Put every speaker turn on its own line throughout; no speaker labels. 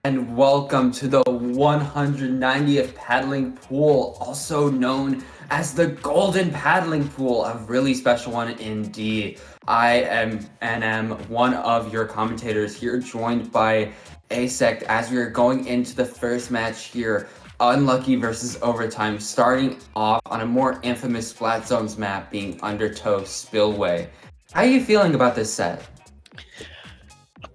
and welcome to the 190th paddling pool, also known as the Golden Paddling Pool, a really special one indeed. I am one of your commentators here, joined by Asect, as we are going into the first match here, Unlucky versus Overtime, starting off on a more infamous Flat Zones map being Undertow Spillway. How are you feeling about this set?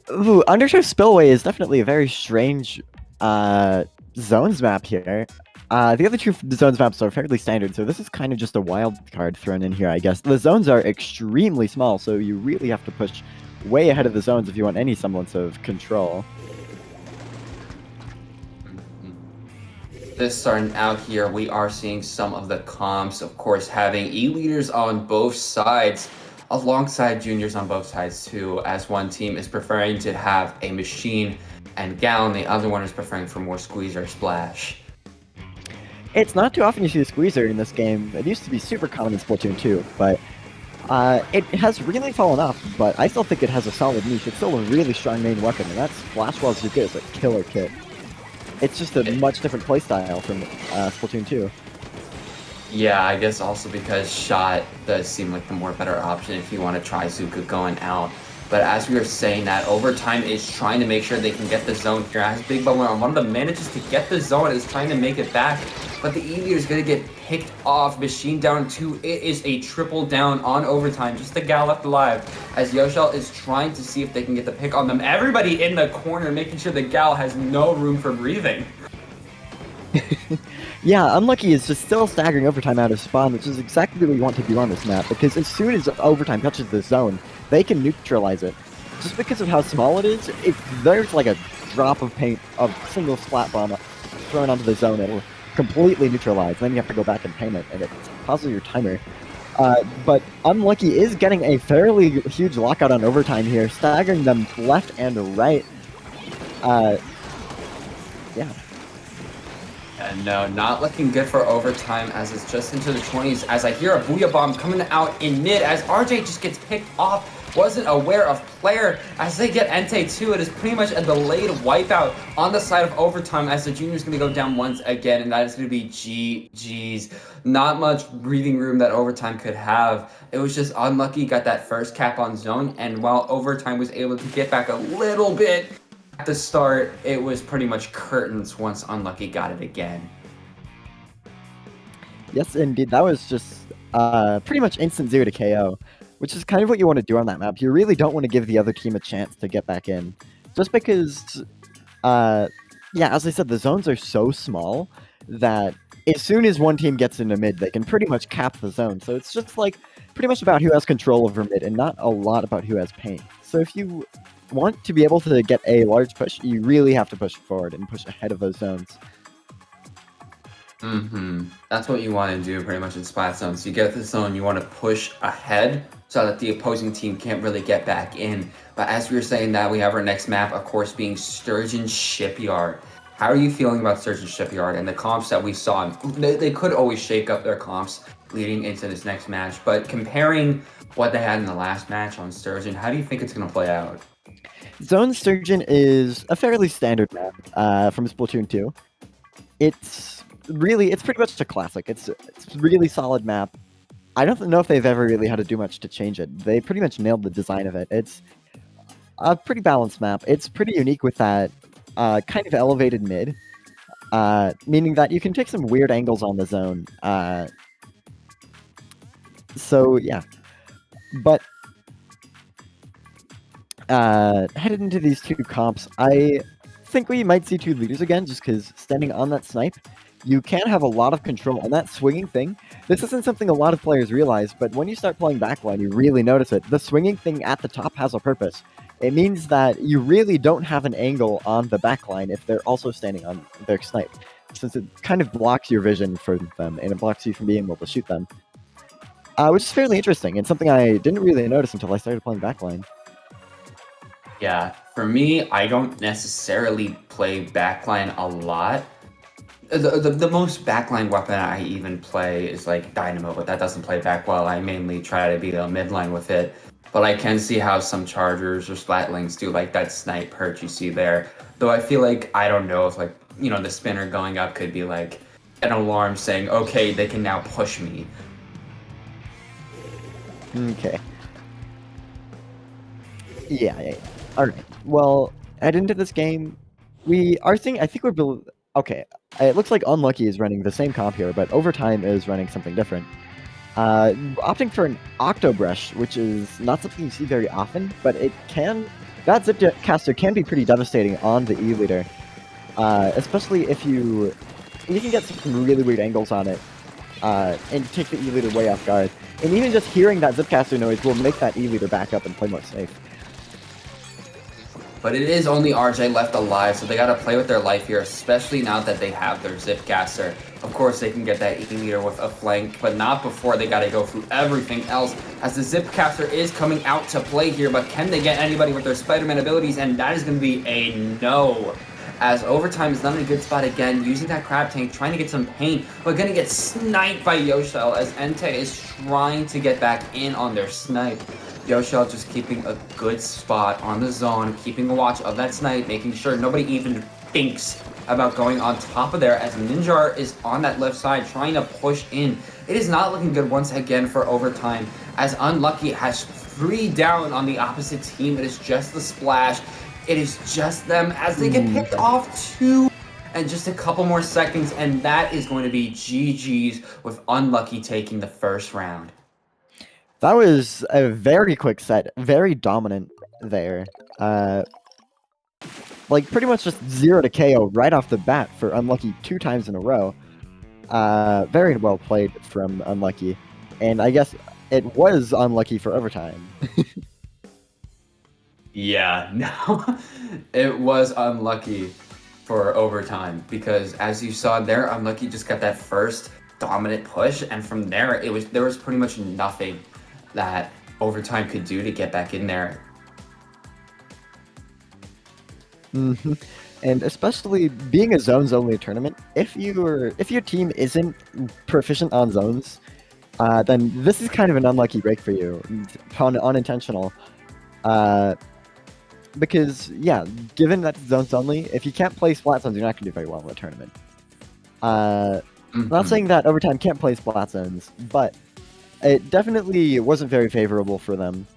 Ooh, Undertow Spillway is definitely a very strange zones map here. The other two zones maps are fairly standard, so this is kind of just a wild card thrown in here, I guess. The zones are extremely small, so you really have to push way ahead of the zones if you want any semblance of control.
This starting out here, we are seeing some of the comps, of course, having E-leaders on both sides, alongside juniors on both sides too, as one team is preferring to have a machine and gallon, the other one is preferring for more squeeze or splash.
It's not too often you see a squeezer in this game. It used to be super common in Splatoon 2, but it has really fallen off, but I still think it has a solid niche. It's still a really strong main weapon, and that's Flash Walls you get as a killer kit. It's just a much different playstyle from Splatoon 2.
Yeah, I guess also because shot does seem like the more better option if you want to try Zuka going out. But as we were saying that, Overtime is trying to make sure they can get the zone here. As Big Bubble on one of them manages to get the zone, is trying to make it back. But the E-leader is going to get picked off. Machine down 2. It is a triple down on Overtime. Just the gal left alive. As Yoshel is trying to see if they can get the pick on them. Everybody in the corner making sure the gal has no room for breathing.
Yeah, Unlucky is just still staggering Overtime out of spawn, which is exactly what you want to do on this map, because as soon as Overtime touches the zone, they can neutralize it. Just because of how small it is, if there's like a drop of paint, a single splat bomb thrown onto the zone, it'll completely neutralize. Then you have to go back and paint it, and it pauses your timer. But Unlucky is getting a fairly huge lockout on Overtime here, staggering them left and right. Yeah.
And no, not looking good for Overtime, as it's just into the 20s, as I hear a Booyah Bomb coming out in mid, as RJ just gets picked off, wasn't aware of player, as they get Entei too. It is pretty much a delayed wipeout on the side of Overtime, as the junior's going to go down once again, and that is going to be GG's. Not much breathing room that Overtime could have. It was just Unlucky, got that first cap on zone, and while Overtime was able to get back a little bit, at the start, it was pretty much curtains once Unlucky got it again.
Yes, indeed. That was just pretty much instant 0 to KO, which is kind of what you want to do on that map. You really don't want to give the other team a chance to get back in. Just because, yeah, as I said, the zones are so small that as soon as one team gets into mid, they can pretty much cap the zone. So it's just like pretty much about who has control over mid and not a lot about who has paint. So if you want to be able to get a large push, you really have to push forward and push ahead of those zones.
That's what you want to do pretty much in splat zones. You get the zone, you want to push ahead so that the opposing team can't really get back in. But as we were saying that, we have our next map, of course, being Sturgeon Shipyard. How are you feeling about Sturgeon Shipyard and the comps that we saw? They could always shake up their comps leading into this next match, but comparing what they had in the last match on Sturgeon, how do you think it's going to play out?
Zone Sturgeon is a fairly standard map from Splatoon 2. It's pretty much a classic. It's a really solid map. I don't know if they've ever really had to do much to change it. They pretty much nailed the design of it. It's a pretty balanced map. It's pretty unique with that kind of elevated mid, meaning that you can take some weird angles on the zone. So yeah, but headed into these two comps, I think we might see two leaders again, just because standing on that snipe, you can have a lot of control. And that swinging thing, this isn't something a lot of players realize, but when you start playing backline, you really notice it. The swinging thing at the top has a purpose. It means that you really don't have an angle on the backline if they're also standing on their snipe, since it kind of blocks your vision for them, and it blocks you from being able to shoot them. Which is fairly interesting, and something I didn't really notice until I started playing backline.
Yeah, for me, I don't necessarily play backline a lot. The most backline weapon I even play is like Dynamo, but that doesn't play back well. I mainly try to be a midline with it. But I can see how some Chargers or Splatlings do like that snipe perch you see there. Though I feel like, I don't know if like, the spinner going up could be like an alarm saying, okay, they can now push me.
Okay. Yeah. All right. Well, head into this game. I think we're okay. It looks like Unlucky is running the same comp here, but Overtime is running something different. Opting for an Octobrush, which is not something you see very often, but that Zipcaster can be pretty devastating on the E-Leader, especially if you can get some really weird angles on it, and take the E-Leader way off guard. And even just hearing that Zipcaster noise will make that E-Leader back up and play more safe.
But it is only RJ left alive, so they gotta play with their life here, especially now that they have their Zipcaster. Of course, they can get that E-Leader with a flank, but not before they gotta go through everything else, as the Zipcaster is coming out to play here, but can they get anybody with their Spider-Man abilities? And that is gonna be a no. As Overtime is not in a good spot again, using that Crab Tank, trying to get some pain, but gonna get sniped by Yoshel as Entei is trying to get back in on their snipe. Yoshel just keeping a good spot on the zone, keeping a watch of that snipe, making sure nobody even thinks about going on top of there as Ninjar is on that left side trying to push in. It is not looking good once again for Overtime as Unlucky has 3 down on the opposite team. It is just the Splash. It is just them as they get picked off 2 and just a couple more seconds, and that is going to be GG's with Unlucky taking the first round.
That was a very quick set, very dominant there. Like pretty much just 0 to KO right off the bat for Unlucky 2 times in a row. Very well played from Unlucky, and I guess it was unlucky for Overtime.
Yeah, no, it was unlucky for Overtime because as you saw there, Unlucky just got that first dominant push, and from there there was pretty much nothing that Overtime could do to get back in there.
Mm-hmm. And especially being a zones only tournament, if your team isn't proficient on zones, then this is kind of an unlucky break for you, unintentional. Because yeah, given that it's zones only, if you can't play splat zones, you're not going to do very well in the tournament. Not saying that Overtime can't play splat zones, but it definitely wasn't very favorable for them.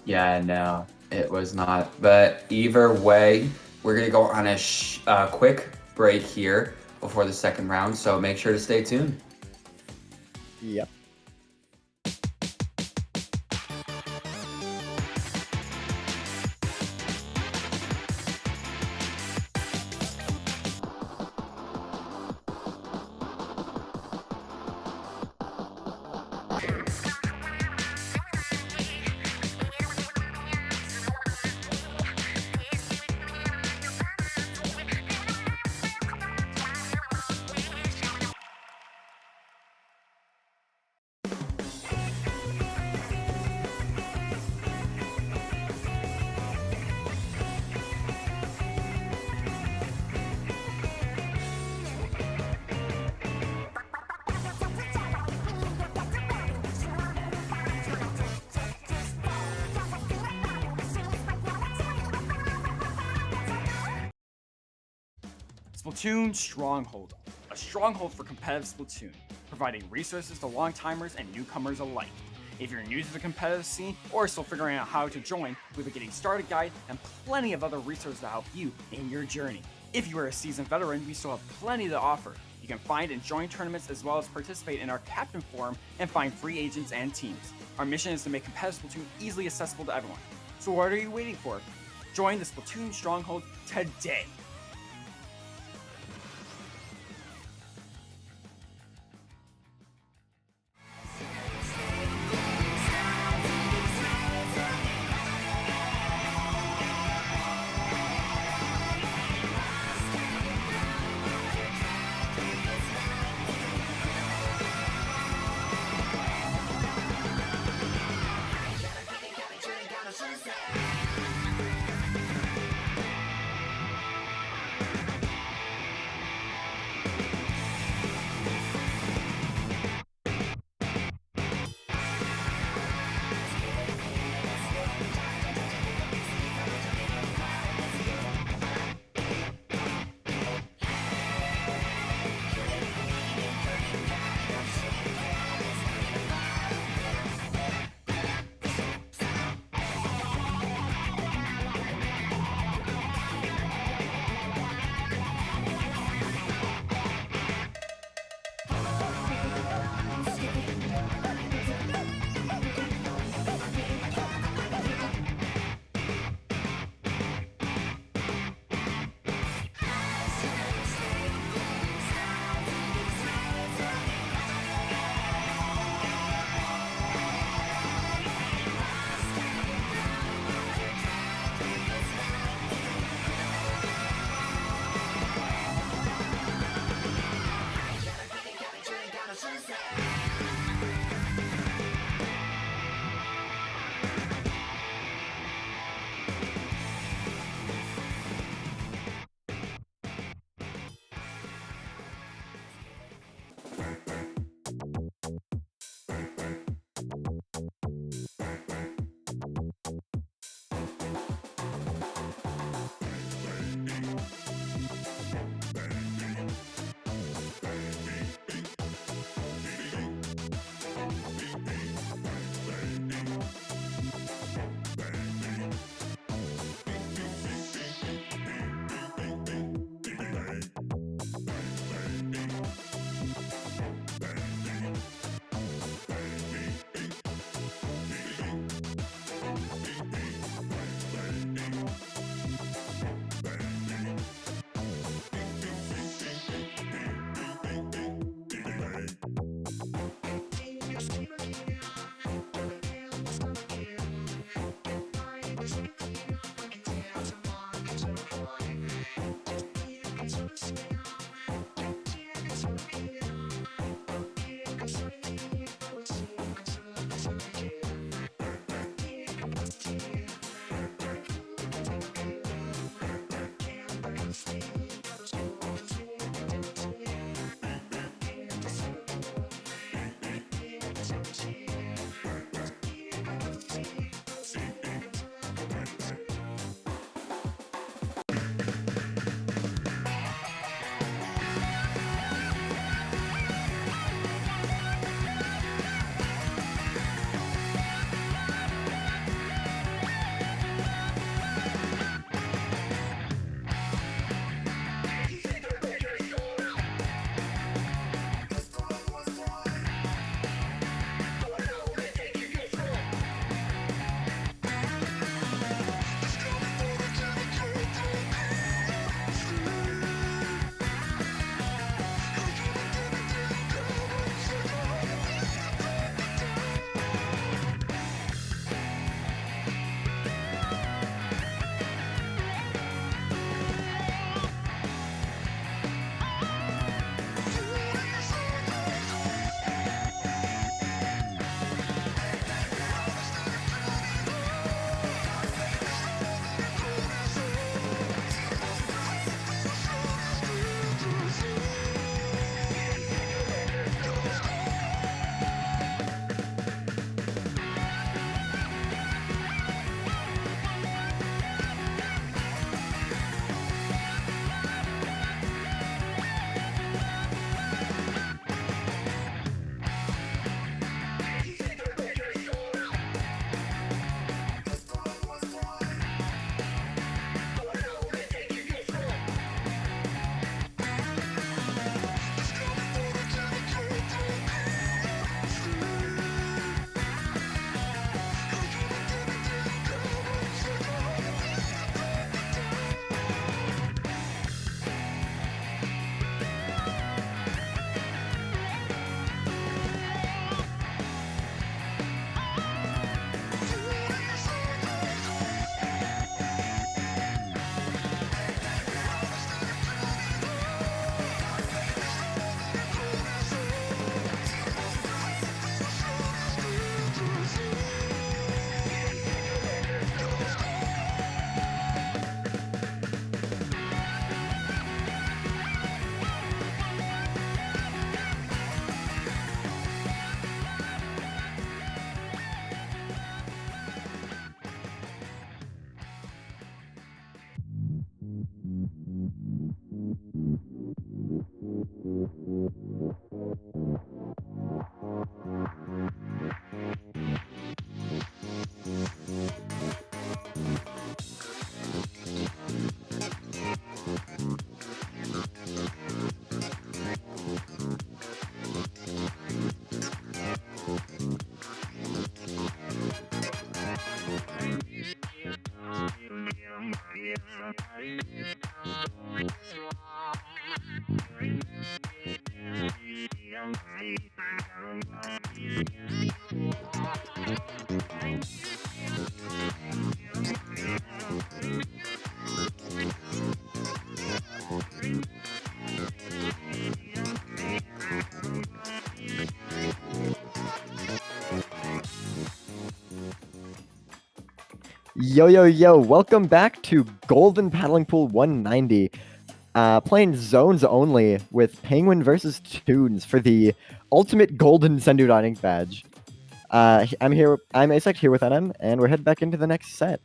Yeah, no, it was not. But either way, we're going to go on a quick break here before the second round, so make sure to stay tuned.
Yep.
Splatoon Stronghold, a stronghold for competitive Splatoon, providing resources to long-timers and newcomers alike. If you're new to the competitive scene or still figuring out how to join, we have a getting started guide and plenty of other resources to help you in your journey. If you are a seasoned veteran, we still have plenty to offer. You can find and join tournaments as well as participate in our Captain Forum and find free agents and teams. Our mission is to make competitive Splatoon easily accessible to everyone. So what are you waiting for? Join the Splatoon Stronghold today!
Yo, yo, yo, welcome back to Golden Paddling Pool 190. Playing zones only with Penguin versus Toons for the ultimate golden Sendu Ink badge. I'm Asek here with NM, and we're heading back into the next set.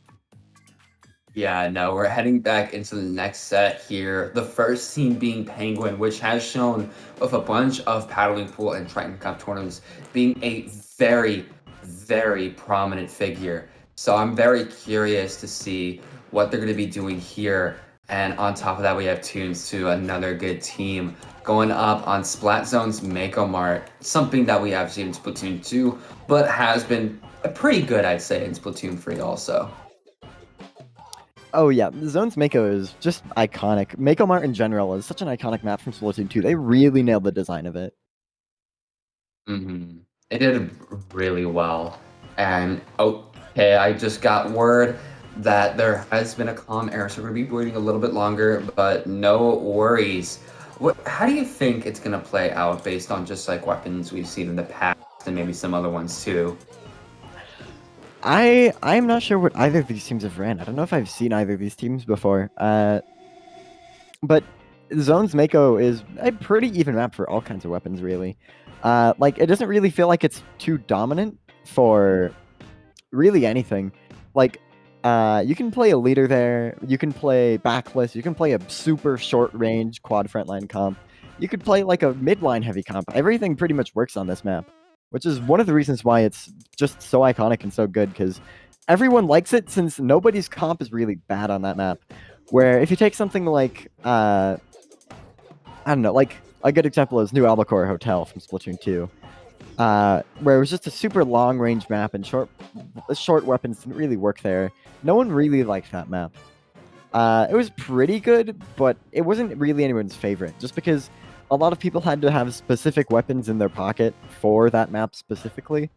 Yeah, no, we're heading back into the next set here. The first team being Penguin, which has shown with a bunch of Paddling Pool and Triton Cup tournaments being a very, very prominent figure. So I'm very curious to see what they're going to be doing here. And on top of that, we have Toons to another good team going up on Splat Zone's Mako Mart, something that we have seen in Splatoon 2, but has been pretty good, I'd say, in Splatoon 3 also.
Oh yeah, the Zone's Mako is just iconic. Mako Mart in general is such an iconic map from Splatoon 2. They really nailed the design of it.
It did really well. And okay, I just got word that there has been a comm error, so we're gonna be waiting a little bit longer, but no worries. How do you think it's gonna play out based on just like weapons we've seen in the past and maybe some other ones too?
I'm not sure what either of these teams have ran. I don't know if I've seen either of these teams before. But Zone's Mako is a pretty even map for all kinds of weapons, really. Like, it doesn't really feel like it's too dominant for really anything. Like, you can play a leader there, you can play backless, you can play a super short range quad frontline comp, you could play like a midline heavy comp. Everything pretty much works on this map, which is one of the reasons why it's just so iconic and so good, because everyone likes it since nobody's comp is really bad on that map. Where if you take something like, I don't know, like a good example is New Albacore Hotel from Splatoon 2, where it was just a super long-range map and short weapons didn't really work there. No one really liked that map. It was pretty good, but it wasn't really anyone's favorite, just because a lot of people had to have specific weapons in their pocket for that map specifically.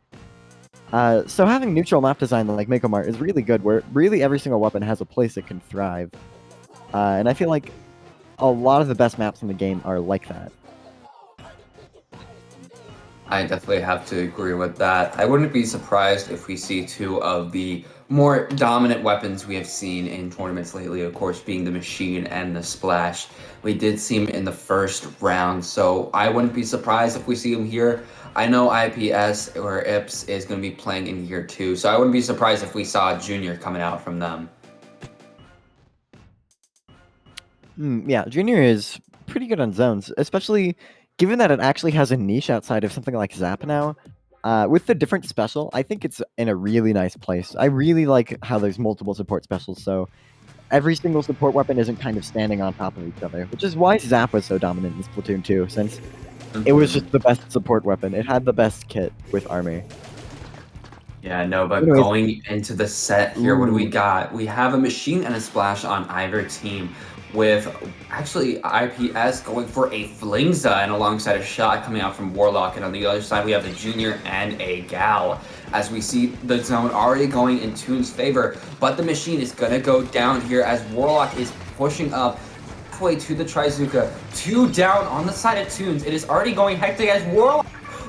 So having neutral map design like Mako Mart is really good, where really every single weapon has a place it can thrive. And I feel like a lot of the best maps in the game are like that.
I definitely have to agree with that. I wouldn't be surprised if we see two of the more dominant weapons we have seen in tournaments lately, of course, being the Machine and the Splash. We did see him in the first round, so I wouldn't be surprised if we see him here. I know IPS or IPS is going to be playing in here too, so I wouldn't be surprised if we saw Junior coming out from them.
Yeah, Junior is pretty good on zones, especially given that it actually has a niche outside of something like Zap now. With the different special, I think it's in a really nice place. I really like how there's multiple support specials, so every single support weapon isn't kind of standing on top of each other, which is why Zap was so dominant in Splatoon 2, since it was just the best support weapon. It had the best kit with armor.
Yeah, no, but
Anyways.
going into the set here, what do we got? We have a Machine and a Splash on either team, with actually IPS going for a Flingza and alongside a shot coming out from Warlock. And on the other side, we have the Junior and a Gal, as we see the zone already going in Toon's favor. But the Machine is going to go down here as Warlock is pushing up halfway to the Trizuka. 2 down on the side of Toons. It is already going hectic as Warlock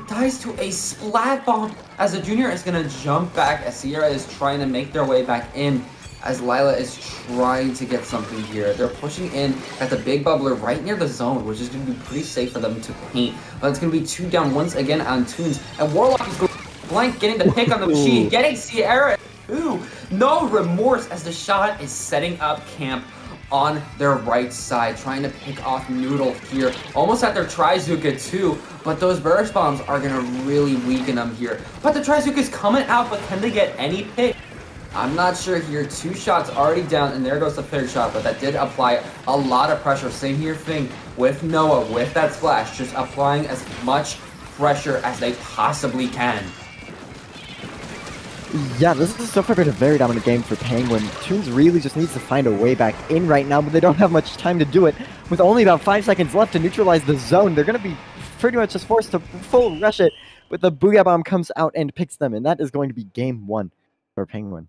dies to a Splat Bomb, as the Junior is going to jump back as Sierra is trying to make their way back in, as Lila is trying to get something here. They're pushing in at the big bubbler right near the zone, which is going to be pretty safe for them to paint. But it's going to be 2 down once again on Toons. And Warlock is going blank, getting the pick on the Machine, getting Sierra. Ooh, no remorse as the shot is setting up camp on their right side, trying to pick off Noodle here. Almost at their Trizuka too, but those burst bombs are going to really weaken them here. But the Trizuka is coming out, but can they get any pick? I'm not sure here. 2 shots already down, and there goes the 3rd shot, but that did apply a lot of pressure. Same here thing with Noah, with that Splash, just applying as much pressure as they possibly can.
Yeah, this is so far been a very dominant game for Penguin. Toons really just needs to find a way back in right now, but they don't have much time to do it. With only about 5 seconds left to neutralize the zone, they're going to be pretty much just forced to full rush it, but the Booyah Bomb comes out and picks them, and that is going to be game 1 for Penguin.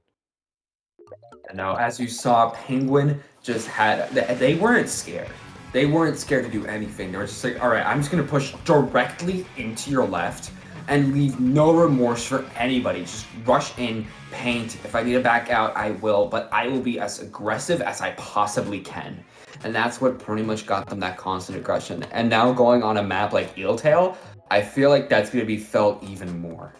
Now, as you saw, Penguin just had, they weren't scared. They weren't scared to do anything. They were just like, all right, I'm just going to push directly into your left and leave no remorse for anybody. Just rush in, paint. If I need to back out, I will, but I will be as aggressive as I possibly can. And that's what pretty much got them that constant aggression. And now going on a map like Eeltail, I feel like that's going to be felt even more.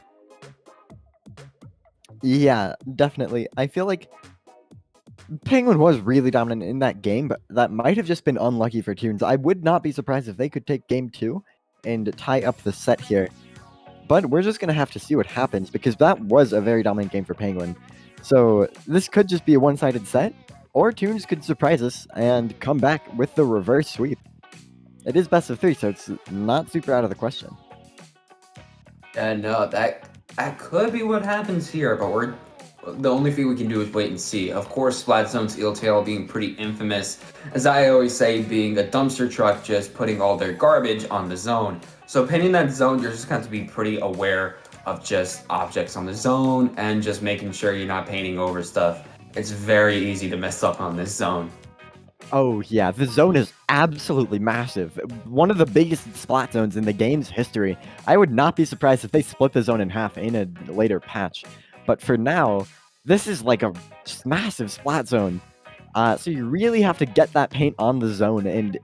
Yeah, definitely. I feel like Penguin was really dominant in that game, but that might have just been unlucky for Toons. I would not be surprised if they could take game 2 and tie up the set here. But we're just going to have to see what happens, because that was a very dominant game for Penguin. So this could just be a one-sided set, or Toons could surprise us and come back with the reverse sweep. It is best of 3, so it's not super out of the question.
And no, that could be what happens here, but the only thing we can do is wait and see. Of course, Splatzone's Eeltail being pretty infamous, as I always say, being a dumpster truck just putting all their garbage on the zone. So pinning that zone, you're just going to have to be pretty aware of just objects on the zone and just making sure you're not painting over stuff. It's very easy to mess up on this zone.
Oh yeah, the zone is absolutely massive. One of the biggest splat zones in the game's history. I would not be surprised if they split the zone in half in a later patch. But for now, this is like a just massive splat zone. So you really have to get that paint on the zone, and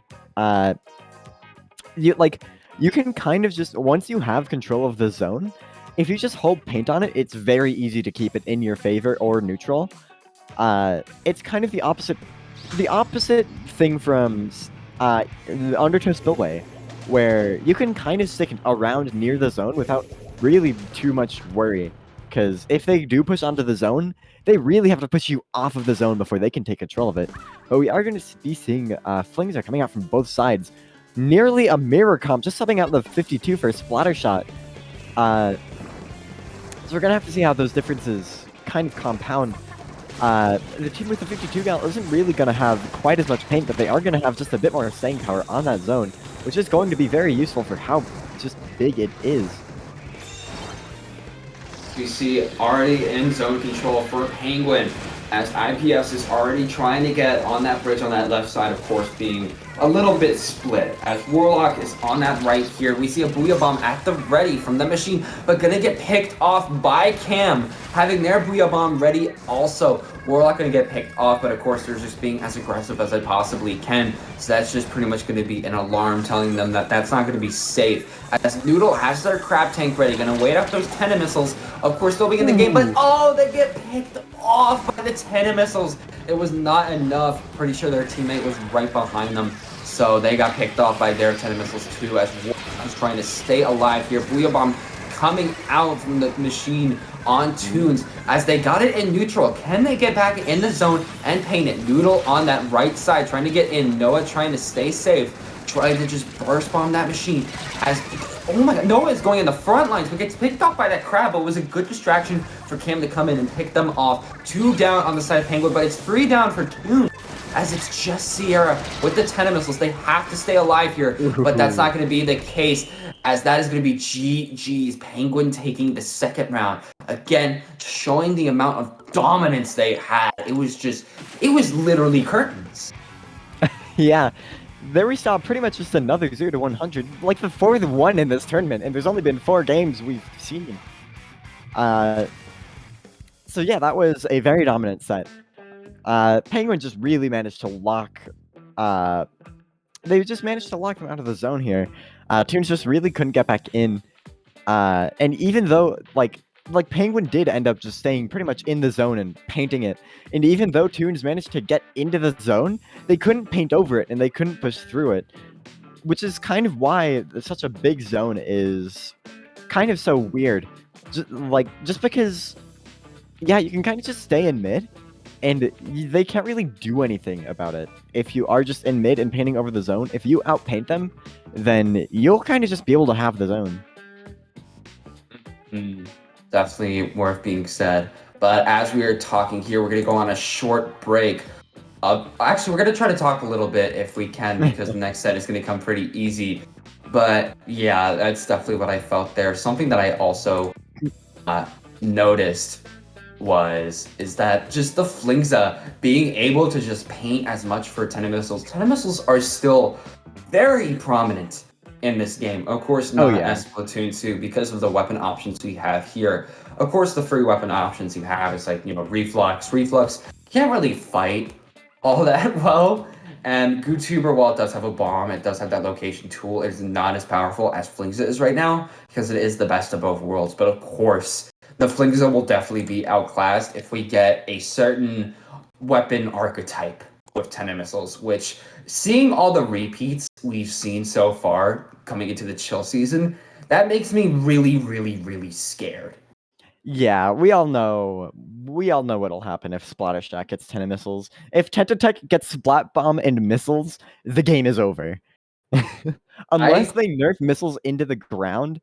you can kind of just, once you have control of the zone, if you just hold paint on it, it's very easy to keep it in your favor or neutral. It's kind of the opposite thing from the Undertow Spillway, where you can kind of stick around near the zone without really too much worry. Because if they do push onto the zone, they really have to push you off of the zone before they can take control of it. But we are going to be seeing flings are coming out from both sides. Nearly a mirror comp, just subbing out the 52 for a splatter shot. So we're going to have to see how those differences kind of compound. The team with the 52 gal isn't really going to have quite as much paint, but they are going to have just a bit more staying power on that zone, which is going to be very useful for how just big it is.
We see already in zone control for Penguin, as IPS is already trying to get on that bridge on that left side, of course, being a little bit split. As Warlock is on that right here, we see a Booyah Bomb at the ready from the machine, but gonna get picked off by Cam, having their Booyah Bomb ready also. Warlock gonna get picked off, but of course they're just being as aggressive as I possibly can. So that's just pretty much gonna be an alarm telling them that that's not gonna be safe. As Noodle has their crab tank ready, gonna wait up those 10 missiles. Of course they'll be in the game, but oh, they get picked off by the 10 missiles. It was not enough. Pretty sure their teammate was right behind them. So they got picked off by their 10 missiles too, as Warlock is trying to stay alive here. Booyah Bomb coming out from the machine on Toons as they got it in neutral. Can they get back in the zone and paint it? Noodle on that right side trying to get in. Noah trying to stay safe, trying to just burst bomb that machine. As oh my god, Noah is going in the front lines but gets picked off by that crab, but it was a good distraction for Cam to come in and pick them off. 2 down on the side of Penguin, but it's 3 down for Toons, as it's just Sierra with the 10 missiles. They have to stay alive here, but that's not going to be the case, as that is going to be GG's. Penguin taking the second round. Again, showing the amount of dominance they had. It was literally curtains.
Yeah. There we saw pretty much just another 0 to 100, like the 4th one in this tournament, and there's only been 4 games we've seen. So yeah, that was a very dominant set. Penguin just really managed to lock, they just managed to lock them out of the zone here. Toons just really couldn't get back in, and even though, like Penguin did end up just staying pretty much in the zone and painting it, and even though Toons managed to get into the zone, they couldn't paint over it and they couldn't push through it, which is kind of why such a big zone is kind of so weird. Just because, yeah, you can kind of just stay in mid, and they can't really do anything about it. If you are just in mid and painting over the zone, if you outpaint them, then you'll kind of just be able to have the zone.
Definitely worth being said. But as we are talking here, we're going to go on a short break. Actually, we're going to try to talk a little bit if we can, because the next set is going to come pretty easy. But yeah, that's definitely what I felt there. Something that I also noticed is that just the Flingza being able to just paint as much for Tenno missiles. Tenno missiles are still very prominent in this game. Of course,
Oh,
not
yeah.
as Splatoon 2 because of the weapon options we have here. Of course, the free weapon options you have is like, Reflux. Reflux can't really fight all that well. And Gootuber, while it does have a bomb, it does have that location tool, it is not as powerful as Flingza is right now because it is the best of both worlds. But of course, the Flingza will definitely be outclassed if we get a certain weapon archetype with Tenno missiles, which, seeing all the repeats we've seen so far coming into the chill season, that makes me really, really, really scared.
Yeah, we all know what'll happen if Splatterstack gets 10 missiles. If Tentatech gets Splat Bomb and missiles, the game is over. Unless they nerf missiles into the ground,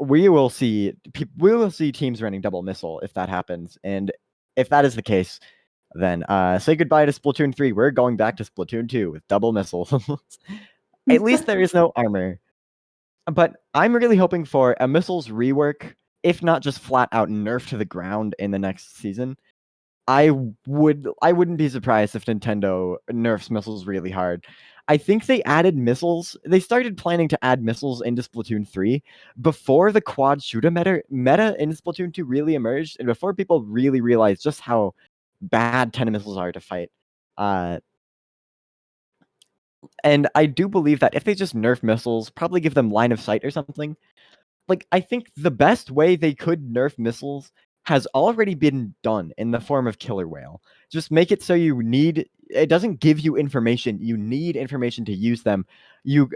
we will see teams running double missile if that happens. And if that is the case, then say goodbye to Splatoon 3. We're going back to Splatoon 2 with double missiles. At least there is no armor. But I'm really hoping for a missiles rework, if not just flat out nerf to the ground in the next season. I wouldn't be surprised if Nintendo nerfs missiles really hard. I think they added missiles. They started planning to add missiles into Splatoon 3 before the quad shooter meta in Splatoon 2 really emerged, and before people really realized just how bad 10 missiles are to fight. And I do believe that if they just nerf missiles, probably give them line of sight or something, like, I think the best way they could nerf missiles has already been done in the form of Killer Whale. Just make it so it doesn't give you information. You need information to use them. You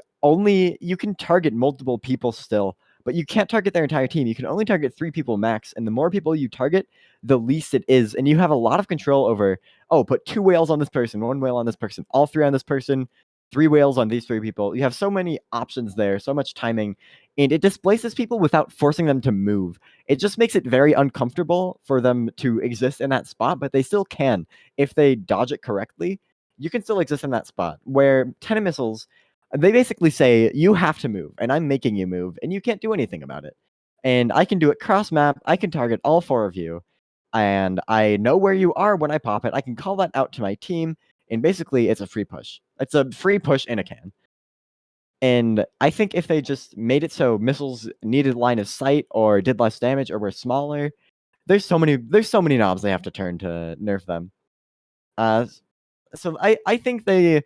can target multiple people still, but you can't target their entire team. You can only target 3 people max, and the more people you target, the least it is. And you have a lot of control over, put 2 whales on this person, 1 whale on this person, all 3 on this person, 3 whales on these 3 people. You have so many options there, so much timing, and it displaces people without forcing them to move. It just makes it very uncomfortable for them to exist in that spot, but they still can. If they dodge it correctly, you can still exist in that spot. Where 10 missiles, they basically say, you have to move, and I'm making you move, and you can't do anything about it. And I can do it cross map, I can target all 4 of you, and I know where you are when I pop it. I can call that out to my team, and basically it's a free push. It's a free push in a can. And I think if they just made it so missiles needed line of sight or did less damage or were smaller, there's so many knobs they have to turn to nerf them. So I think they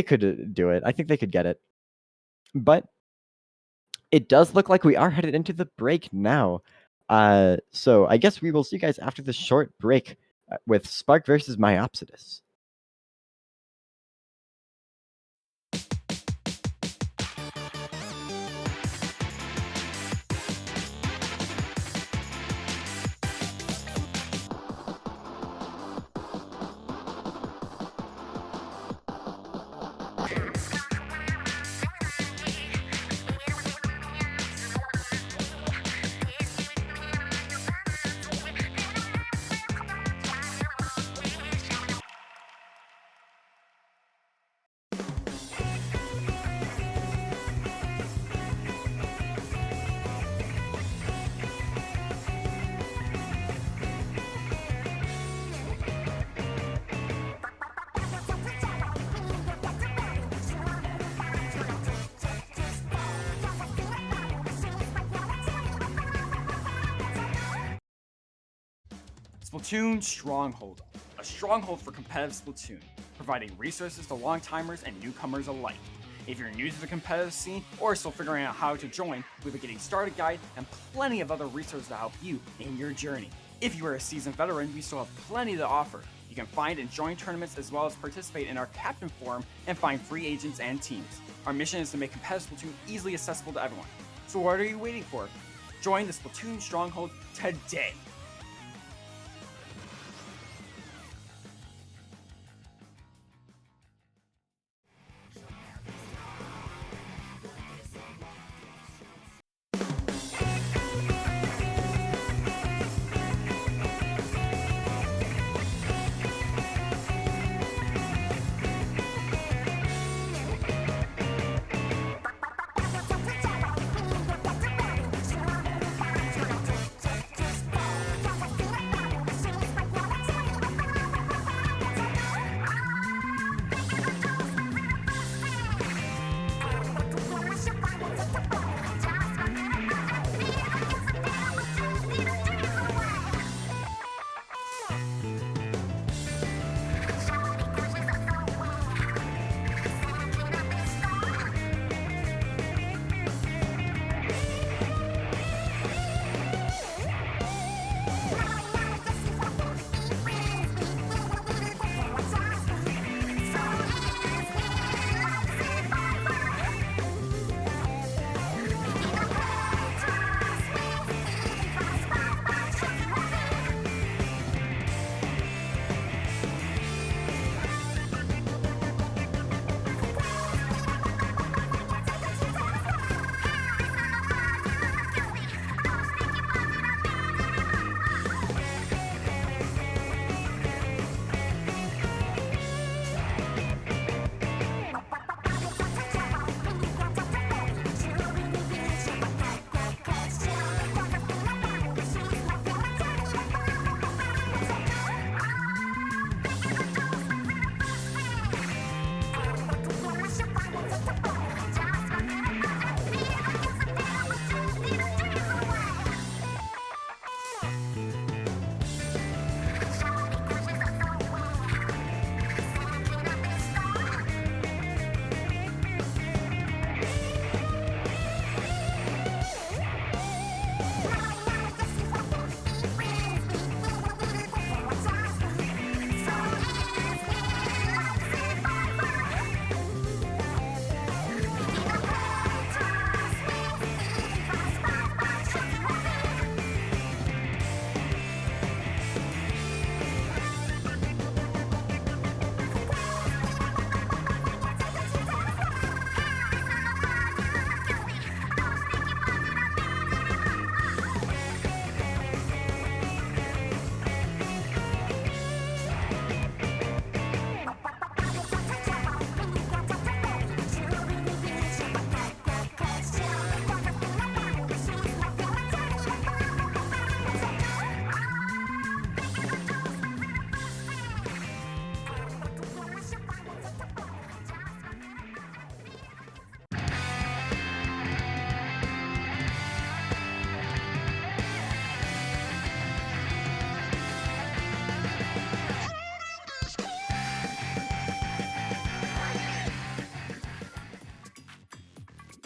could do it. I think they could get it. But it does look like we are headed into the break now. So I guess we will see you guys after the short break with Spark versus Myopsidus.
Splatoon Stronghold, a stronghold for competitive Splatoon, providing resources to long-timers and newcomers alike. If you're new to the competitive scene or still figuring out how to join, we have a getting started guide and plenty of other resources to help you in your journey. If you are a seasoned veteran, we still have plenty to offer. You can find and join tournaments as well as participate in our Captain Forum and find free agents and teams. Our mission is to make competitive Splatoon easily accessible to everyone. So what are you waiting for? Join the Splatoon Stronghold today!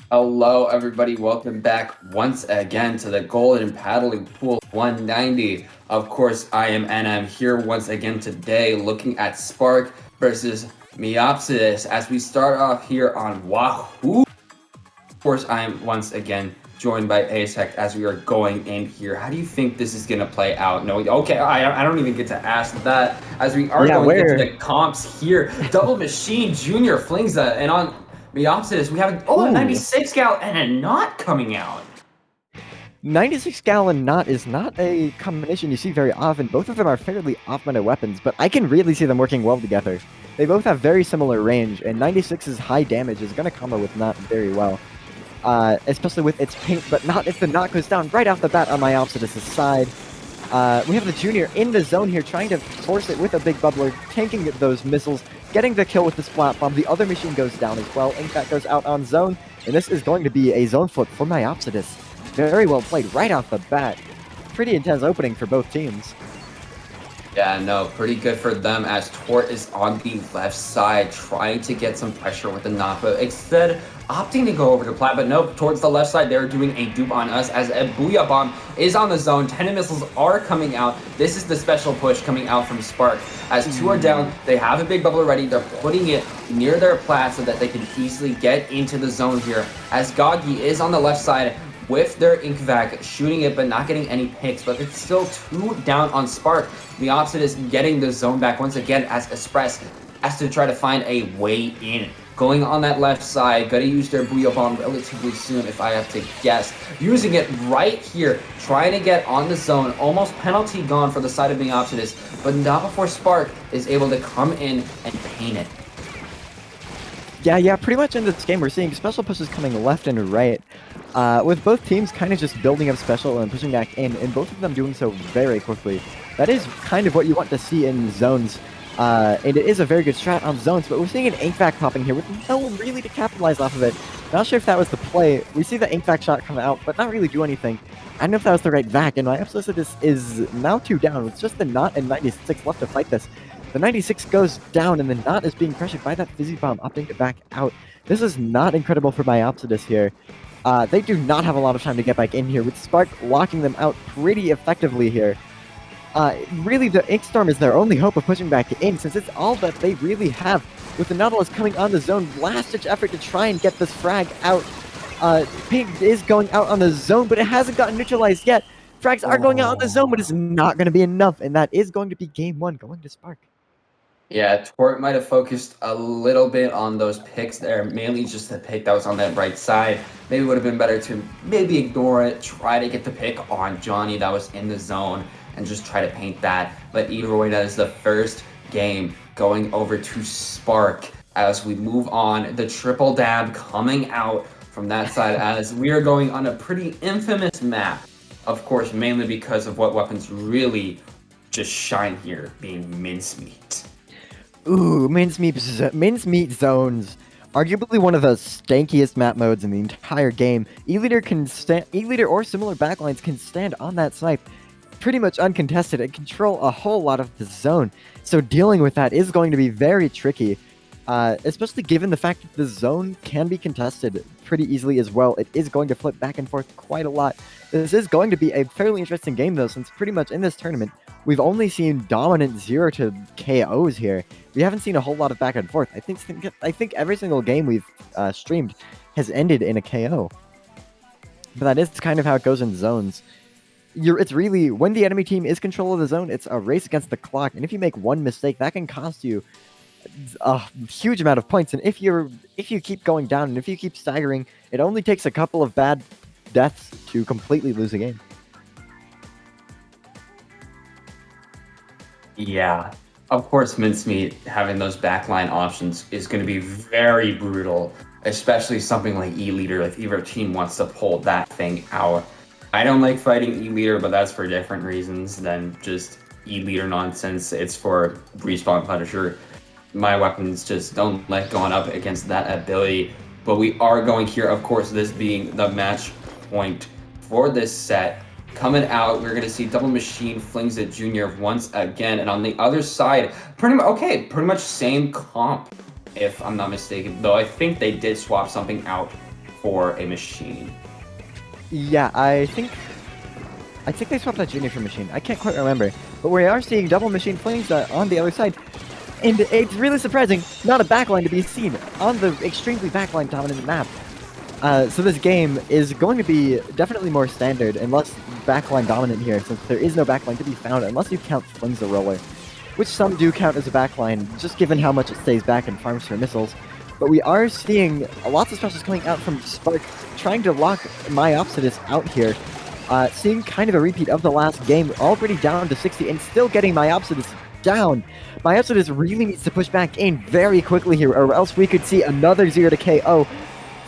Hello, everybody. Welcome back once again to the Golden Paddling Pool 190. Of course, I am NM here once again today looking at Spark versus Myopsidus as we start off here on Wahoo. Of course, I am once again joined by Asec as we are going in here. How do you think this is going to play out? No, okay, I don't even get to ask that as we are going into the comps here. Double Machine Junior flings that, and on Myopsidus, we have a 96 gal and a knot coming out.
96 gallon knot is not a combination you see very often. Both of them are fairly off-meta weapons, but I can really see them working well together. They both have very similar range, and 96's high damage is going to combo with knot very well. Especially with its paint, but not if the knot goes down right off the bat on Myopsidus' side. We have the Junior in the zone here, trying to force it with a big bubbler, tanking those missiles, getting the kill with the splat bomb. The other machine goes down as well. Inkback goes out on zone, and this is going to be a zone flip for Myopsidus. Very well played right off the bat. Pretty intense opening for both teams.
Yeah, no, pretty good for them as Tort is on the left side trying to get some pressure with the knot, but instead opting to go over to Plat, but nope, towards the left side, they're doing a dupe on us as a Booyah Bomb is on the zone. 10 missiles are coming out. This is the special push coming out from Spark. As two are down, they have a big bubble ready. They're putting it near their Plat so that they can easily get into the zone here. As Goggy is on the left side, with their Inkvac, shooting it but not getting any picks, but it's still 2 down on Spark. The opposite is getting the zone back once again as Express has to try to find a way in. Going on that left side, gonna use their Booyah Bomb relatively soon if I have to guess. Using it right here, trying to get on the zone, almost penalty gone for the side of Myopsidus, but not before Spark is able to come in and paint it.
Yeah, pretty much in this game we're seeing special pushes coming left and right, with both teams kind of just building up special and pushing back in, and both of them doing so very quickly. That is kind of what you want to see in zones, and it is a very good strat on zones, but we're seeing an Inkvac popping here with no one really to capitalize off of it. Not sure if that was the play. We see the Inkvac shot come out, but not really do anything. I don't know if that was the right vac, and Myopsidus is now 2 down with just the knot and 96 left to fight this. The 96 goes down, and the knot is being pressured by that Fizzy Bomb, opting to back out. This is not incredible for Myopsidus here. They do not have a lot of time to get back in here, with Spark locking them out pretty effectively here. Really, the Ink Storm is their only hope of pushing back in, since it's all that they really have. With the Nautilus coming on the zone, last-ditch effort to try and get this frag out. Paint is going out on the zone, but it hasn't gotten neutralized yet. Frags are going out on the zone, but it's not going to be enough, and that is going to be game 1 going to Spark.
Yeah, Tort might have focused a little bit on those picks there, mainly just the pick that was on that right side. Maybe it would have been better to maybe ignore it, try to get the pick on Johnny that was in the zone, and just try to paint that. But either way, that is the first game going over to Spark as we move on. The triple dab coming out from that side as we are going on a pretty infamous map. Of course, mainly because of what weapons really just shine here, being mincemeat.
Ooh, mincemeat zones. Arguably one of the stankiest map modes in the entire game. E-Leader or similar backlines can stand on that snipe pretty much uncontested and control a whole lot of the zone. So dealing with that is going to be very tricky, especially given the fact that the zone can be contested pretty easily as well. It is going to flip back and forth quite a lot. This is going to be a fairly interesting game though, since pretty much in this tournament, we've only seen dominant 0 to KOs here. We haven't seen a whole lot of back and forth. I think every single game we've streamed has ended in a KO. But that is kind of how it goes in zones. It's really, when the enemy team is control of the zone, it's a race against the clock. And if you make one mistake, that can cost you a huge amount of points. And if you keep going down and if you keep staggering, it only takes a couple of bad deaths to completely lose a game.
Yeah, of course, mincemeat having those backline options is going to be very brutal, especially something like E-Leader if either team wants to pull that thing out. I don't like fighting E-Leader, but that's for different reasons than just E-Leader nonsense. It's for Respawn Punisher. My weapons just don't like going up against that ability. But we are going here, of course, this being the match point for this set. Coming out, we're going to see Double Machine flings it Junior once again. And on the other side, pretty much same comp, if I'm not mistaken. Though I think they did swap something out for a machine.
Yeah, I think they swapped that Junior for Machine. I can't quite remember. But we are seeing double Machine Flames on the other side. And it's really surprising, not a backline to be seen on the extremely backline dominant map. So this game is going to be definitely more standard and less backline dominant here, since there is no backline to be found unless you count Flings the Roller, which some do count as a backline, just given how much it stays back and farms for missiles. But we are seeing lots of specials coming out from Spark, trying to lock Myopsidus out here. Seeing kind of a repeat of the last game, already down to 60 and still getting Myopsidus down. Myopsidus really needs to push back in very quickly here, or else we could see another 0 to KO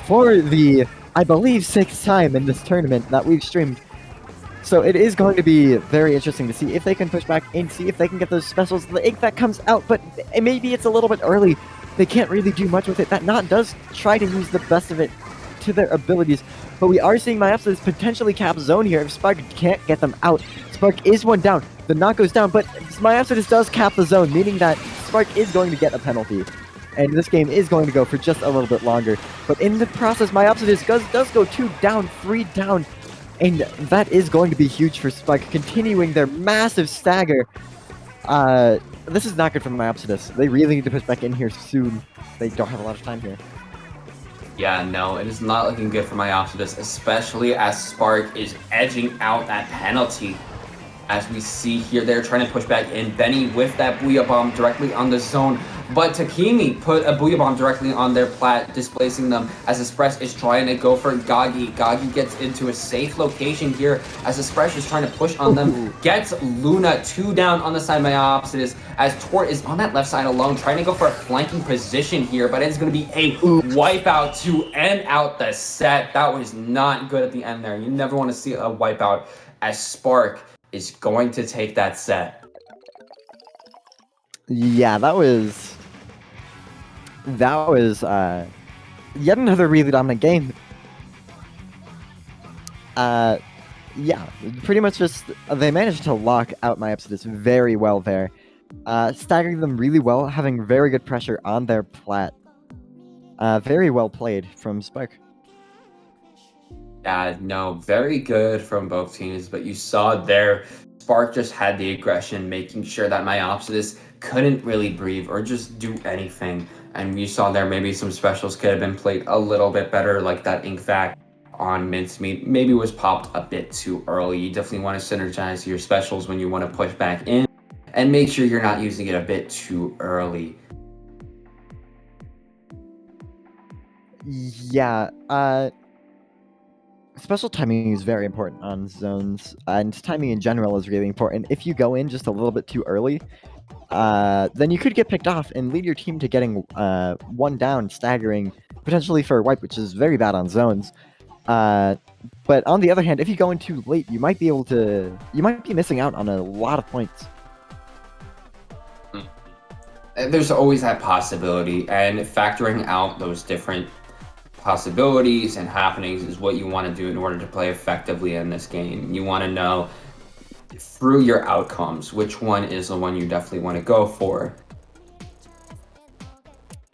for the, I believe, 6th time in this tournament that we've streamed. So it is going to be very interesting to see if they can push back and see if they can get those specials. The ink that comes out, but maybe it's a little bit early. They can't really do much with it. That Knot does try to use the best of it to their abilities, but we are seeing Myopsidus potentially cap zone here if Spark can't get them out. Spark is one down. The Knot goes down, but Myopsidus does cap the zone, meaning that Spark is going to get a penalty. And this game is going to go for just a little bit longer. But in the process, Myopsidus does go 2 down, 3 down. And that is going to be huge for Spark, continuing their massive stagger. This is not good for Myopsidus. They really need to push back in here soon. They don't have a lot of time here.
Yeah, no, it is not looking good for Myopsidus, especially as Spark is edging out that penalty. As we see here, they're trying to push back in. Benny with that Booyah Bomb directly on the zone. But Takimi put a Booyah Bomb directly on their plat, displacing them as Express is trying to go for Gagi. Gagi gets into a safe location here as Express is trying to push on them. Gets Luna 2 down on the side of Myopsidus as Tort is on that left side alone, trying to go for a flanking position here, but it's going to be a wipeout to end out the set. That was not good at the end there. You never want to see a wipeout as Spark is going to take that set.
Yeah, that was yet another really dominant game. Yeah, pretty much just they managed to lock out Myopsidus very well there, staggering them really well, having very good pressure on their plat. Very well played from Spark.
No, very good from both teams, but you saw there, Spark just had the aggression, making sure that Myopsidus couldn't really breathe or just do anything. And you saw there maybe some specials could have been played a little bit better, like that Ink Vac on Mincemeat maybe was popped a bit too early. You definitely want to synergize your specials when you want to push back in and make sure you're not using it a bit too early.
Yeah, special timing is very important on zones, and timing in general is really important. If you go in just a little bit too early, then you could get picked off and lead your team to getting 1 down, staggering, potentially for a wipe, which is very bad on zones. But on the other hand, if you go in too late, you might be missing out on a lot of points.
There's always that possibility, and factoring out those different possibilities and happenings is what you want to do in order to play effectively in this game. You want to know through your outcomes which one is the one you definitely want to go for.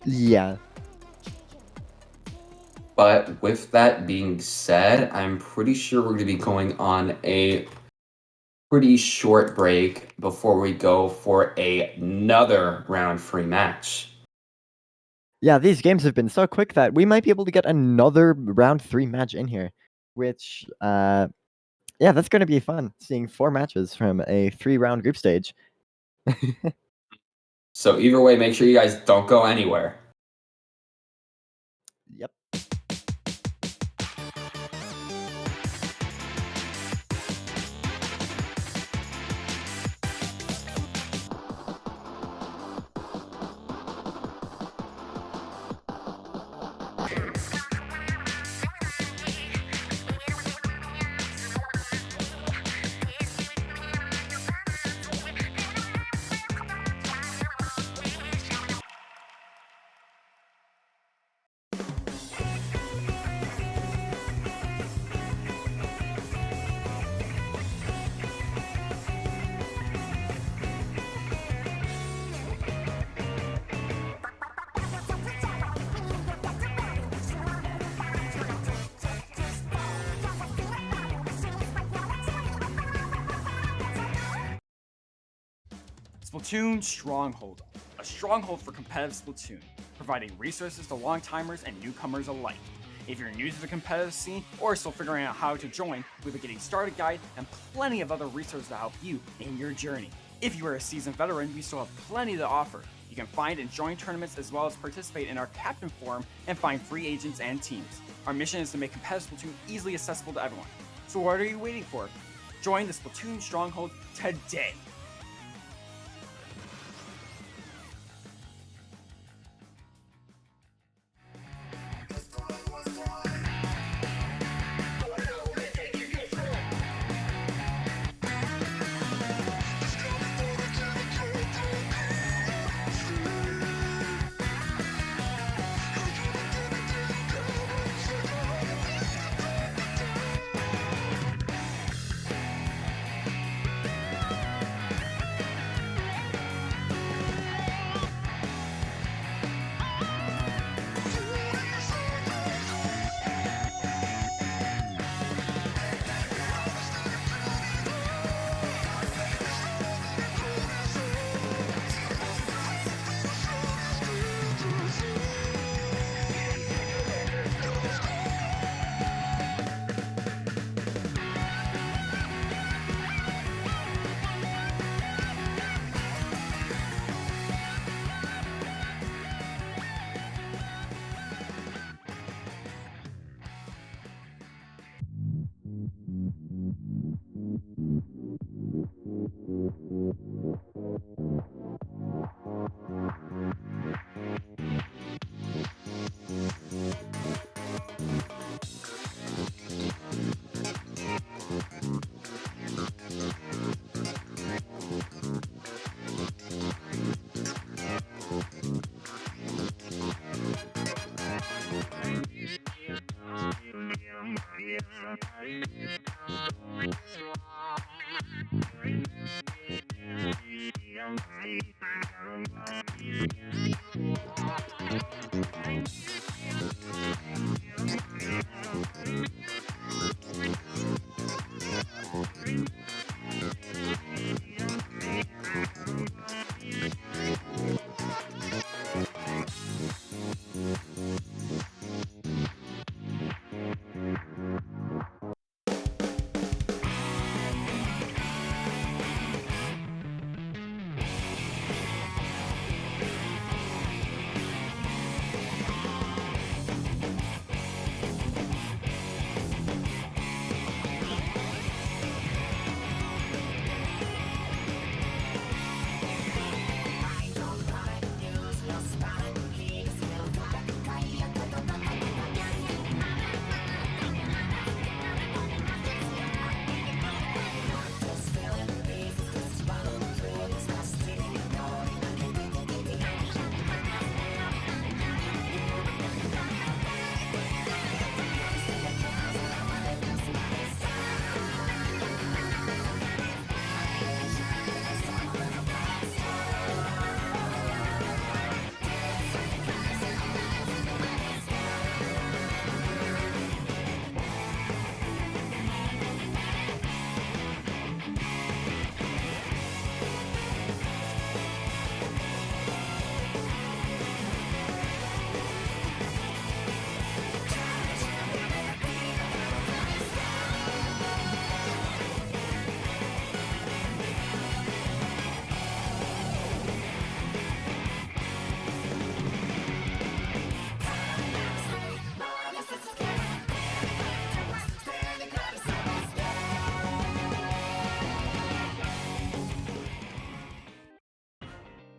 Yeah.
But with that being said, I'm pretty sure we're going to be going on a pretty short break before we go for another round 3 match.
Yeah, these games have been so quick that we might be able to get another round 3 match in here, which, yeah, that's going to be fun, seeing 4 matches from a 3-round group stage.
So either way, make sure you guys don't go anywhere.
Yep.
Splatoon Stronghold, a stronghold for competitive Splatoon, providing resources to long-timers and newcomers alike. If you're new to the competitive scene or still figuring out how to join, we have a getting started guide and plenty of other resources to help you in your journey. If you are a seasoned veteran, we still have plenty to offer. You can find and join tournaments as well as participate in our Captain Forum and find free agents and teams. Our mission is to make competitive Splatoon easily accessible to everyone. So what are you waiting for? Join the Splatoon Stronghold today!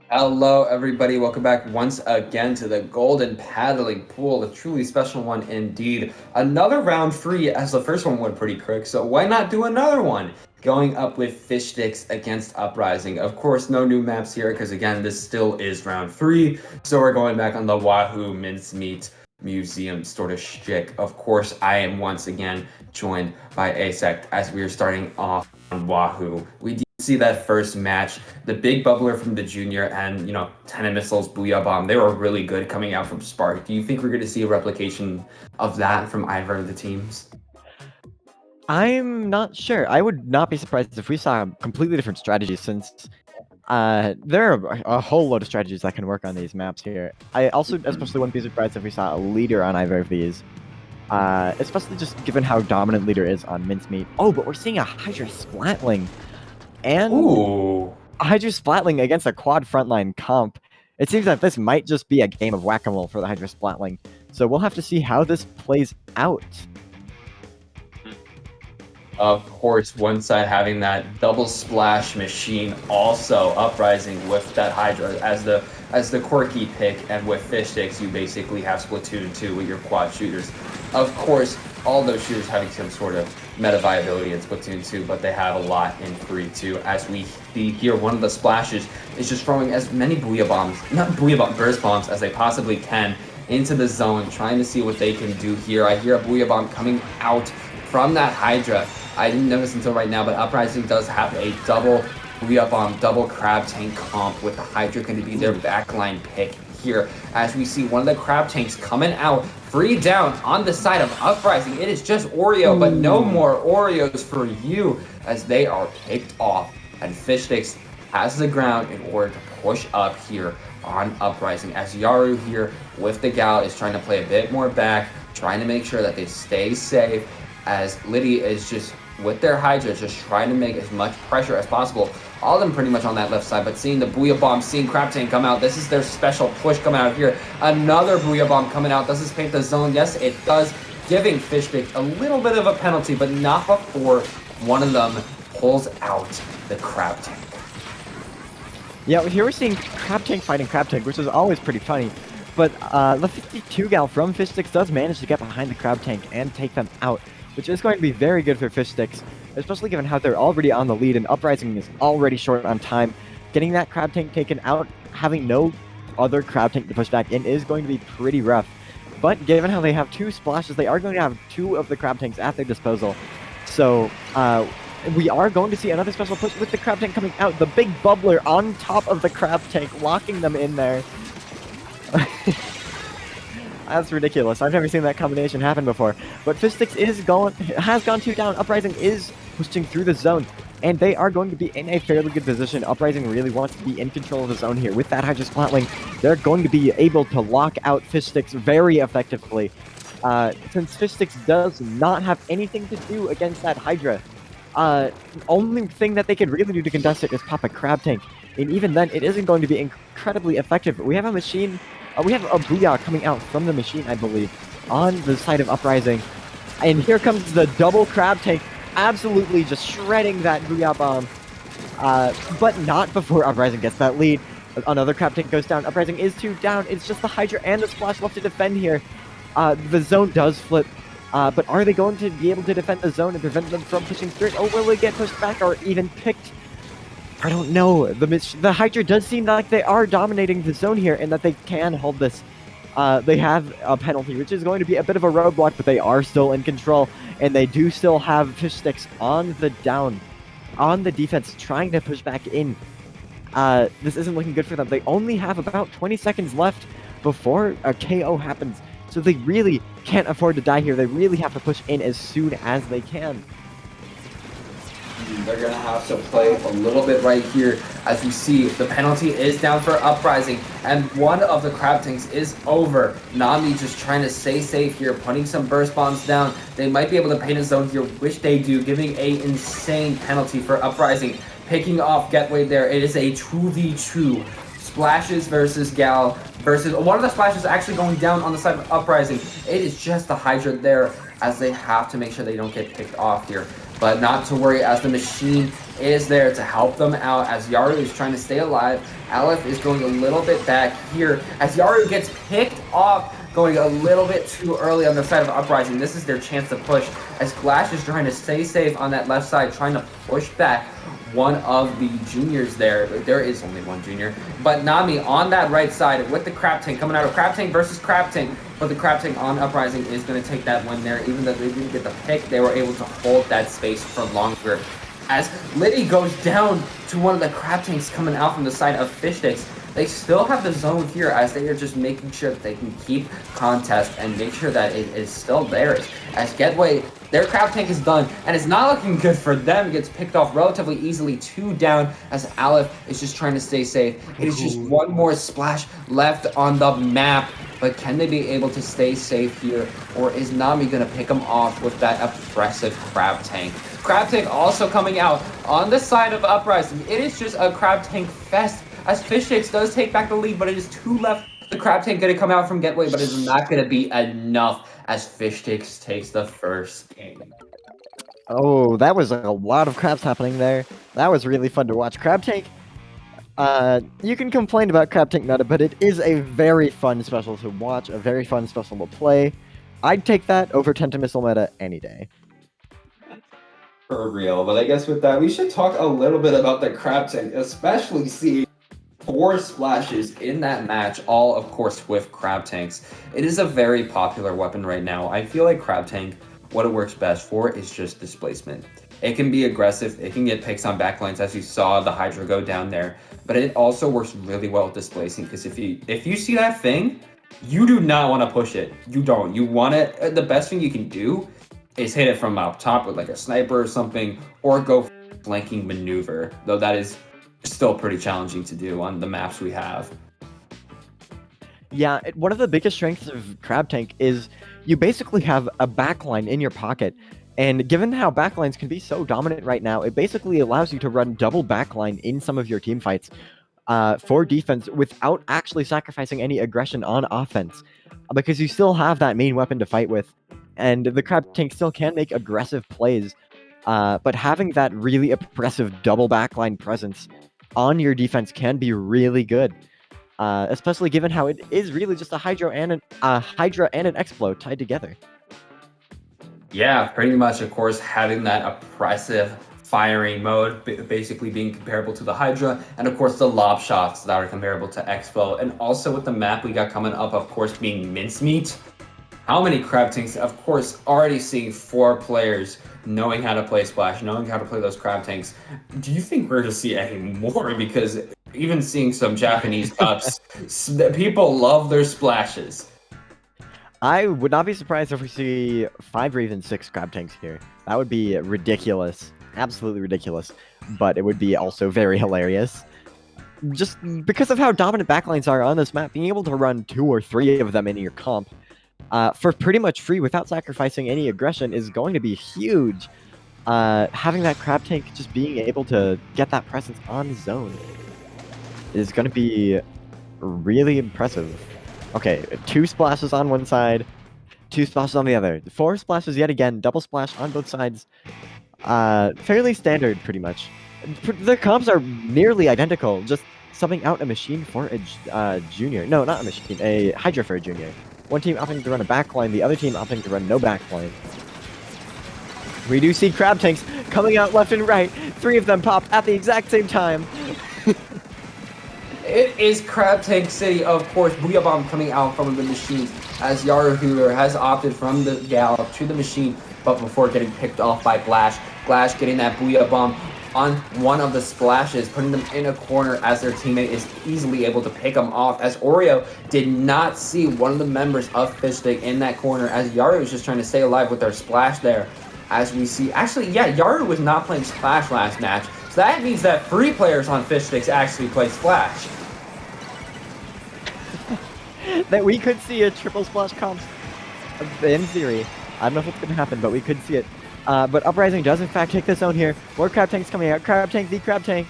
Hello, everybody. Welcome back once again to the Golden Paddling Pool, a truly special one indeed. Another round free, as the first one went pretty quick, so why not do another one? Going up with Fishsticks against Uprising. Of course, no new maps here, because again, this still is round 3, so we're going back on the Wahoo Mincemeat Museum sort of shtick. Of course, I am once again joined by Asect as we are starting off on Wahoo. We see that first match, the big bubbler from the junior and, 10 missiles, Booyah Bomb, they were really good coming out from Spark. Do you think we're going to see a replication of that from either of the teams?
I'm not sure. I would not be surprised if we saw a completely different strategy, since There are a whole load of strategies that can work on these maps here. I also especially wouldn't be surprised if we saw a leader on either of these. Especially just given how dominant leader is on Mincemeat. Oh, but we're seeing a Hydra Splatling. And
Ooh.
a Hydra Splatling against a quad frontline comp. It seems that this might just be a game of whack-a-mole for the Hydra Splatling. So we'll have to see how this plays out.
Of course, one side having that double splash machine, also Uprising with that Hydra as the quirky pick, and with Fishsticks, you basically have Splatoon 2 with your quad shooters. Of course, all those shooters having some sort of meta viability in Splatoon 2, but they have a lot in 3 too. As we see here, one of the splashes is just throwing as many burst bombs as they possibly can into the zone, trying to see what they can do here. I hear a Booyah Bomb coming out from that Hydra. I didn't notice until right now, but Uprising does have a double Booyah Bomb, double Crab Tank comp, with the Hydra going to be their backline pick here. As we see one of the Crab Tanks coming out, free down on the side of Uprising. It is just Oreo, but no more Oreos for you, as they are picked off. And Fishsticks has the ground in order to push up here on Uprising, as Yaru here with the Gal is trying to play a bit more back, trying to make sure that they stay safe, as Liddy is just with their Hydra, just trying to make as much pressure as possible. All of them pretty much on that left side, but seeing the Booyah Bomb, seeing Crab Tank come out, this is their special push coming out here. Another Booyah Bomb coming out. Does this paint the zone? Yes, it does, giving Fishsticks a little bit of a penalty, but not before one of them pulls out the Crab Tank.
Yeah, here we're seeing Crab Tank fighting Crab Tank, which is always pretty funny. But the 52 gal from Fishsticks does manage to get behind the Crab Tank and take them out, which is going to be very good for Fishsticks, especially given how they're already on the lead and Uprising is already short on time. Getting that Crab Tank taken out, having no other Crab Tank to push back in, is going to be pretty rough. But given how they have 2 splashes, they are going to have 2 of the Crab Tanks at their disposal. So we are going to see another special push with the Crab Tank coming out. The big bubbler on top of the Crab Tank, locking them in there. That's ridiculous. I've never seen that combination happen before. But Fishsticks has gone 2 down. Uprising is pushing through the zone, and they are going to be in a fairly good position. Uprising really wants to be in control of the zone here. With that Hydra Splatling, they're going to be able to lock out Fishsticks very effectively. Since Fishsticks does not have anything to do against that Hydra, only thing that they could really do to contest it is pop a Crab Tank. And even then, it isn't going to be incredibly effective. We have a machine... we have a Booyah coming out from the machine, I believe, on the side of Uprising. And here comes the double Crab Tank, absolutely just shredding that Booyah Bomb. But not before Uprising gets that lead. Another Crab Tank goes down. Uprising is 2 down. It's just the Hydra and the Splash left to defend here. The zone does flip. But are they going to be able to defend the zone and prevent them from pushing through it? Or will they get pushed back or even picked? I don't know. The Hydra does seem like they are dominating the zone here and that they can hold this. They have a penalty, which is going to be a bit of a roadblock, but they are still in control. And they do still have Fishsticks on the down, on the defense, trying to push back in. This isn't looking good for them. They only have about 20 seconds left before a KO happens. So they really can't afford to die here. They really have to push in as soon as they can.
They're going to have to play a little bit right here. As we see, the penalty is down for Uprising, and one of the Crab Tanks is over. Nami just trying to stay safe here, putting some burst bombs down. They might be able to paint a zone here, which they do, giving a insane penalty for Uprising. Picking off Getway there. It is a 2v2. Splashes versus Gal versus... one of the splashes actually going down on the side of Uprising. It is just the Hydra there, as they have to make sure they don't get picked off here. But not to worry, as the machine is there to help them out, as Yaru is trying to stay alive. Aleph is going a little bit back here, as Yaru gets picked off, going a little bit too early on the side of Uprising. This is their chance to push, as Glash is trying to stay safe on that left side, trying to push back one of the juniors there. There is only one junior. But Nami on that right side with the Crab Tank coming out of Crab Tank versus Crab Tank. But the Crab Tank on Uprising is going to take that win there. Even though they didn't get the pick, they were able to hold that space for longer. As Liddy goes down to one of the Crab Tanks coming out from the side of Fishsticks. they still have the zone here as they are just making sure that they can keep contest and make sure that it is still theirs. As Getway, their crab tank is done, and it's not looking good for them. Gets picked off relatively easily, 2 down, as Aleph is just trying to stay safe. It is just one more splash left on the map. But can they be able to stay safe here, or is Nami gonna pick them off with that oppressive crab tank? Crab tank also coming out on the side of Uprising. It is just a crab tank fest as Fishsticks does take back the lead, but it is 2 left. The crab tank gonna come out from Getway, but it's not gonna be enough as Fishsticks takes the first game.
Oh, that was a lot of crabs happening there. That was really fun to watch. Crab Tank, you can complain about Crab Tank meta, but it is a very fun special to watch, a very fun special to play. I'd take that over Tentamissile meta any day.
For real, but I guess with that, we should talk a little bit about the crab tank, especially seeing 4 splashes in that match, all of course with crab tanks. It is a very popular weapon right now. I feel like crab tank, what it works best for is just displacement. It can be aggressive, it can get picks on backlines as you saw the Hydra go down there, but it also works really well with displacing because if you see that thing, you do not want to push it. You don't. You want it. The best thing you can do is hit it from up top with like a sniper or something, or go flanking maneuver, though that is still pretty challenging to do on the maps we have.
Yeah, one of the biggest strengths of Crab Tank is you basically have a backline in your pocket. And given how backlines can be so dominant right now, it basically allows you to run double backline in some of your team fights for defense without actually sacrificing any aggression on offense. Because you still have that main weapon to fight with. And the Crab Tank still can make aggressive plays. But having that really oppressive double backline presence on your defense can be really good. Especially given how it is really just a Hydra and an Explo tied together.
Yeah, pretty much, of course, having that oppressive firing mode, basically being comparable to the Hydra, and of course the lob shots that are comparable to Expo, and also with the map we got coming up, of course, being mincemeat. How many crab tanks? Of course, already seeing 4 players knowing how to play Splash, knowing how to play those crab tanks. Do you think we're to see any more? Because even seeing some Japanese cups, people love their splashes.
I would not be surprised if we see 5 or even 6 crab tanks here. That would be ridiculous. Absolutely ridiculous. But it would be also very hilarious. Just because of how dominant backlines are on this map, being able to run 2 or 3 of them in your comp for pretty much free without sacrificing any aggression is going to be huge. Having that crab tank just being able to get that presence on zone is going to be really impressive. Okay, 2 splashes on one side, 2 splashes on the other. 4 splashes yet again, double splash on both sides. Fairly standard, pretty much. Their comps are nearly identical, just subbing out a machine for a junior. No, not a machine, a Hydra for a junior. One team opting to run a backline, the other team opting to run no backline. We do see crab tanks coming out left and right. 3 of them pop at the exact same time.
It is Crab Tank City, of course. Booyah Bomb coming out from the machine as Yaruhooter has opted from the Gallop to the machine, but before getting picked off by Glash. Glash getting that Booyah Bomb on one of the splashes, putting them in a corner as their teammate is easily able to pick them off, as Oreo did not see one of the members of Fishstick in that corner, as Yaru was just trying to stay alive with their splash there. As we see, actually, yeah, Yaru was not playing Splash last match, so that means that 3 players on Fishsticks actually play Splash.
That we could see a triple splash comp in theory. I don't know if it's going to happen, but we could see it. But Uprising does in fact take the zone here. More crab tanks coming out. Crab tank, the crab tank.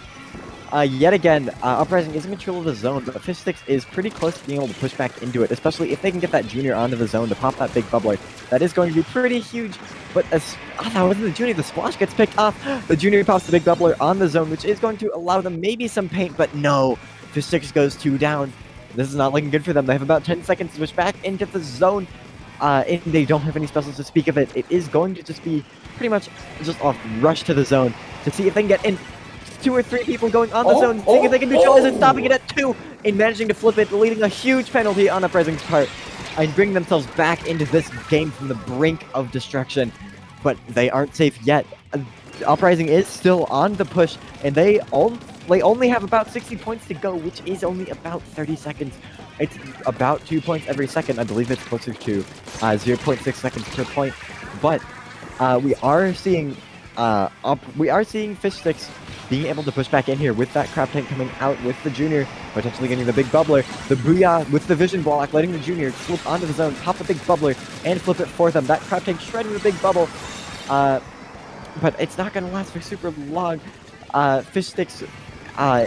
Yet again, Uprising is in control of the zone, but Fishsticks is pretty close to being able to push back into it, especially if they can get that junior onto the zone to pop that big bubbler. That is going to be pretty huge, but that wasn't the junior. The splash gets picked off. The junior pops the big bubbler on the zone, which is going to allow them maybe some paint, but no. Fishsticks goes 2 down. This is not looking good for them. They have about 10 seconds to push back into the zone. And they don't have any specials to speak of it. It is going to just be pretty much just a rush to the zone to see if they can get in. 2 or 3 people going on the zone, seeing if they can neutralize it, stopping it at 2, and managing to flip it, leading a huge penalty on Uprising's part, and bring themselves back into this game from the brink of destruction. But they aren't safe yet. Uprising is still on the push, and they all They only have about 60 points to go, which is only about 30 seconds. It's about 2 points every second. I believe it's closer to 0.6 seconds per point. But we are seeing Fishsticks being able to push back in here with that crab tank coming out with the junior, potentially getting the big bubbler. The Booyah with the vision block, letting the junior slip onto the zone, pop the big bubbler, and flip it for them. That crab tank shredding the big bubble. But it's not going to last for super long. Fishsticks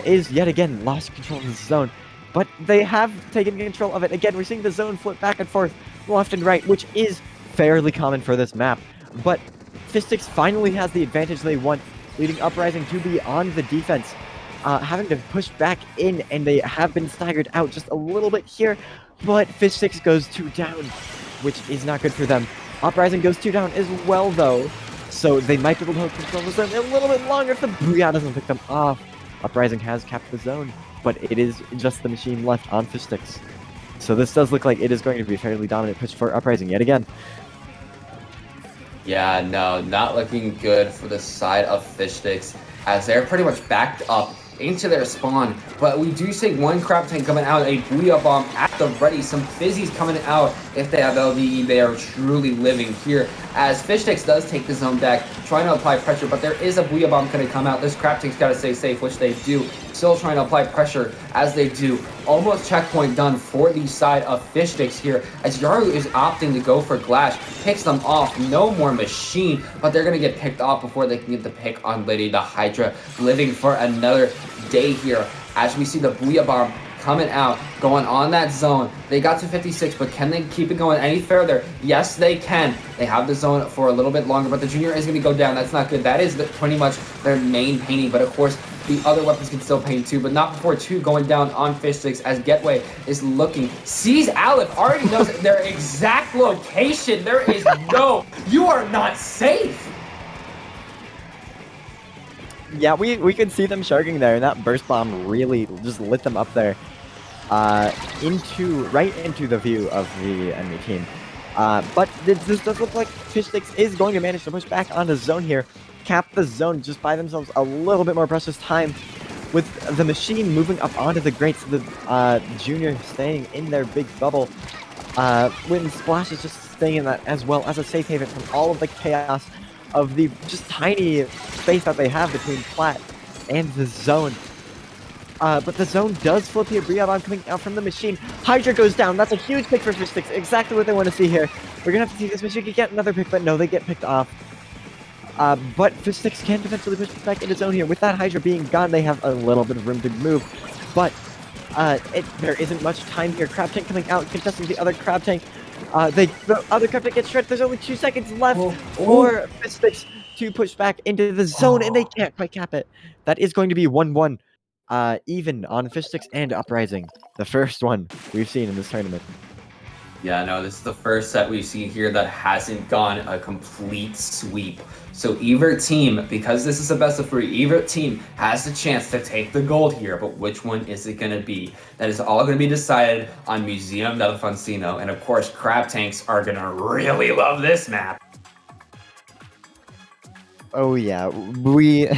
is yet again lost control of the zone, but they have taken control of it. Again, we're seeing the zone flip back and forth, left and right, which is fairly common for this map. But Fishsticks finally has the advantage they want, leading Uprising to be on the defense, having to push back in, and they have been staggered out just a little bit here, but Fishsticks goes 2 down, which is not good for them. Uprising goes 2 down as well, though, so they might be able to hold control of the zone a little bit longer if the Booyah doesn't pick them off. Uprising has capped the zone, but it is just the machine left on Fishsticks. So this does look like it is going to be a fairly dominant push for Uprising yet again.
Yeah, no, not looking good for the side of Fishsticks, as they're pretty much backed up into their spawn. But we do see one crab tank coming out, a Booyah bomb at the ready, some fizzies coming out. If they have LVE, they are truly living here, as Fishsticks does take the zone back, trying to apply pressure, but there is a Booyah bomb going to come out. This crab tank's got to stay safe, which they do. Still trying to apply pressure as they do. Almost checkpoint done for the side of Fishsticks here, as Yaru is opting to go for Glash, picks them off. No more machine, but they're going to get picked off before they can get the pick on Liddy. The Hydra living for another day here, as we see the Booyah bomb coming out, going on that zone. They got to 56, but can they keep it going any further? Yes, they can. They have the zone for a little bit longer, but the junior is going to go down. That's not good. That is pretty much their main painting, but of course, the other weapons can still paint too, but not before 2 going down on Fishsticks, as Getway is looking. Sees Aleph, already knows their exact location. There is no, you are not safe.
Yeah, we could see them sharking there, and that burst bomb really just lit them up there, right into the view of the enemy team. But this does look like Fishsticks is going to manage to push back on the zone here, cap the zone, just buy themselves a little bit more precious time, with the machine moving up onto the grates, the junior staying in their big bubble, when Splash is just staying in that, as well as a safe haven from all of the chaos of the just tiny space that they have between Plat and the zone. But the zone does flip here. Booyah bomb coming out from the machine. Hydra goes down. That's a huge pick for Fishsticks. Exactly what they want to see here. We're going to have to see this machine get another pick, but no, they get picked off. But Fishsticks can potentially push back into zone here. With that Hydra being gone, they have a little bit of room to move. But there isn't much time here. Crab Tank coming out, contesting the other Crab Tank. The other crab tank gets shredded. There's only 2 seconds left for Fishsticks to push back into the zone, and they can't quite cap it. That is going to be 1-1, even on Fishsticks and Uprising. The first one we've seen in this tournament.
Yeah, no, this is the first set we've seen here that hasn't gone a complete sweep. So either team, because this is a best of 3, either team has the chance to take the gold here, but which one is it going to be? That is all going to be decided on Museum del Foncino, and of course, crab tanks are going to really love this map.
Oh yeah, we've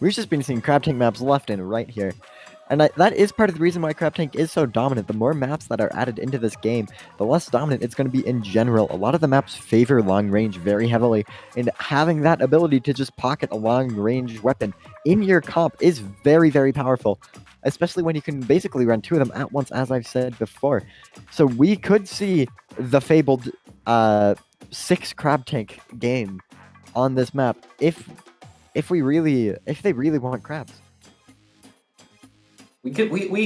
just been seeing crab tank maps left and right here. And that is part of the reason why Crab Tank is so dominant. The more maps that are added into this game, the less dominant it's going to be in general. A lot of the maps favor long range very heavily, and having that ability to just pocket a long range weapon in your comp is very, very powerful, especially when you can basically run 2 of them at once, as I've said before. So we could see the fabled 6 Crab Tank game on this map if they really want crabs.
We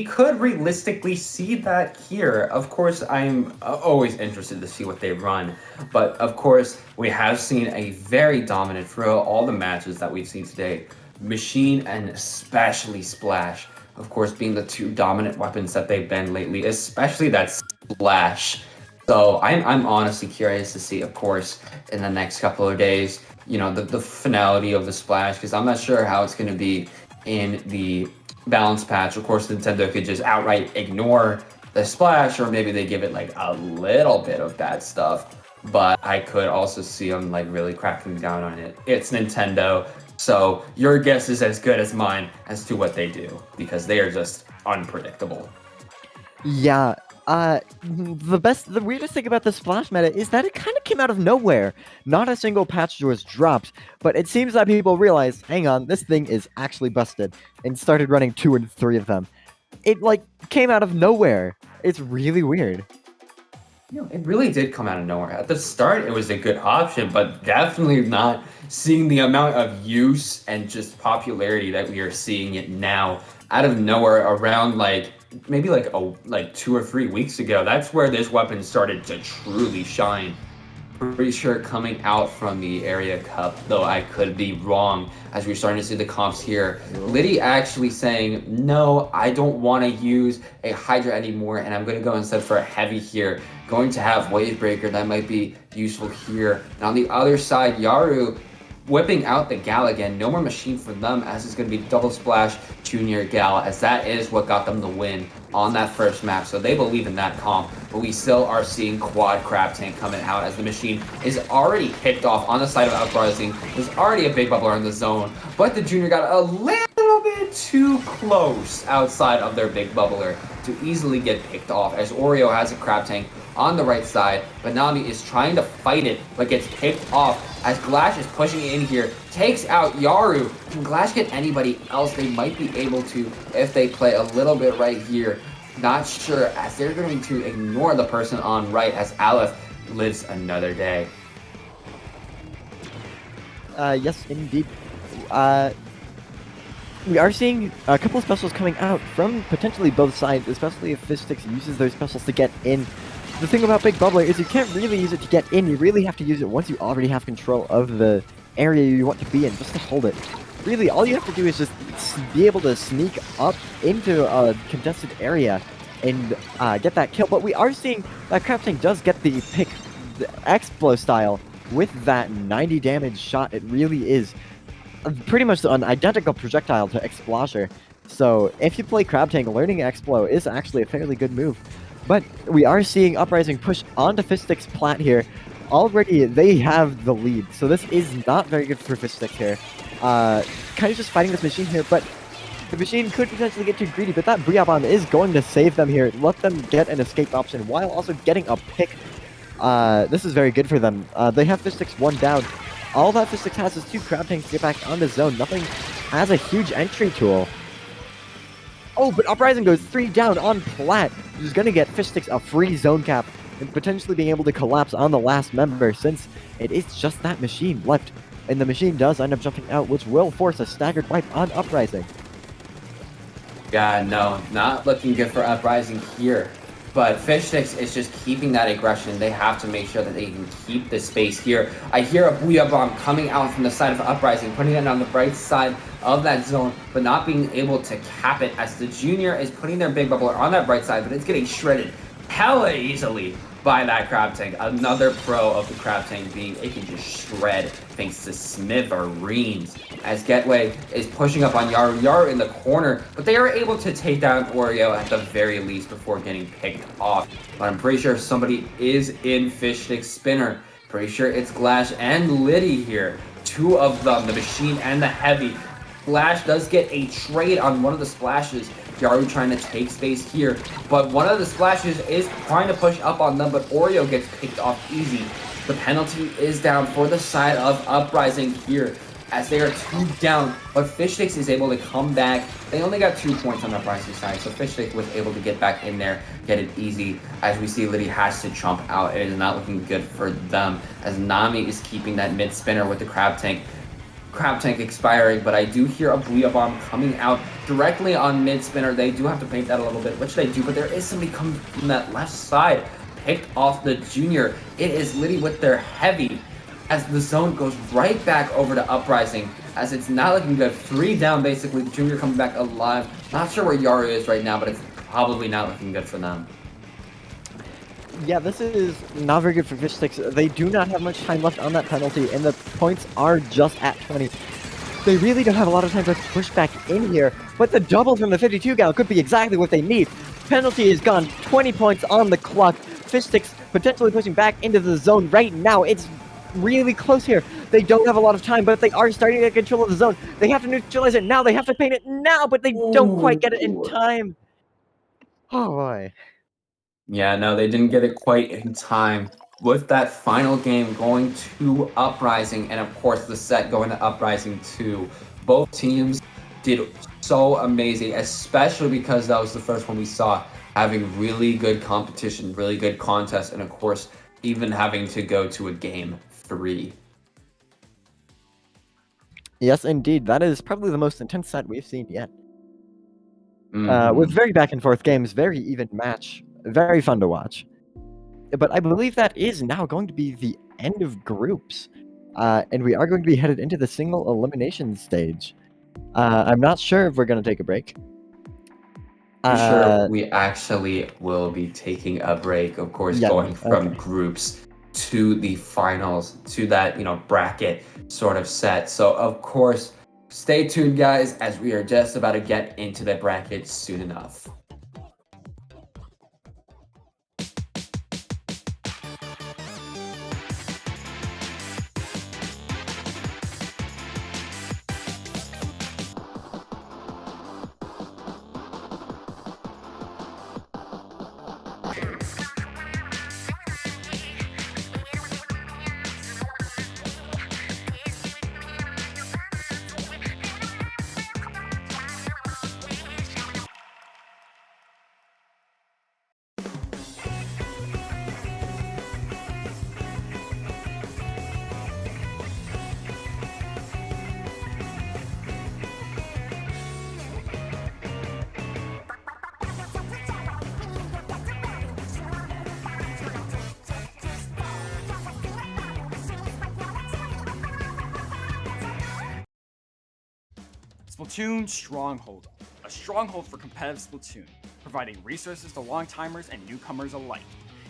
could realistically see that here. Of course, I'm always interested to see what they run, but of course, we have seen a very dominant throughout all the matches that we've seen today. Machine and especially Splash, of course, being the 2 dominant weapons that they've been lately, especially that Splash. So I'm honestly curious to see, of course, in the next couple of days, you know, the finality of the Splash, because I'm not sure how it's going to be in the balance patch. Of course, Nintendo could just outright ignore the Splash, or maybe they give it like a little bit of bad stuff, but I could also see them like really cracking down on it. It's Nintendo. So your guess is as good as mine as to what they do, because they are just unpredictable.
Yeah, the weirdest thing about the Splash meta is that it kind of came out of nowhere. Not a single patch was dropped, but it seems that people realized, hang on, this thing is actually busted, and started running 2 and 3 of them. It, like, came out of nowhere. It's really weird.
It really did come out of nowhere. At the start, it was a good option, but definitely not seeing the amount of use and just popularity that we are seeing it now out of nowhere around maybe like 2 or 3 weeks ago. That's where this weapon started to truly shine. Pretty sure coming out from the Area Cup, though I could be wrong, as we're starting to see the comps here. Liddy actually saying, no, I don't want to use a Hydra anymore, and I'm going to go instead for a Heavy here. Going to have Wave Breaker, that might be useful here. And on the other side, Yaru whipping out the Gal again. No more machine for them, as it's going to be double splash Junior Gal, as that is what got them the win on that first map. So they believe in that comp, but we still are seeing quad Crab Tank coming out as the machine is already picked off on the side of Uprising. There's already a big bubbler in the zone, but the Junior got a little bit too close outside of their big bubbler to easily get picked off, as Oreo has a Crab Tank on the right side, but Nami is trying to fight it, but gets picked off as Glash is pushing in here, takes out Yaru. Can Glash get anybody else? They might be able to if they play a little bit right here. Not sure, as they're going to ignore the person on right as Aleph lives another day.
Yes, indeed. We are seeing a couple of specials coming out from potentially both sides, especially if Fishsticks uses those specials to get in. The thing about Big Bubbler is you can't really use it to get in, you really have to use it once you already have control of the area you want to be in, just to hold it. Really, all you have to do is just be able to sneak up into a contested area and get that kill. But we are seeing that Crab Tank does get the pick, the Explo style, with that 90 damage shot. It really is pretty much an identical projectile to Explosion. So if you play Crab Tank, learning Explo is actually a fairly good move. But we are seeing Uprising push onto Fishsticks plat here. Already, they have the lead, so this is not very good for Fishsticks here. Kind of just fighting this machine here, but the machine could potentially get too greedy, but that Booyah Bomb is going to save them here, let them get an escape option while also getting a pick. This is very good for them. They have Fishsticks 1 down. All that Fishsticks has is 2 Crab Tanks to get back on the zone. Nothing as a huge entry tool. Oh, but Uprising goes 3 down on plat, which is going to get Fishsticks a free zone cap and potentially being able to collapse on the last member, since it is just that machine left. And the machine does end up jumping out, which will force a staggered wipe on Uprising.
Yeah, no, not looking good for Uprising here. But Fishsticks is just keeping that aggression. They have to make sure that they can keep the space here. I hear a Booyah Bomb coming out from the side of Uprising, putting it on the right side of that zone, but not being able to cap it, as the Junior is putting their big bubbler on that right side, but it's getting shredded hella easily by that Crab Tank. Another pro of the Crab Tank being it can just shred thanks to smithereens, as Getway is pushing up on Yaru. Yaru in the corner, but they are able to take down Oreo at the very least before getting picked off. But I'm pretty sure somebody is in Fishsticks spinner. Pretty sure it's Glash and Liddy here. 2 of them, the machine and the heavy. Glash does get a trade on one of the splashes. Yaru trying to take space here, but one of the splashes is trying to push up on them, but Oreo gets picked off easy. The penalty is down for the side of Uprising here, as they are 2 down, but Fishsticks is able to come back. They only got 2 points on the Uprising side, so Fishsticks was able to get back in there, get it easy, as we see Liddy has to jump out. It is not looking good for them, as Nami is keeping that mid spinner with the Crab Tank expiring, but I do hear a Booyah Bomb coming out directly on mid spinner. They do have to paint that a little bit, which they do, but there is somebody coming from that left side, picked off the Junior. It is Liddy with their heavy, as the zone goes right back over to Uprising, as it's not looking good. 3 down basically, the Junior coming back alive. Not sure where Yaru is right now, but it's probably not looking good for them.
Yeah, this is not very good for Fishsticks. They do not have much time left on that penalty, and the points are just at 20. They really don't have a lot of time to push back in here, but the double from the 52 gal could be exactly what they need. Penalty is gone, 20 points on the clock. Fishsticks potentially pushing back into the zone right now. It's really close here. They don't have a lot of time, but they are starting to get control of the zone. They have to neutralize it now. They have to paint it now, but they don't quite get it in
Ooh.
time. Oh boy.
Yeah, no, they didn't get it quite in time. With that final game going to Uprising, and of course the set going to Uprising 2, both teams did so amazing, especially because that was the first one we saw having really good competition, really good contest, and of course, even having to go to a game 3.
Yes, indeed. That is probably the most intense set we've seen yet.
Mhm.
With very back and forth games, very even match, very fun to watch. But I believe that is now going to be the end of groups, and we are going to be headed into the single elimination stage. I'm not sure if we're going to take a break.
I'm sure we actually will be taking a break, of course,
Yeah,
going from
okay.
groups to the finals, to that, bracket sort of set. So, of course, stay tuned, guys, as we are just about to get into the bracket soon enough.
Splatoon Stronghold, a stronghold for competitive Splatoon, providing resources to long-timers and newcomers alike.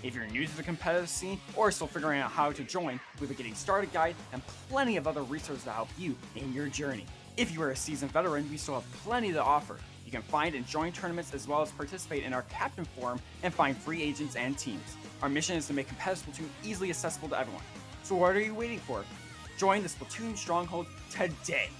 If you're new to the competitive scene or still figuring out how to join, we have a Getting Started guide and plenty of other resources to help you in your journey. If you are a seasoned veteran, we still have plenty to offer. You can find and join tournaments as well as participate in our Captain Forum and find free agents and teams. Our mission is to make competitive Splatoon easily accessible to everyone. So what are you waiting for? Join the Splatoon Stronghold today!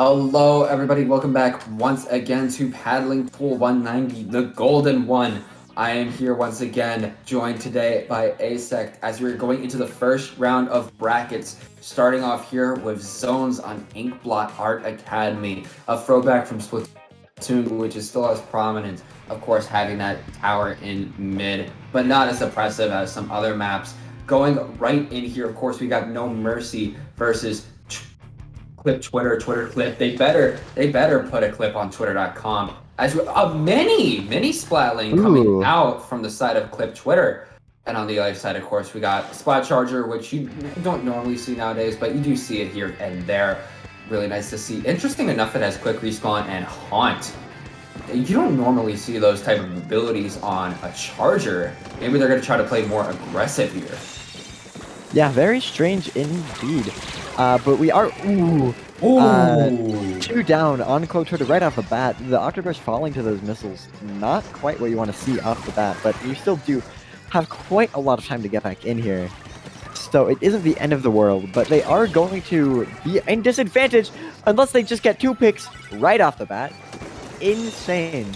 Hello, everybody. Welcome back once again to Paddling Pool 190, the golden one. I am here once again, joined today by Asect as we're going into the first round of brackets. Starting off here with Zones on Inkblot Art Academy, a throwback from Splatoon, which is still as prominent, of course, having that tower in mid, but not as oppressive as some other maps. Going right in here, of course, we got No Mercy versus Clip Twitter clip. They better put a clip on twitter.com. As many Splatling coming out from the side of Clip Twitter. And on the other side, of course, we got Splat Charger, which you don't normally see nowadays, but you do see it here and there. Really nice to see. Interesting enough, it has quick respawn and haunt. you don't normally see those type of abilities on a charger. Maybe they're going to try to play more aggressive here.
Yeah, very strange indeed. But we are... Ooh.
Ooh.
2 down on Cloak Twitter right off the bat. The Octobrush falling to those missiles, not quite what you want to see off the bat, but you still do have quite a lot of time to get back in here. So it isn't the end of the world, but they are going to be in disadvantage unless they just get 2 picks right off the bat. Insane.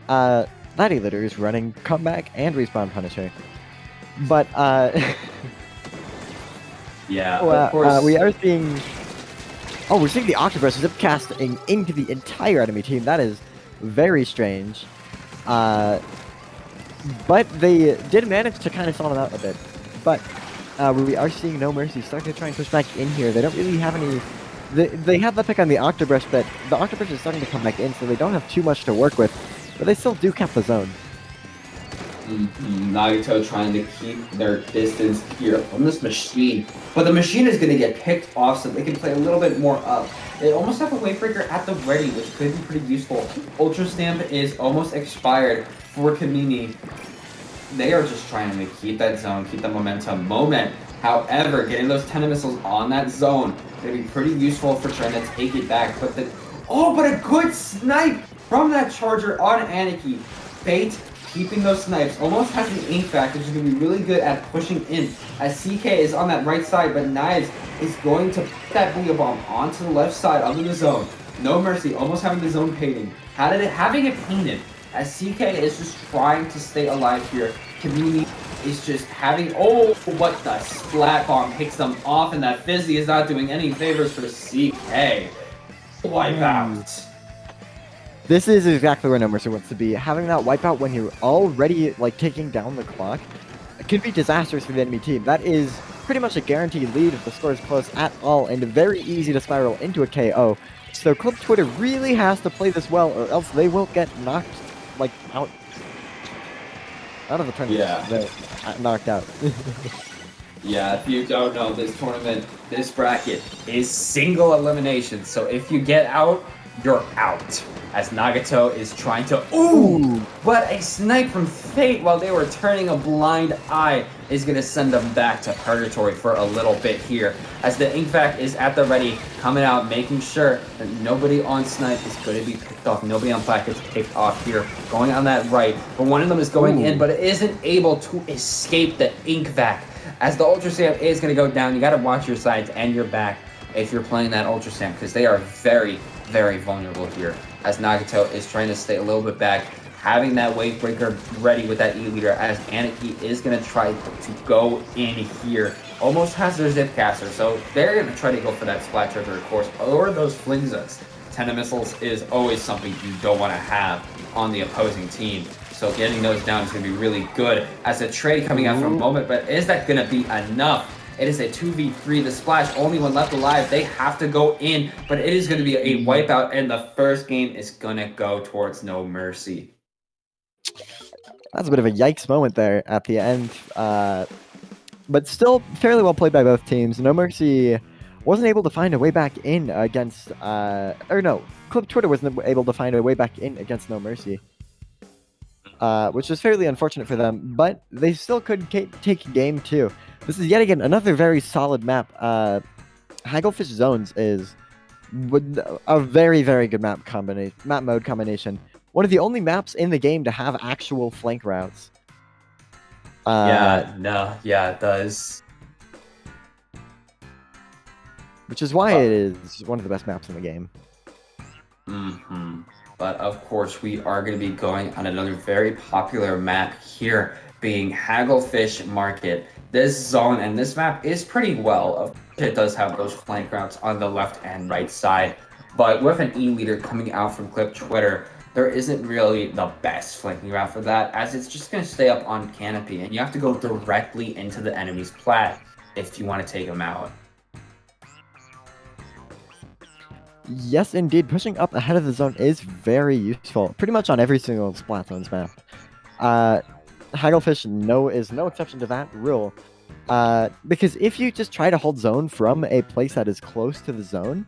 That E-Litter is running comeback and respawn Punisher. But,
yeah, of course.
we are seeing... Oh, we're seeing the Octobrush zipcasting into the entire enemy team. That is very strange. But they did manage to kind of solve it out a bit. But we are seeing No Mercy start to try and push back in here. They don't really have any... They have the pick on the Octobrush, but the Octobrush is starting to come back in, so they don't have too much to work with. But they still do cap the zone.
Nagato trying to keep their distance here from this machine. But the machine is going to get picked off so they can play a little bit more up. They almost have a Wavebreaker at the ready, which could be pretty useful. Ultra Stamp is almost expired for Kamini. They are just trying to keep that zone, keep the momentum moment. However, getting those 10 missiles on that zone going to be pretty useful for trying to take it back. But but a good snipe from that charger on Aniki. Fate keeping those snipes, almost has an ink back, which is going to be really good at pushing in. As CK is on that right side, but Knives is going to put that Booyah Bomb onto the left side under the zone. No Mercy, almost having the zone painted. Having it painted, as CK is just trying to stay alive here. Kamini is just having, what the Splat Bomb takes them off, and that Fizzy is not doing any favors for CK. Wipeout.
This is exactly where No Mercy wants to be. Having that wipeout when you're already, like, taking down the clock can be disastrous for the enemy team. That is pretty much a guaranteed lead if the score is close at all, and very easy to spiral into a KO. So Club Twitter really has to play this well, or else they will get knocked, like, out of the tournament.
Yeah.
They're knocked out.
Yeah, if you don't know, this tournament, this bracket is single elimination. So if you get out, you're out. As Nagato is trying to... Ooh! What a snipe from Fate while they were turning a blind eye is going to send them back to Purgatory for a little bit here. As the Inkvac is at the ready, coming out, making sure that nobody on Snipe is going to be picked off. Nobody on Black gets picked off here. Going on that right. But one of them is going in, but it isn't able to escape the Inkvac. As the Ultra Stamp is going to go down, you got to watch your sides and your back if you're playing that Ultra Stamp, because they are very, very vulnerable here. As Nagato is trying to stay a little bit back, having that Wavebreaker ready with that E-Leader, as Aniki is going to try to go in here. Almost has their Zipcaster, so they're going to try to go for that Splat Charger, of course, or those Flingzas. 10 missiles is always something you don't want to have on the opposing team. So getting those down is going to be really good. As a trade coming out for a moment, but is that going to be enough? It is a 2v3. The Splash, only one left alive. They have to go in, but it is going to be a wipeout, and the first game is going to go towards No Mercy.
That's a bit of a yikes moment there at the end. But still fairly well played by both teams. No Mercy wasn't able to find a way back in against... Clip Twitter wasn't able to find a way back in against No Mercy. Which was fairly unfortunate for them, but they still could take game 2. This is yet again another very solid map. Hagglefish Zones is a very, very good map mode combination. One of the only maps in the game to have actual flank routes.
It does.
Which is why it is one of the best maps in the game.
But of course, we are going to be going on another very popular map here, being Hagglefish Market. This zone and this map is pretty well. It does have those flank routes on the left and right side, but with an E-Leader coming out from Clip Twitter, there isn't really the best flanking route for that, as it's just going to stay up on Canopy, and you have to go directly into the enemy's plat if you want to take them out.
Yes, indeed. Pushing up ahead of the zone is very useful, pretty much on every single Splat Zones map. Hagglefish is no exception to that rule, because if you just try to hold zone from a place that is close to the zone,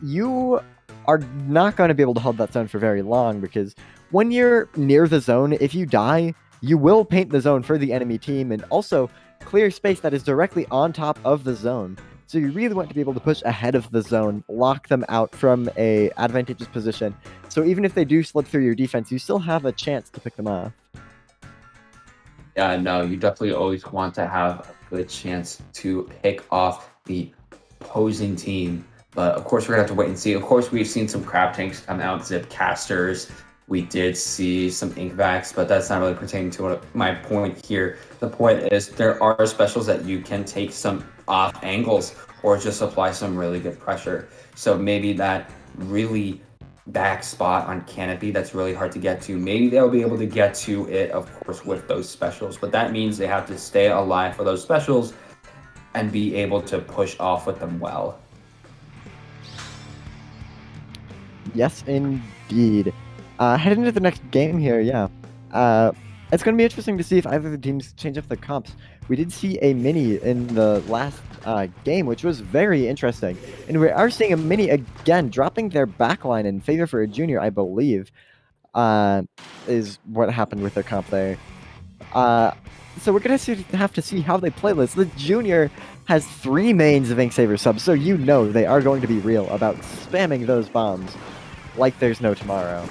you are not going to be able to hold that zone for very long, because when you're near the zone, if you die, you will paint the zone for the enemy team and also clear space that is directly on top of the zone. So you really want to be able to push ahead of the zone, lock them out from a advantageous position. So even if they do slip through your defense, you still have a chance to pick them off.
Yeah, no, you definitely always want to have a good chance to pick off the opposing team. But of course, we're gonna have to wait and see. Of course, we've seen some crab tanks come out, zip casters. We did see some ink vacs, but that's not really pertaining to my point here. The point is there are specials that you can take some off angles or just apply some really good pressure. So maybe that really back spot on canopy that's really hard to get to, maybe they'll be able to get to it, of course, with those specials, but that means they have to stay alive for those specials and be able to push off with them well.
Yes, indeed. Heading into the next game here, yeah. It's going to be interesting to see if either of the teams change up their comps. We did see a mini in the last game, which was very interesting. And we are seeing a mini again dropping their backline in favor for a junior, I believe, is what happened with their comp there. So we're going to have to see how they play this. The junior has 3 mains of Inksaver subs, so you know they are going to be real about spamming those bombs like there's no tomorrow.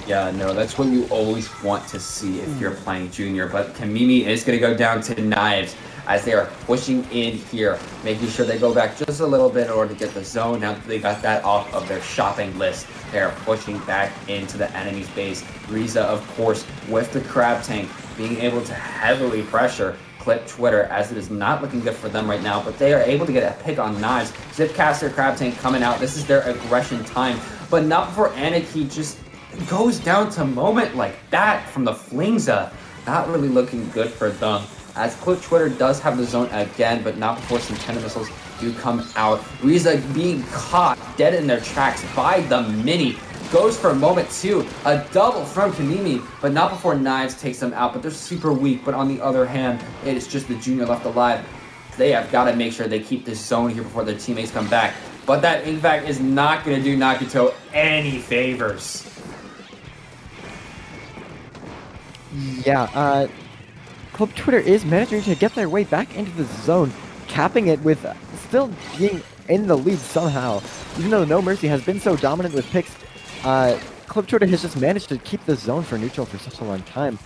Yeah, no, that's what you always want to see if you're playing junior, but Kamimi is going to go down to knives as they are pushing in here, making sure they go back just a little bit in order to get the zone. Now that they got that off of their shopping list, they are pushing back into the enemy's base. Riza, of course, with the crab tank, being able to heavily pressure Clip Twitter, as it is not looking good for them right now, but they are able to get a pick on knives. Zipcaster, crab tank coming out. This is their aggression time, but not before Anarchy just goes down to moment like that from the Flingza. Not really looking good for them, as Clip Twitter does have the zone again, but not before some cannon missiles do come out. Riza being caught dead in their tracks by the mini. Goes for a moment too, a double from Kamimi, but not before Knives takes them out, but they're super weak. But on the other hand, it is just the junior left alive. They have got to make sure they keep this zone here before their teammates come back. But that Inkvac is not going to do Nagito any favors.
Yeah, Club Twitter is managing to get their way back into the zone, capping it with still being in the lead somehow. Even though No Mercy has been so dominant with picks, Club Twitter has just managed to keep the zone for neutral for such a long time.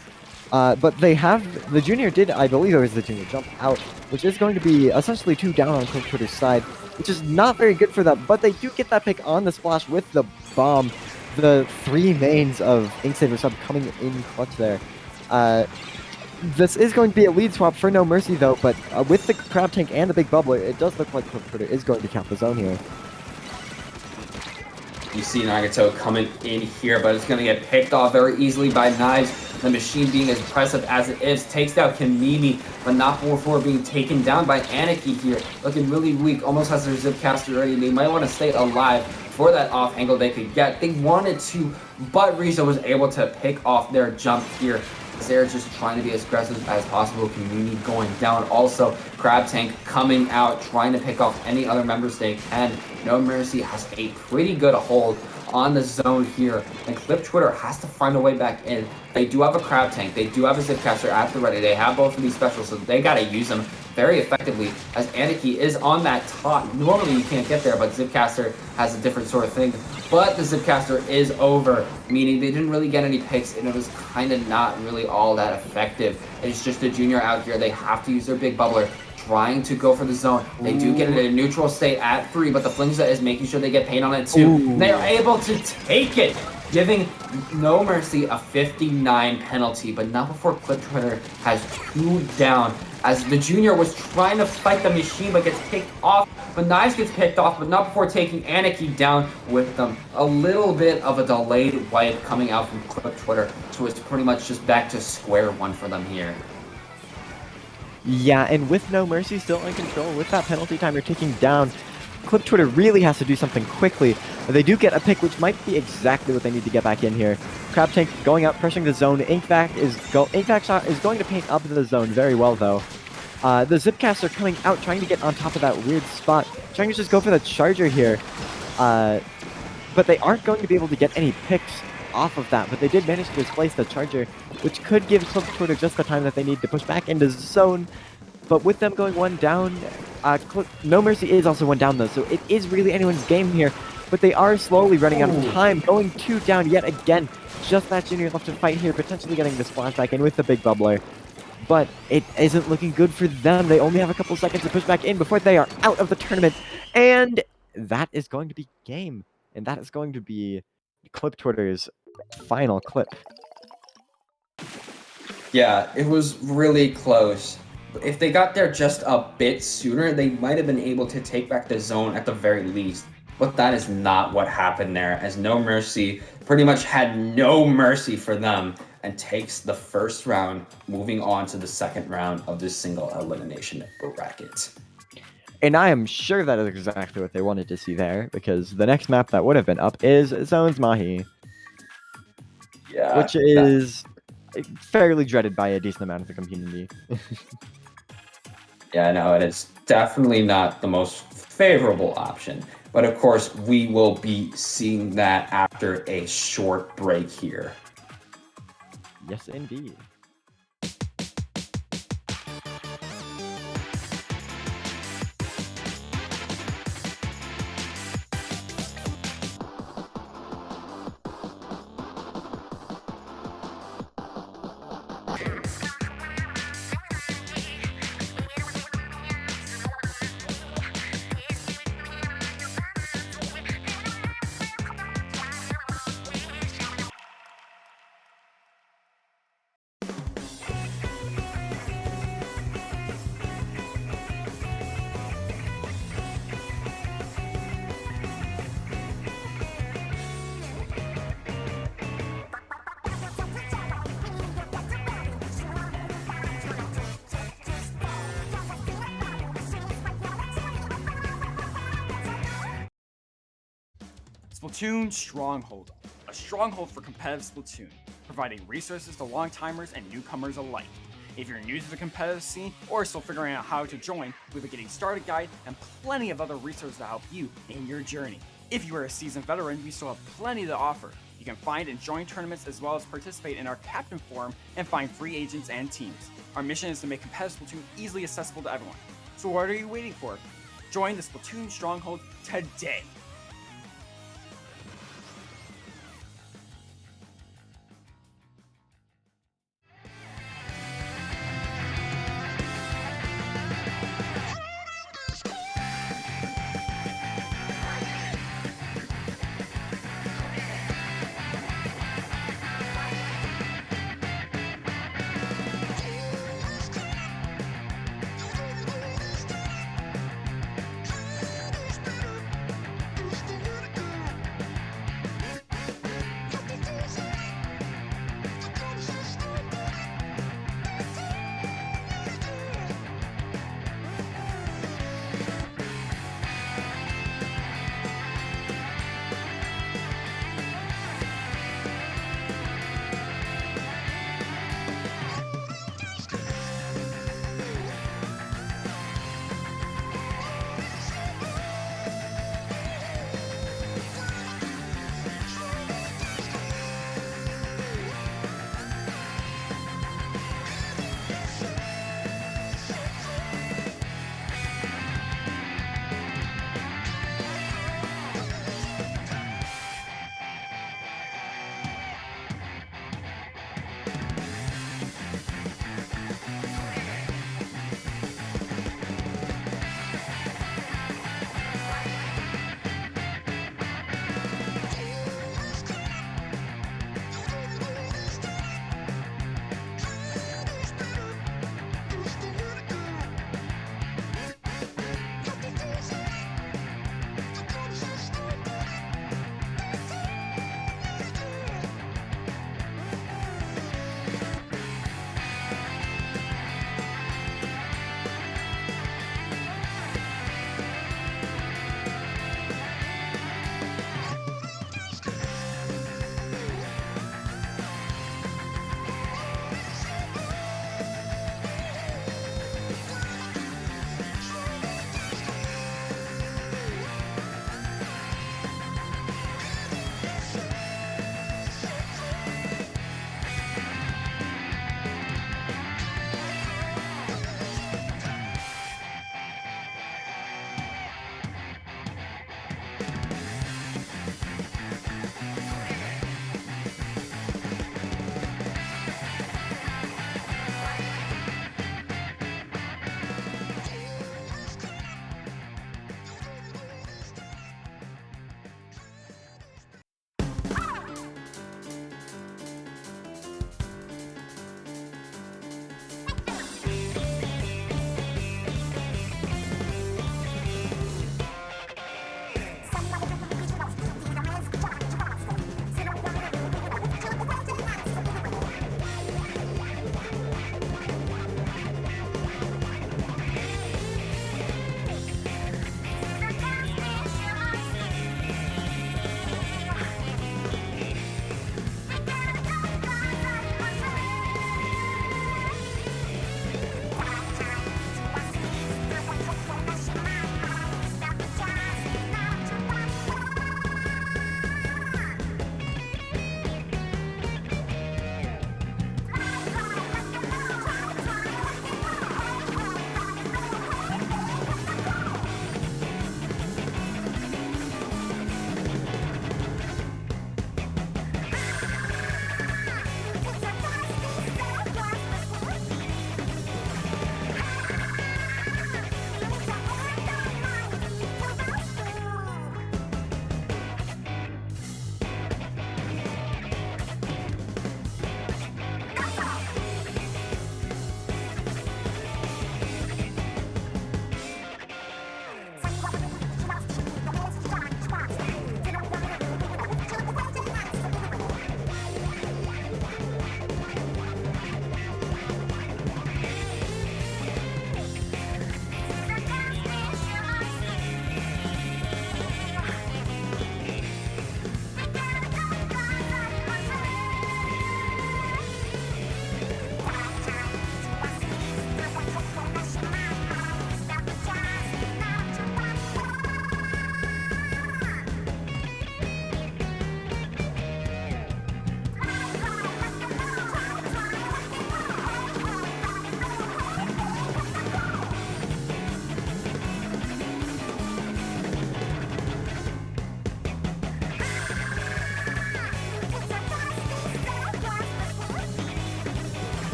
But they have, the junior did, I believe it was the junior, jump out, which is going to be essentially 2 down on Club Twitter's side, which is not very good for them, but they do get that pick on the splash with the bomb. The 3 mains of Inksaver sub coming in clutch there. This is going to be a lead swap for No Mercy though, but with the crab tank and the big bubbler, it does look like Club Twitter is going to cap the zone here.
You see Nagato coming in here, but it's going to get picked off very easily by Knives. The machine being as impressive as it is, takes down Kamimi, but not before being taken down by Anarchy here. Looking really weak, almost has their Zipcaster ready. They might want to stay alive for that off angle they could get. They wanted to, but Riza was able to pick off their jump here. They're just trying to be as aggressive as possible. Community going down. Also, Crab Tank coming out, trying to pick off any other members they can. No Mercy has a pretty good hold on the zone here, and Clip Twitter has to find a way back in. They do have a Crab Tank. They do have a Zipcaster at the ready. They have both of these specials, so they got to use them very effectively, as Anarchy is on that top. Normally you can't get there, but Zipcaster has a different sort of thing. But the Zipcaster is over, meaning they didn't really get any picks, and it was kind of not really all that effective. It's just a junior out here. They have to use their big bubbler, trying to go for the zone. They do get it in a neutral state at 3, but the Flingza is making sure they get paint on it too. They are able to take it, giving No Mercy a 59 penalty, but not before Clip Twitter has 2 down, as the junior was trying to fight the machine but gets picked off. But Knives gets picked off, but not before taking Anarchy down with them. A little bit of a delayed wipe coming out from Clip Twitter, so it's pretty much just back to square one for them here.
Yeah, and with No Mercy still in control, with that penalty timer ticking down, Clip Twitter really has to do something quickly. They do get a pick, which might be exactly what they need to get back in here. Crab Tank going out, pressuring the zone. Inkvac shot is going to paint up the zone very well, though. The Zipcaster coming out, trying to get on top of that weird spot, trying to just go for the charger here. but they aren't going to be able to get any picks off of that. But they did manage to displace the charger, which could give Club Twitter just the time that they need to push back into zone. But with them going one down, No Mercy is also one down though, so it is really anyone's game here. But they are slowly running out of time, going 2 down yet again. Just that Junior left to fight here, potentially getting the splash back in with the big bubbler. But it isn't looking good for them. They only have a couple seconds to push back in before they are out of the tournament. And that is going to be game. And that is going to be Clip Twitter's final clip.
Yeah, it was really close. If they got there just a bit sooner, they might have been able to take back the zone at the very least. But that is not what happened there, as No Mercy pretty much had no mercy for them and takes the first round, moving on to the second round of this single elimination bracket.
And I am sure that is exactly what they wanted to see there, because the next map that would have been up is Zones Mahi.
Yeah,
which is fairly dreaded by a decent amount of the community.
Yeah, no, it is definitely not the most favorable option. But of course, we will be seeing that after a short break here.
Yes, indeed.
Splatoon Stronghold, a stronghold for competitive Splatoon, providing resources to long-timers and newcomers alike. If you're new to the competitive scene or still figuring out how to join, we have a getting started guide and plenty of other resources to help you in your journey. If you are a seasoned veteran, we still have plenty to offer. You can find and join tournaments as well as participate in our Captain Forum and find free agents and teams. Our mission is to make competitive Splatoon easily accessible to everyone. So what are you waiting for? Join the Splatoon Stronghold today!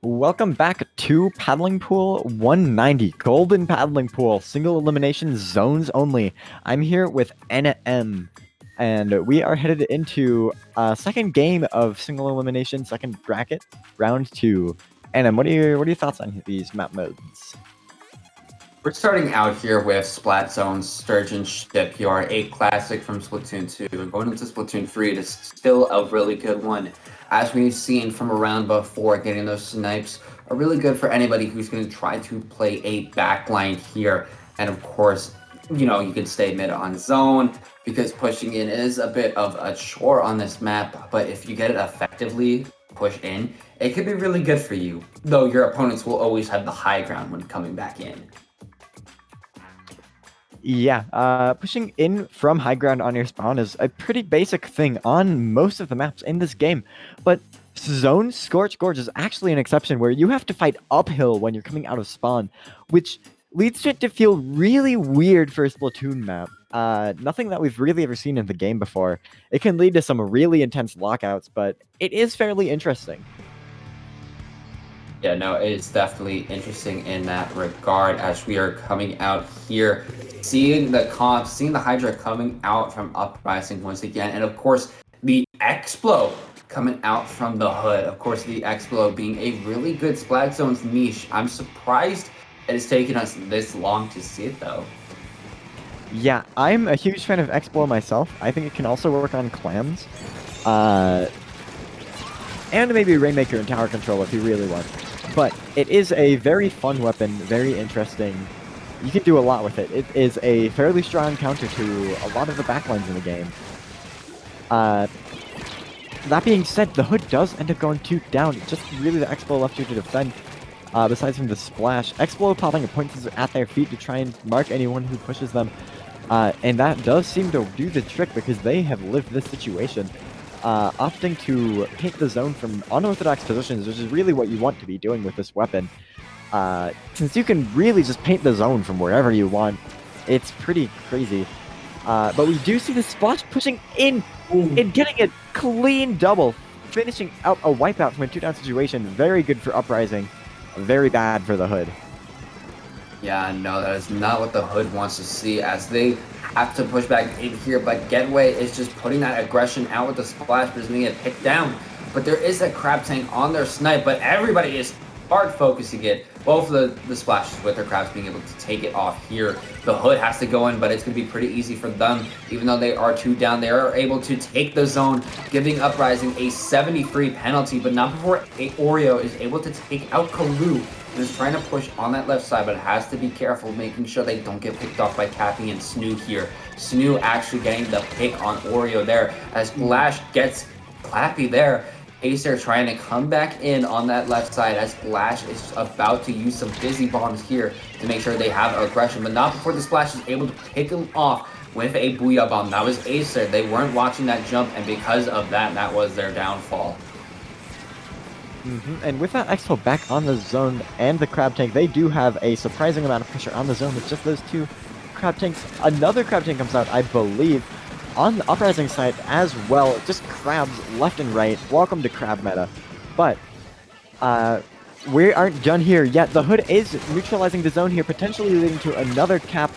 Welcome back to Paddling Pool 190, Golden Paddling Pool, single elimination zones only. I'm here with NM, and we are headed into second game of single elimination, second bracket, round 2. NM, what are your thoughts on these map modes?
We're starting out here with Splat Zone's Sturgeon Shipyard, a classic from Splatoon 2. And going into Splatoon 3, it is still a really good one. As we've seen from around before, getting those snipes are really good for anybody who's going to try to play a backline here. And of course, you know, you can stay mid on zone because pushing in is a bit of a chore on this map. But if you get it effectively, push in, it could be really good for you. Though your opponents will always have the high ground when coming back in.
Yeah, pushing in from high ground on your spawn is a pretty basic thing on most of the maps in this game, but Zone Scorch Gorge is actually an exception where you have to fight uphill when you're coming out of spawn, which leads to it to feel really weird for a Splatoon map. Nothing that we've really ever seen in the game before. It can lead to some really intense lockouts, but it is fairly interesting.
Yeah, no, it's definitely interesting in that regard as we are coming out here, seeing the comps, seeing the Hydra coming out from Uprising once again, and of course, the Explo coming out from the hood. Of course, the Explo being a really good Splat Zones niche. I'm surprised it has taken us this long to see it, though.
Yeah, I'm a huge fan of Explo myself. I think it can also work on clams. And maybe Rainmaker and Tower Control if you really want. But it is a very fun weapon, very interesting. You can do a lot with it. It is a fairly strong counter to a lot of the backlines in the game. That being said, the hood does end up going 2 down. It's just really the Explo left here to defend. Besides from the splash, Explo popping a point sensor at their feet to try and mark anyone who pushes them. And that does seem to do the trick because they have lived this situation. Opting to paint the zone from unorthodox positions, which is really what you want to be doing with this weapon. Since you can really just paint the zone from wherever you want, it's pretty crazy. But we do see the splash pushing in and getting a clean double, finishing out a wipeout from a 2-down situation. Very good for Uprising, very bad for the hood.
Yeah, no, that is not what the hood wants to see as they have to push back in here, but Getaway is just putting that aggression out with the splash, but is going to get picked down. But there is a crab tank on their snipe, but everybody is hard focusing it. Both of the splashes with their crabs being able to take it off here. The hood has to go in, but it's going to be pretty easy for them. Even though they are 2 down, they are able to take the zone, giving Uprising a 73 penalty, but not before OREO is able to take out Kalu. And is trying to push on that left side, but it has to be careful, making sure they don't get picked off by Cappy and Snoo here. Snoo actually getting the pick on OREO there, as Flash gets Clappy there. Yessir trying to come back in on that left side as Flash is about to use some busy bombs here to make sure they have aggression, but not before the Splash is able to pick him off with a Booyah Bomb. That was Yessir. They weren't watching that jump, and because of that, that was their downfall.
And with that Expo back on the zone and the crab tank, they do have a surprising amount of pressure on the zone with just those 2 crab tanks. Another crab tank comes out, I believe, on the Uprising side as well. Just crabs left and right. Welcome to crab meta. But we aren't done here yet. The hood is neutralizing the zone here, potentially leading to another cap.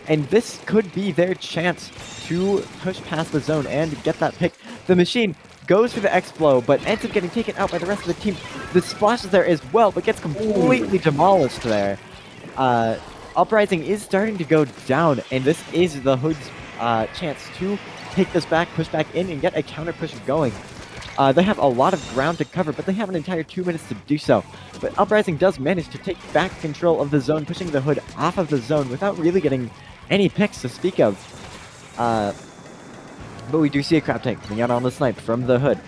And this could be their chance to push past the zone and get that pick. The machine goes for the Explo, but ends up getting taken out by the rest of the team. The splash is there as well, but gets completely demolished there. Uprising is starting to go down, and this is the hood's chance to take this back, push back in, and get a counter push going. They have a lot of ground to cover, but they have an entire 2 minutes to do so. But Uprising does manage to take back control of the zone, pushing the hood off of the zone without really getting any picks to speak of. But we do see a crab tank coming out on the snipe from the hood.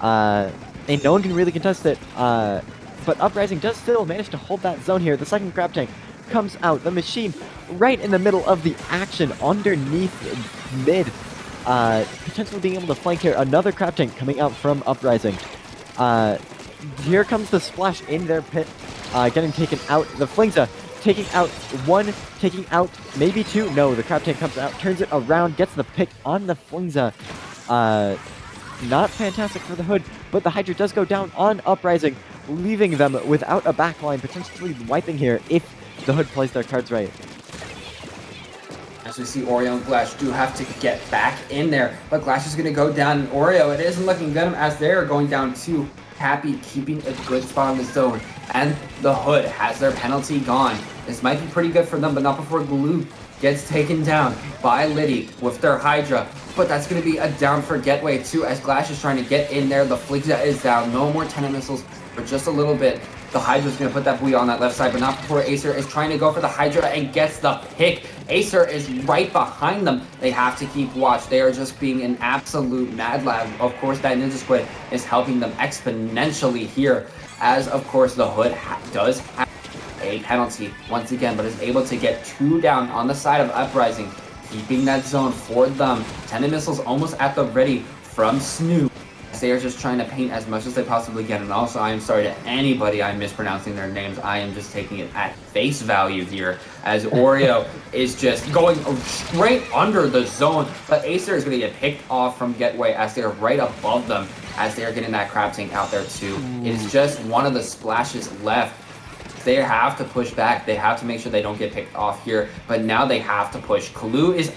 And no one can really contest it. But Uprising does still manage to hold that zone here. The second crab tank comes out. The machine right in the middle of the action underneath mid. Potentially being able to flank here. Another crab tank coming out from Uprising. Here comes the splash in their pit. Getting taken out. The Flingza taking out 1, taking out maybe 2. No, the crab tank comes out, turns it around, gets the pick on the Flingza. Not fantastic for the hood, but the Hydra does go down on Uprising. leaving them without a backline, potentially wiping here if the Hood plays their cards right.
As we see, Oreo and Glash do have to get back in there, but Glash is going to go down, and Oreo, it isn't looking good as they're going down too. Happy keeping a good spot on the zone, and the Hood has their penalty gone. This might be pretty good for them, but not before Glue gets taken down by Liddy with their Hydra. But that's going to be a down for Getaway too, as Glash is trying to get in there. The Fligza is down. No more Tenet missiles for just a little bit. The Hydra's going to put that Booyah on that left side, but not before Acer is trying to go for the Hydra and gets the pick. Acer is right behind them. They have to keep watch. They are just being an absolute mad lab. Of course, that Ninja Squid is helping them exponentially here, as of course the Hood does have a penalty once again, but is able to get 2 down on the side of Uprising, keeping that zone for them. Tenet missiles almost at the ready from Snoop. They are just trying to paint as much as they possibly can. And also, I am sorry to anybody I'm mispronouncing their names. I am just taking it at face value here, as Oreo is just going straight under the zone. But Acer is going to get picked off from Getaway as they're right above them, as they are getting that crab tank out there too. It is just one of the splashes left. They have to push back. They have to make sure they don't get picked off here. But now they have to push. Kalu is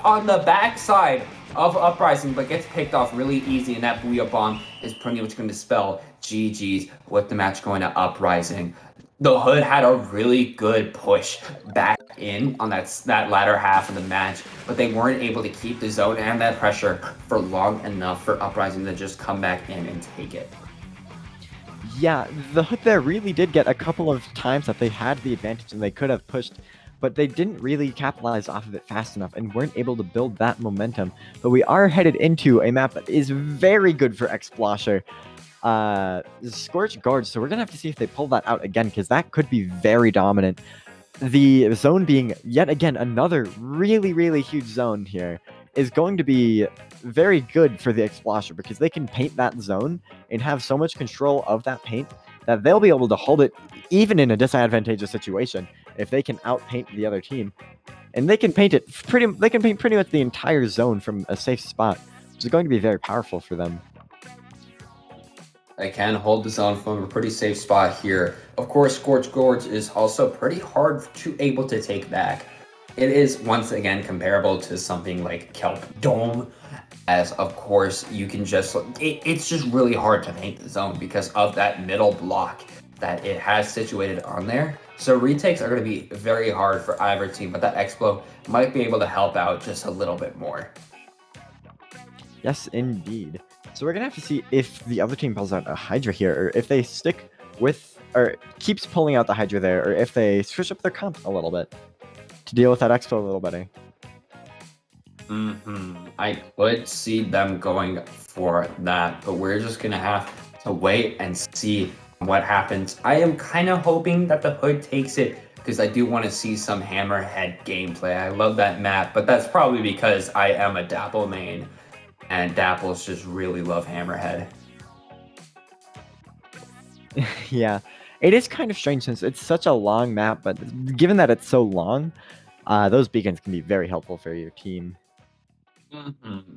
on the backside of Uprising, but gets picked off really easy, and that Booyah Bomb is pretty much going to spell GG's with the match going to Uprising. The Hood had a really good push back in on that latter half of the match, but they weren't able to keep the zone and that pressure for long enough for Uprising to just come back in and take it.
Yeah, the Hood there really did get a couple of times that they had the advantage and they could have pushed, but they didn't really capitalize off of it fast enough and weren't able to build that momentum. But we are headed into a map that is very good for Xplosher. Scorch Guards, so we're going to have to see if they pull that out again, because that could be very dominant. The zone being, yet again, another really, really huge zone here is going to be very good for the Xplosher, because they can paint that zone and have so much control of that paint that they'll be able to hold it even in a disadvantageous situation if they can outpaint the other team. And they can paint pretty much the entire zone from a safe spot, which is going to be very powerful for them.
They can hold the zone from a pretty safe spot here. Of course, Scorch Gorge is also pretty hard to able to take back. It is, once again, comparable to something like Kelp Dome, as of course you can just, it's just really hard to paint the zone because of that middle block that it has situated on there. So retakes are going to be very hard for either team, but that Explo might be able to help out just a little bit more.
Yes, indeed. So we're going to have to see if the other team pulls out a Hydra here, or if they stick with, or keeps pulling out the Hydra there, or if they switch up their comp a little bit to deal with that Expo a little better.
I could see them going for that, but we're just going to have to wait and see what happens. I am kind of hoping that the Hood takes it, because I do want to see some Hammerhead gameplay. I love that map, but that's probably because I am a Dapple main, and Dapples just really love Hammerhead.
Yeah, it is kind of strange since it's such a long map, but given that it's so long, those beacons can be very helpful for your team.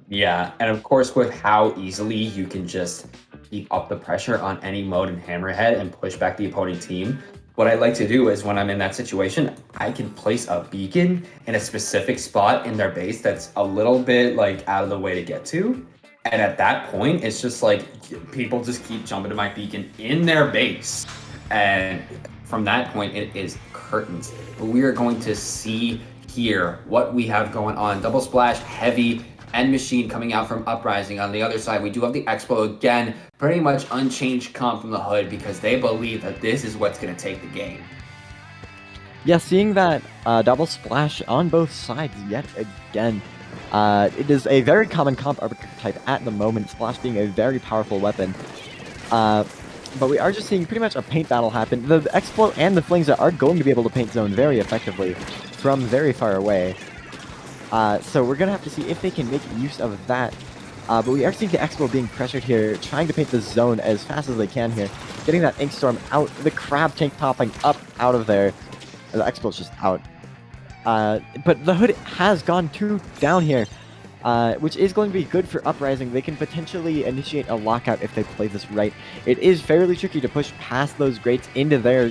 Yeah, and of course with how easily you can just keep up the pressure on any mode in Hammerhead and push back the opposing team, what I like to do is when I'm in that situation, I can place a beacon in a specific spot in their base that's a little bit like out of the way to get to. And at that point, it's just like people just keep jumping to my beacon in their base. And from that point, it is curtains. But we are going to see here what we have going on. Double Splash, Heavy, and Machine coming out from Uprising. On the other side, we do have the Expo again, pretty much unchanged comp from the Hood because they believe that this is what's going to take the game.
Yeah, seeing that Double Splash on both sides yet again. It is a very common comp archetype at the moment, Splash being a very powerful weapon. But we are just seeing pretty much a paint battle happen. The Explo and the Flings are going to be able to paint zone very effectively from very far away. So we're going to have to see if they can make use of that. But we are seeing the Explo being pressured here, trying to paint the zone as fast as they can here. Getting that Ink Storm out, the Crab Tank popping up out of there. The Explo's just out. But the Hood has gone 2 down here. which is going to be good for Uprising. They can potentially initiate a lockout if they play this right. It is fairly tricky to push past those grates into their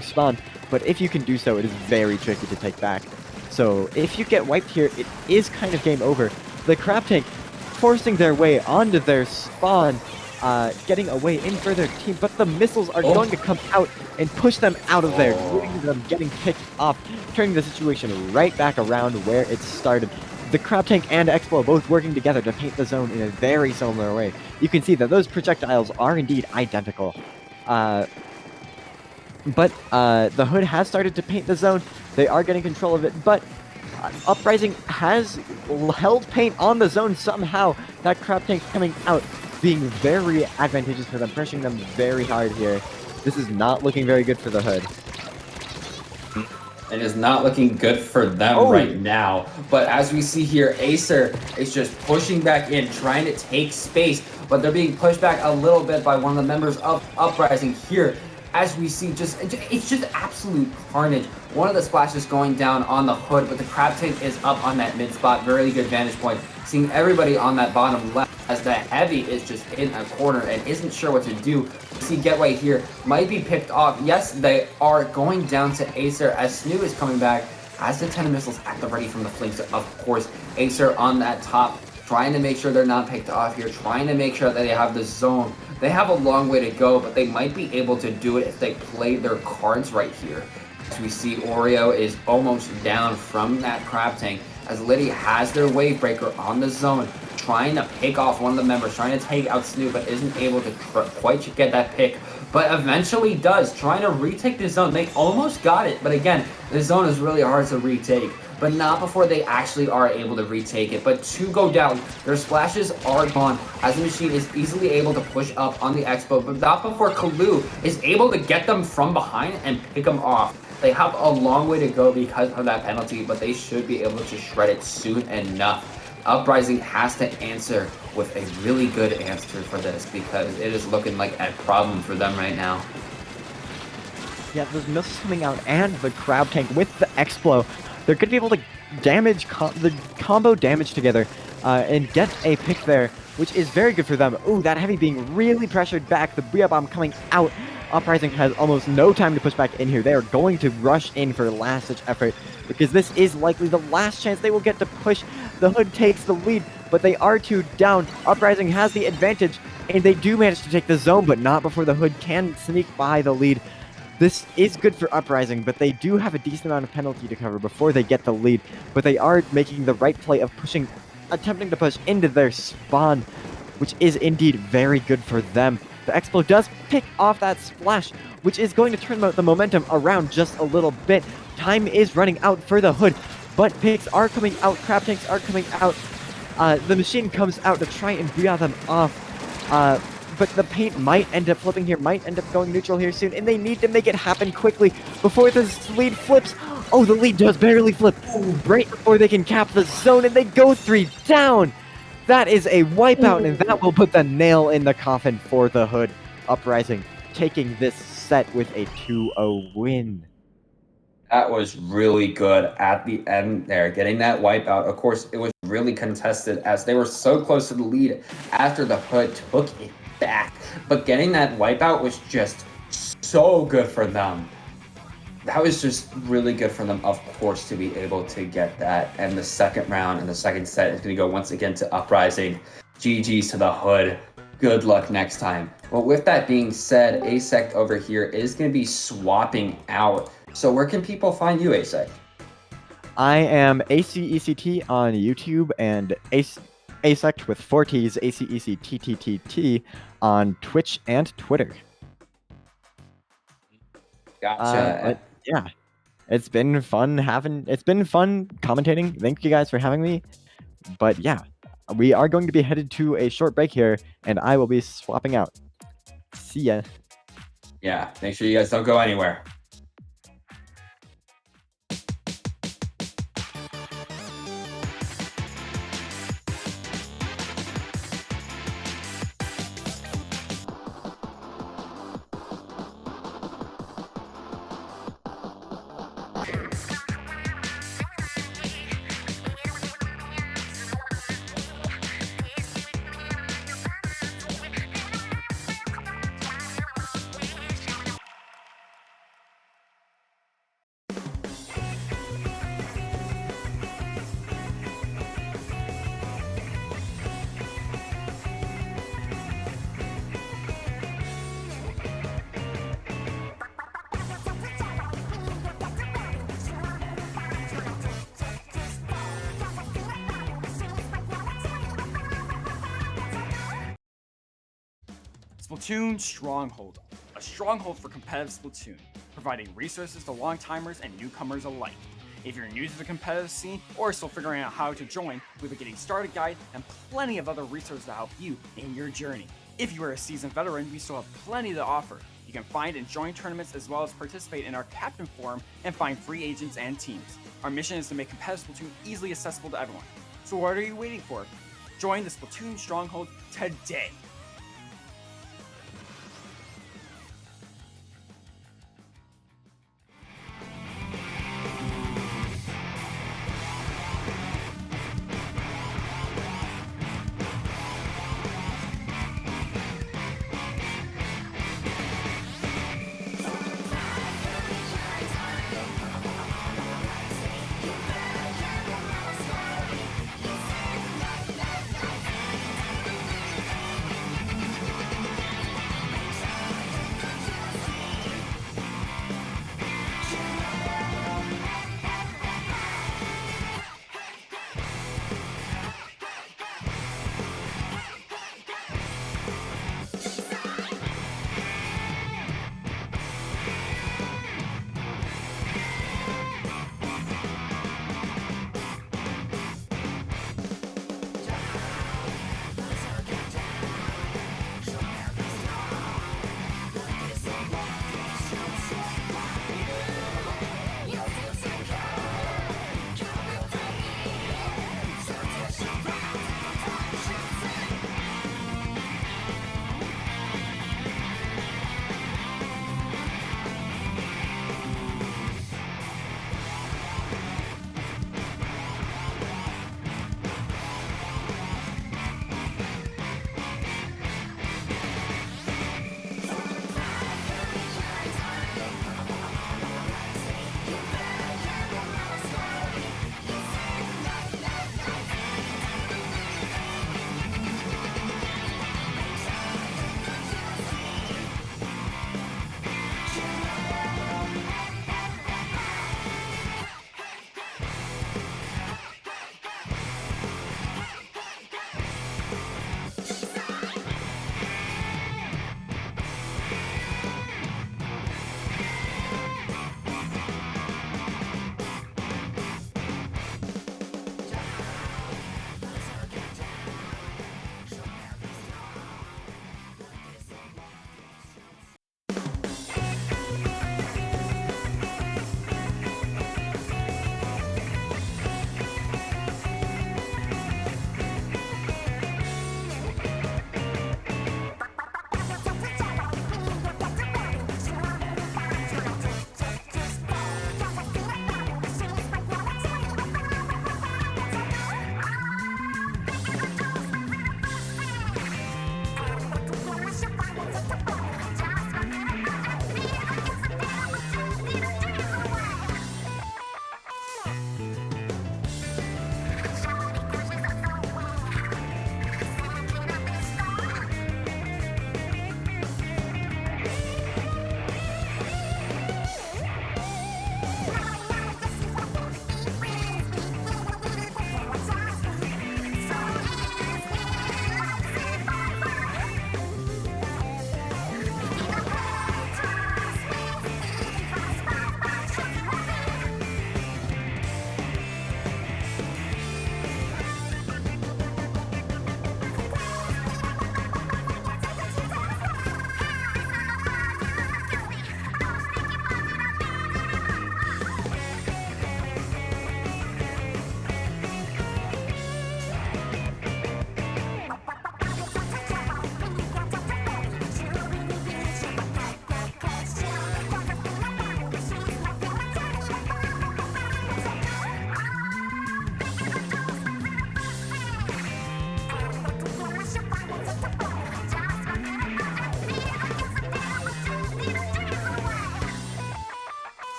spawn, but if you can do so, it is very tricky to take back. So if you get wiped here, it is kind of game over. The Crab Tank forcing their way onto their spawn, getting away in for their team, but the missiles are going to come out and push them out of there, leading to them getting picked off, turning the situation right back around where it started. The Crab Tank and Explo both working together to paint the zone in a very similar way. You can see that those projectiles are indeed identical. But the Hood has started to paint the zone. They are getting control of it, but Uprising has held paint on the zone somehow. That Crab Tank coming out, being very advantageous for them, pressuring them very hard here. This is not looking very good for the Hood.
It is not looking good for them right now. But as we see here, Yessir is just pushing back in, trying to take space, but they're being pushed back a little bit by one of the members of Uprising here. As we see, it's just absolute carnage. One of the splashes going down on the Hood, but the Crab Tank is up on that mid spot. Very good vantage point. Seeing everybody on that bottom left as the Heavy is just in a corner and isn't sure what to do. See Getway here might be picked off. Yes, they are going down to Yessir as Snoo is coming back. As the 10 missiles at the ready from the flanks, of course. Yessir on that top, trying to make sure they're not picked off here, trying to make sure that they have the zone. They have a long way to go, but they might be able to do it if they play their cards right here. As we see, Oreo is almost down from that Crab Tank, as Liddy has their wave breaker on the zone, trying to pick off one of the members, trying to take out Snoop, but isn't able to quite get that pick, but eventually does, trying to retake the zone. They almost got it, but again, the zone is really hard to retake, but not before they actually are able to retake it. But two go down, their splashes are gone, as the machine is easily able to push up on the Expo, but not before Kalu is able to get them from behind and pick them off. They have a long way to go because of that penalty, but they should be able to shred it soon enough. Uprising has to answer with a really good answer for this, because it is looking like a problem for them right now.
Yeah, those missiles coming out and the Crab Tank with the Explo, they're going to be able to damage the combo damage together and get a pick there, which is very good for them. Ooh, that Heavy being really pressured back, the Booyah Bomb coming out. Uprising has almost no time to push back in here. They are going to rush in for last-ditch effort, because this is likely the last chance they will get to push. The Hood takes the lead, but they are two down. Uprising has the advantage, and they do manage to take the zone, but not before the Hood can sneak by the lead. This is good for Uprising, but they do have a decent amount of penalty to cover before they get the lead, but they are making the right play of attempting to push into their spawn, which is indeed very good for them. The Explo does pick off that splash, which is going to turn the momentum around just a little bit. Time is running out for the Hood, but picks are coming out, Crab Tanks are coming out. The machine comes out to try and booyah them off, but the paint might end up flipping here, might end up going neutral here soon, and they need to make it happen quickly before this lead flips. Oh, the lead does barely flip right before they can cap the zone, and they go 3 down. That is a wipeout, and that will put the nail in the coffin for the Hood. Uprising taking this set with a 2-0 win.
That was really good at the end there, getting that wipeout. Of course, it was really contested as they were so close to the lead after the Hood took it back. But getting that wipeout was just so good for them. That was just really good for them, of course, to be able to get that. And the second round and the second set is going to go once again to Uprising. GG's to the Hood. Good luck next time. Well, with that being said, Asect over here is going to be swapping out. So where can people find you, Asect?
I am ACECT on YouTube and Asect with 4 T's, ACECTTT on Twitch and Twitter.
Gotcha.
Yeah, it's been fun commentating. Thank you guys for having me. But yeah, we are going to be headed to a short break here, and I will be swapping out. See ya.
Yeah, make sure you guys don't go anywhere.
Splatoon Stronghold, a stronghold for competitive Splatoon, providing resources to long-timers and newcomers alike. If you're new to the competitive scene or still figuring out how to join, we have a getting started guide and plenty of other resources to help you in your journey. If you are a seasoned veteran, we still have plenty to offer. You can find and join tournaments as well as participate in our Captain Forum and find free agents and teams. Our mission is to make competitive Splatoon easily accessible to everyone. So what are you waiting for? Join the Splatoon Stronghold today!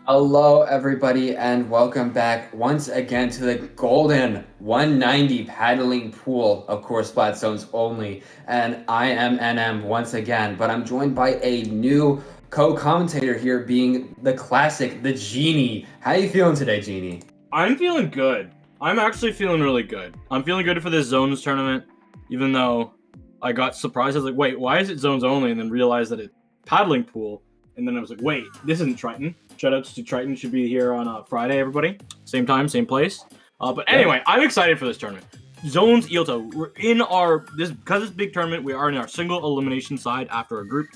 Hello, everybody, and welcome back once again to the golden 190 paddling pool, of course, Splat Zones only. And I am NM once again, but I'm joined by a new co-commentator here, being the classic, the Genie. How you feeling today, Genie?
I'm feeling good. I'm actually feeling really good. I'm feeling good for this zones tournament, even though I got surprised. I was like, wait, why is it zones only? And then realized that it's paddling pool. And then I was like, wait, this isn't Triton. Shoutouts to Triton, should be here on Friday, everybody. Same time, same place. But anyway, I'm excited for this tournament. Zones Eelto, we're in because it's a big tournament, we are in our single elimination side after a group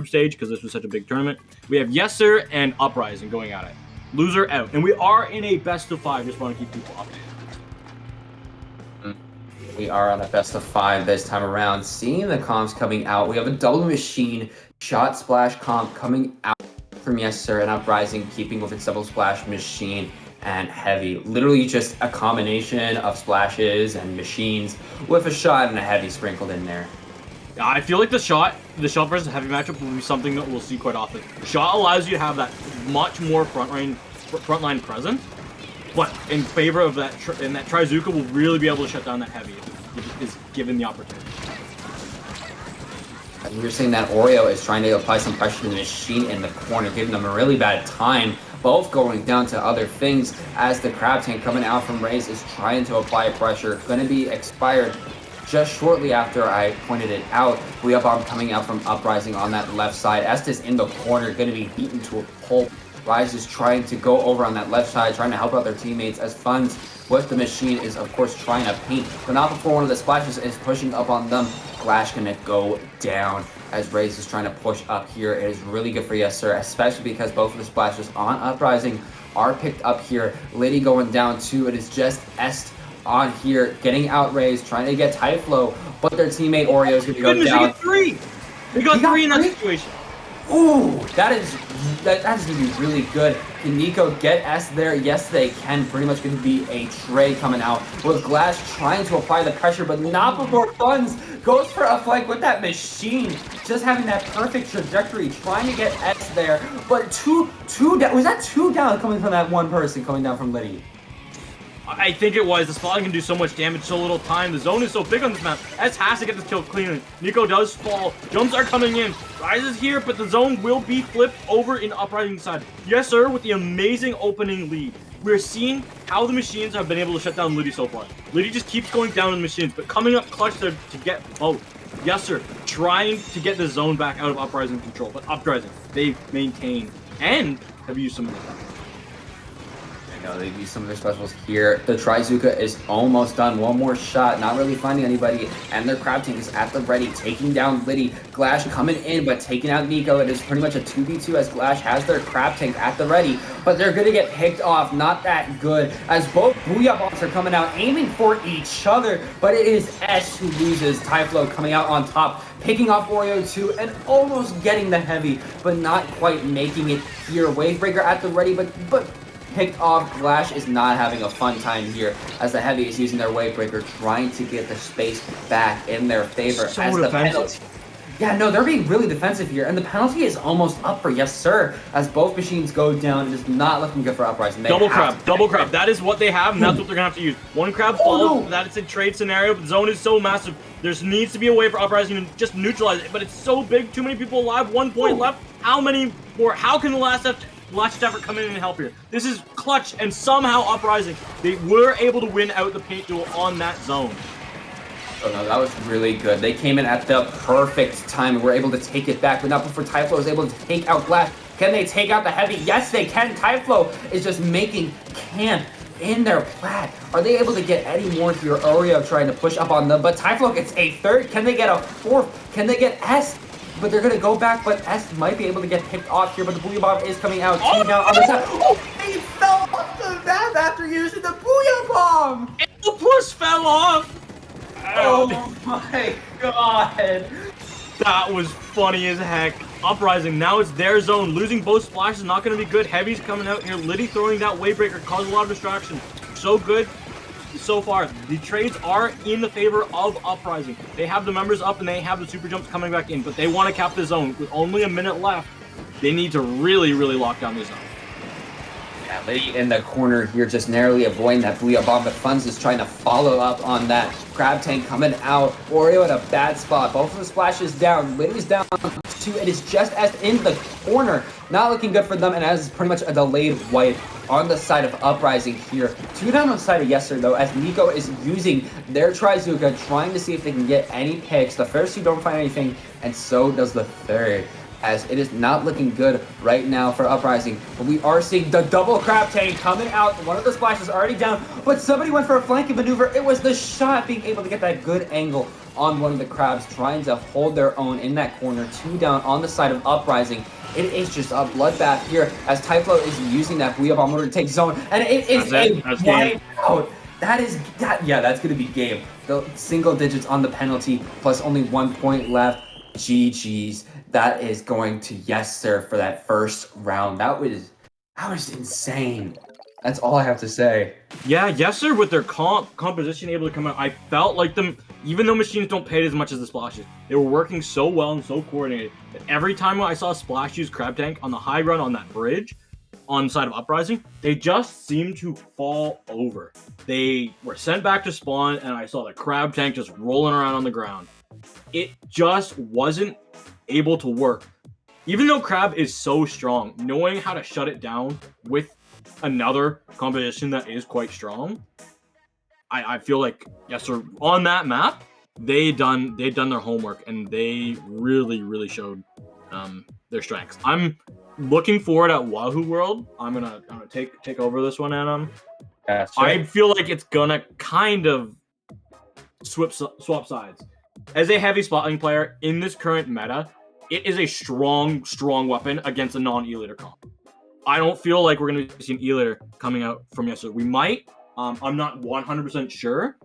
stage, because this was such a big tournament. We have Yessir and Uprising going at it. Loser out. And we are in a best of 5, just want to keep people updated.
We are on a best of 5 this time around. Seeing the comps coming out, we have a double machine shot splash comp coming out from Yessir and Uprising, keeping with its double splash machine and heavy. Literally just a combination of splashes and machines with a shot and a heavy sprinkled in there.
Yeah, I feel like the shot versus heavy matchup will be something that we'll see quite often. Shot allows you to have that much more frontline presence, but in favor of that, and that Trizuka will really be able to shut down that heavy if it is given the opportunity.
As we were saying, that Oreo is trying to apply some pressure to the machine in the corner, giving them a really bad time. Both going down to other things as the crab tank coming out from Raze is trying to apply pressure. Going to be expired just shortly after I pointed it out. Booyah Bomb coming out from Uprising on that left side. Estes in the corner, going to be beaten to a pulp. Rise is trying to go over on that left side, trying to help out their teammates as Funds with the machine is, of course, trying to paint. But not before one of the splashes is pushing up on them. Flash gonna go down as Raze is trying to push up here. It is really good for Yessir, especially because both of the splashes on Uprising are picked up here. Liddy going down too. It is just Est on here, getting out Raze, trying to get Typhlo, but their teammate Oreo is gonna go down.
They got 3! They got 3 in that situation.
Ooh, that is gonna be really good. Can Nico get S there? Yes, they can. Pretty much gonna be a tray coming out with Glass trying to apply the pressure, but not before Funds goes for a flank with that machine. Just having that perfect trajectory, trying to get S there, but two down. Was that 2 down coming from that one person coming down from Liddy?
I think it was. The spotting can do so much damage, so little time. The zone is so big on this map. S has to get this kill clean. Nico does fall. Jumps are coming in. Rise is here, but the zone will be flipped over in Uprising side. Yessir with the amazing opening lead. We're seeing how the machines have been able to shut down Liddy so far. Liddy just keeps going down in the machines, but coming up clutch there to get both. Yessir trying to get the zone back out of Uprising control, but Uprising, they maintain and have used some of the time.
They've used some of their specials here. The Trizuka is almost done. One more shot, not really finding anybody. And their crab tank is at the ready, taking down Liddy. Glash coming in, but taking out Nico. It is pretty much a 2v2 as Glash has their crab tank at the ready. But they're going to get picked off. Not that good. As both Booyah Bombs are coming out, aiming for each other. But it is S who loses. Typhlo coming out on top, picking off Oreo 2 and almost getting the heavy, but not quite making it here. Wavebreaker at the ready, but picked off. Glash is not having a fun time here as the heavy is using their Wavebreaker, trying to get the space back in their favor.
So
as
defensive.
The penalty. Yeah, no, they're being really defensive here, and the penalty is almost up for Yessir as both machines go down. It is not looking good for Uprising.
Double crab. That is what they have, and that's what they're gonna have to use. One crab falls. No. That is a trade scenario, but the zone is so massive. There needs to be a way for Uprising to just neutralize it, but it's so big. Too many people alive. 1 point left. How many more? How can the last effort come in and help here? This is clutch, and somehow Uprising, they were able to win out the paint duel on that zone.
Oh no, that was really good. They came in at the perfect time and were able to take it back, but not before Typhlo was able to take out Glass. Can they take out the heavy? Yes, they can. Typhlo is just making camp in their plat. Are they able to get any more here? Oreo trying to push up on them, but Typhlo gets a third. Can they get a fourth? Can they get S? But they're going to go back, but S might be able to get picked off here, but the Booyah Bomb is coming out.
Oh,
now on the side. Oh, he fell off the map after using the Booyah Bomb!
And the plus fell off!
Oh my god!
That was funny as heck. Uprising, now it's their zone. Losing both splashes is not going to be good. Heavy's coming out here. Liddy throwing that Wavebreaker caused a lot of distraction. So good so far. The trades are in the favor of Uprising. They have the members up and they have the super jumps coming back in, but they want to cap the zone. With only a minute left, they need to really, really lock down the zone.
Yeah, Liddy in the corner here, just narrowly avoiding that Booyah Bomb, but Funds is trying to follow up on that. Crab Tank coming out. Oreo in a bad spot. Both of the splashes down. Liddy's down two. It is just as in the corner. Not looking good for them, and as pretty much a delayed wipe on the side of Uprising here. 2 down on the side of Yessir, though, as Nico is using their Trizuka, trying to see if they can get any picks. The first two don't find anything, and so does the third, as it is not looking good right now for Uprising. But we are seeing the double Crab Tank coming out. One of the splashes already down, but somebody went for a flanking maneuver. It was the shot, being able to get that good angle on one of the crabs, trying to hold their own in that corner. 2 down on the side of Uprising. It is just a bloodbath here, as Typhlo is using that Booyah Bomb order to take zone, and it is a wipe out. That's going to be game. The single digits on the penalty, plus only 1 point left. GG's. That is going to Yessir for that first round. That was insane. That's all I have to say.
Yeah, Yessir with their composition able to come out. I felt like them, even though machines don't pay as much as the splashes, they were working so well and so coordinated that every time I saw Splash use Crab Tank on the high run on that bridge on the side of Uprising, they just seemed to fall over. They were sent back to spawn, and I saw the Crab Tank just rolling around on the ground. It just wasn't able to work. Even though Crab is so strong, knowing how to shut it down with another composition that is quite strong, I feel like Yessir on that map, they've done their homework, and they really showed their strengths. I'm looking forward at Wahoo World. I'm gonna take over this one, and
Yeah, sure.
I feel like it's gonna kind of swap sides. As a heavy spotting player in this current meta, it is a strong weapon against a non-E-liter comp. I don't feel like we're going to see an E-liter coming out from Yessir. We might. I'm not 100% sure.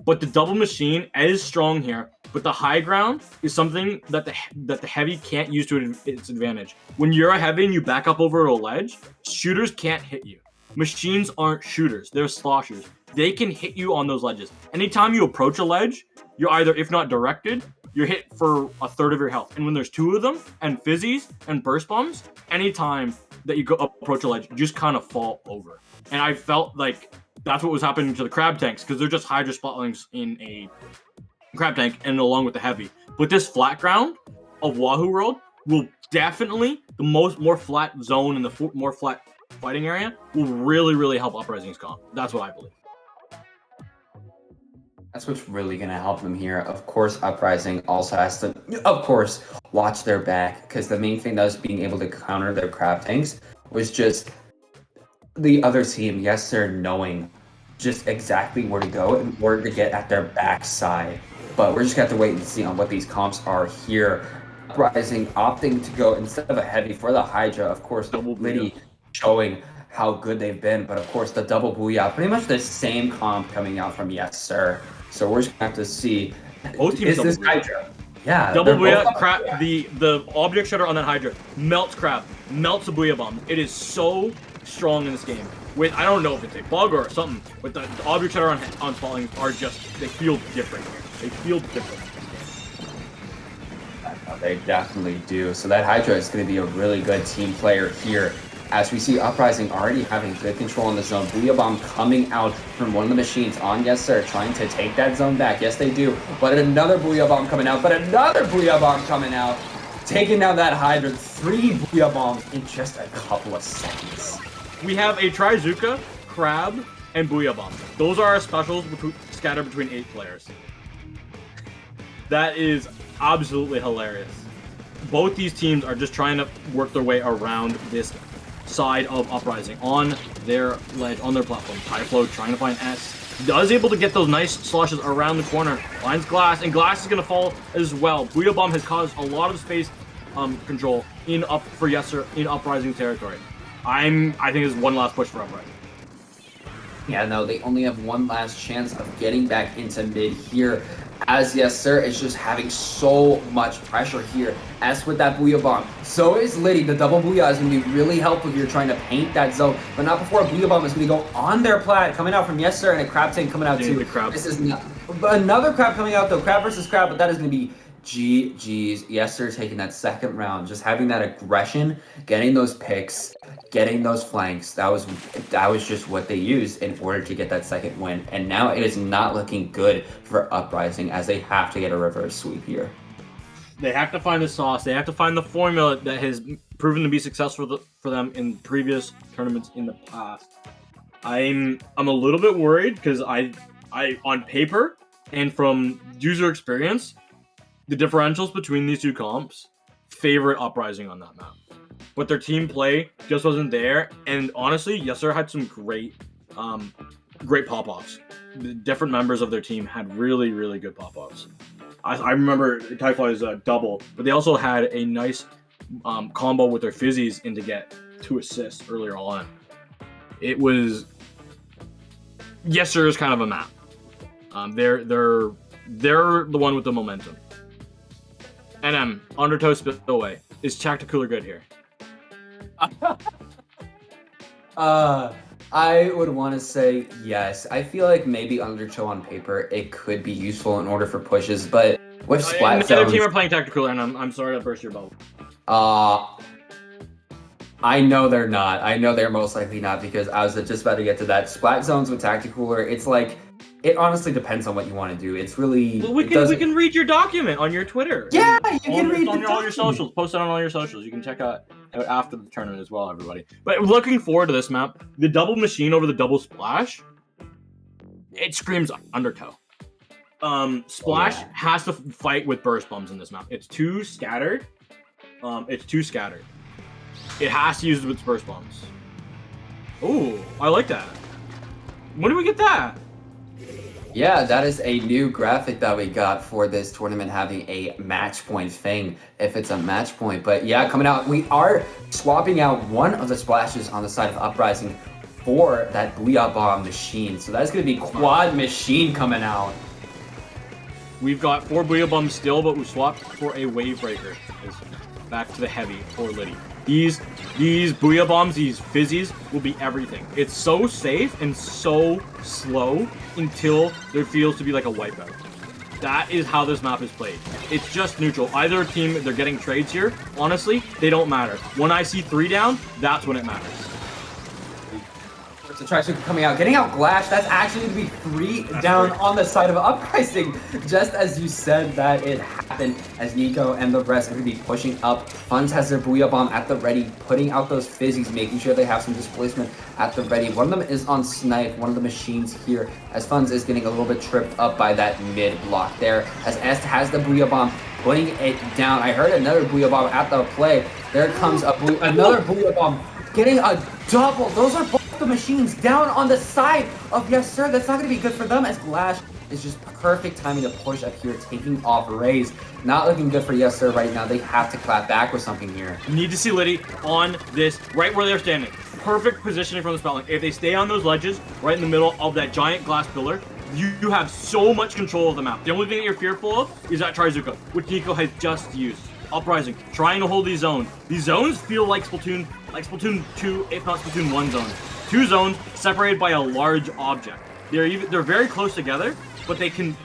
But the double machine is strong here. But the high ground is something that the heavy can't use to its advantage. When you're a heavy and you back up over a ledge, shooters can't hit you. Machines aren't shooters. They're sloshers. They can hit you on those ledges. Anytime you approach a ledge, you're either, if not directed, you're hit for a third of your health. And when there's 2 of them, and fizzies, and burst bombs, anytime that you go approach a ledge, you just kind of fall over. And I felt like that's what was happening to the Crab Tanks, because they're just Hydra Spotlings in a Crab Tank, and along with the heavy. But this flat ground of Wahoo World will definitely, the more flat zone and the more flat fighting area, will really help Uprising's comp. That's what I believe.
That's what's really going to help them here. Of course, Uprising also has to, of course, watch their back, because the main thing that was being able to counter their Crab Tanks was just the other team, Yessir, knowing just exactly where to go in order to get at their backside. But we're just going to have to wait and see on what these comps are here. Uprising opting to go instead of a heavy for the Hydra, of course, Liddy showing how good they've been, but of course the double Booyah, pretty much the same comp coming out from Yessir. So we're just gonna have to see.
Both teams
is this
double
Hydra? Yeah,
double
they're
Booyah, Crab. The object shutter on that Hydra melts Crab, melts a Booyah bomb. It is so strong in this game. With, I don't know if it's a bug or something, but the object shutter on Spalling are just, they feel different here. They feel different.
They definitely do. So that Hydra is going to be a really good team player here. As we see Uprising already having good control in the zone. Booyah Bomb coming out from one of the machines on Yessir, trying to take that zone back. Yes, they do. But another Booyah Bomb coming out. But another Booyah Bomb coming out. Taking down that Hydra. 3 Booyah Bombs in just a couple of seconds.
We have a Trizuka, Crab, and Booyah Bomb. Those are our specials scattered between 8 players. That is absolutely hilarious. Both these teams are just trying to work their way around this side of Uprising on their ledge, on their platform. Typhlo trying to find S. Does able to get those nice sloshes around the corner. Finds Glass, and Glass is going to fall as well. Booyah Bomb has caused a lot of space control for Yessir in Uprising territory. I think there's one last push for Uprising.
Yeah, no, they only have one last chance of getting back into mid here, as Yessir is just having so much pressure here. As with that Booyah Bomb, so is Liddy. The double Booyah is going to be really helpful here trying to paint that zone, but not before a Booyah Bomb is going to go on their plat, coming out from Yessir, and a Crab Tank coming out too.
The Crab.
This is not, another Crab coming out though, Crab versus Crab, but that is going to be GG's. Yessir taking that second round, just having that aggression, getting those picks, getting those flanks. That was just what they used in order to get that second win. And now it is not looking good for Uprising as they have to get a reverse sweep here.
They have to find the sauce. They have to find the formula that has proven to be successful for them in previous tournaments in the past. I'm a little bit worried because I on paper and from user experience, the differentials between these two comps favor Uprising on that map. But their team play just wasn't there, and honestly, Yessir had some great pop-offs. The different members of their team had really, really good pop-offs. I remember Tyfly's double, but they also had a nice combo with their fizzies in to get 2 assists earlier on. It was Yessir's kind of a map. They're the one with the momentum. NM, Undertow Spillway. Is Tacticooler good here?
I would want to say yes. I feel like maybe Undertow on paper, it could be useful in order for pushes, but with splat
Another
zones...
team are playing Tacticooler, and I'm sorry to burst your bubble.
I know they're not. I know they're most likely not, because I was just about to get to that. Splat zones with Tacticooler, it's like, it honestly depends on what you want to do. It's really...
Well, we can read your document on your Twitter.
Yeah, you can read
on all your socials. Post it on all your socials. You can check out after the tournament as well, everybody. But looking forward to this map, the double machine over the double splash, it screams Undertow. Splash has to fight with burst bombs in this map. It's too scattered. It has to use it with burst bombs. Ooh, I like that. When do we get that?
Yeah, that is a new graphic that we got for this tournament, having a match point thing, if it's a match point. But yeah, coming out, we are swapping out one of the splashes on the side of Uprising for that Booyah Bomb machine. So that's going to be quad machine coming out.
We've got 4 Booyah Bombs still, but we swapped for a Wave Breaker. Back to the heavy for Liddy. These Booyah Bombs, these fizzies, will be everything. It's so safe and so slow until there feels to be like a wipeout. That is how this map is played. It's just neutral. Either team, they're getting trades here. Honestly, they don't matter. When I see 3 down, that's when it matters.
So Tri-Super coming out, getting out Glash. That's actually going to be 3 down on the side of Uprising. Just as you said that it happened, as Nico and the rest are going to be pushing up. Funz has their Booyah Bomb at the ready, putting out those fizzies, making sure they have some displacement at the ready. One of them is on Snipe, one of the machines here, as Funz is getting a little bit tripped up by that mid block there. As Est has the Booyah Bomb, putting it down. I heard another Booyah Bomb at the play. There comes another Booyah Bomb, getting a double. Those are both the machines down on the side of Yessir. That's not going to be good for them, as Glash is just perfect timing to push up here, taking off Raze. Not looking good for Yessir right now. They have to clap back with something here.
You need to see Liddy on this, right where they're standing. Perfect positioning from the spot line. If they stay on those ledges, right in the middle of that giant glass pillar, you have so much control of the map. The only thing that you're fearful of is that Trizuka, which Nico has just used. Uprising, trying to hold these zones. These zones feel like Splatoon 2, if not Splatoon 1 zones. 2 zones separated by a large object. They're very close together, but you can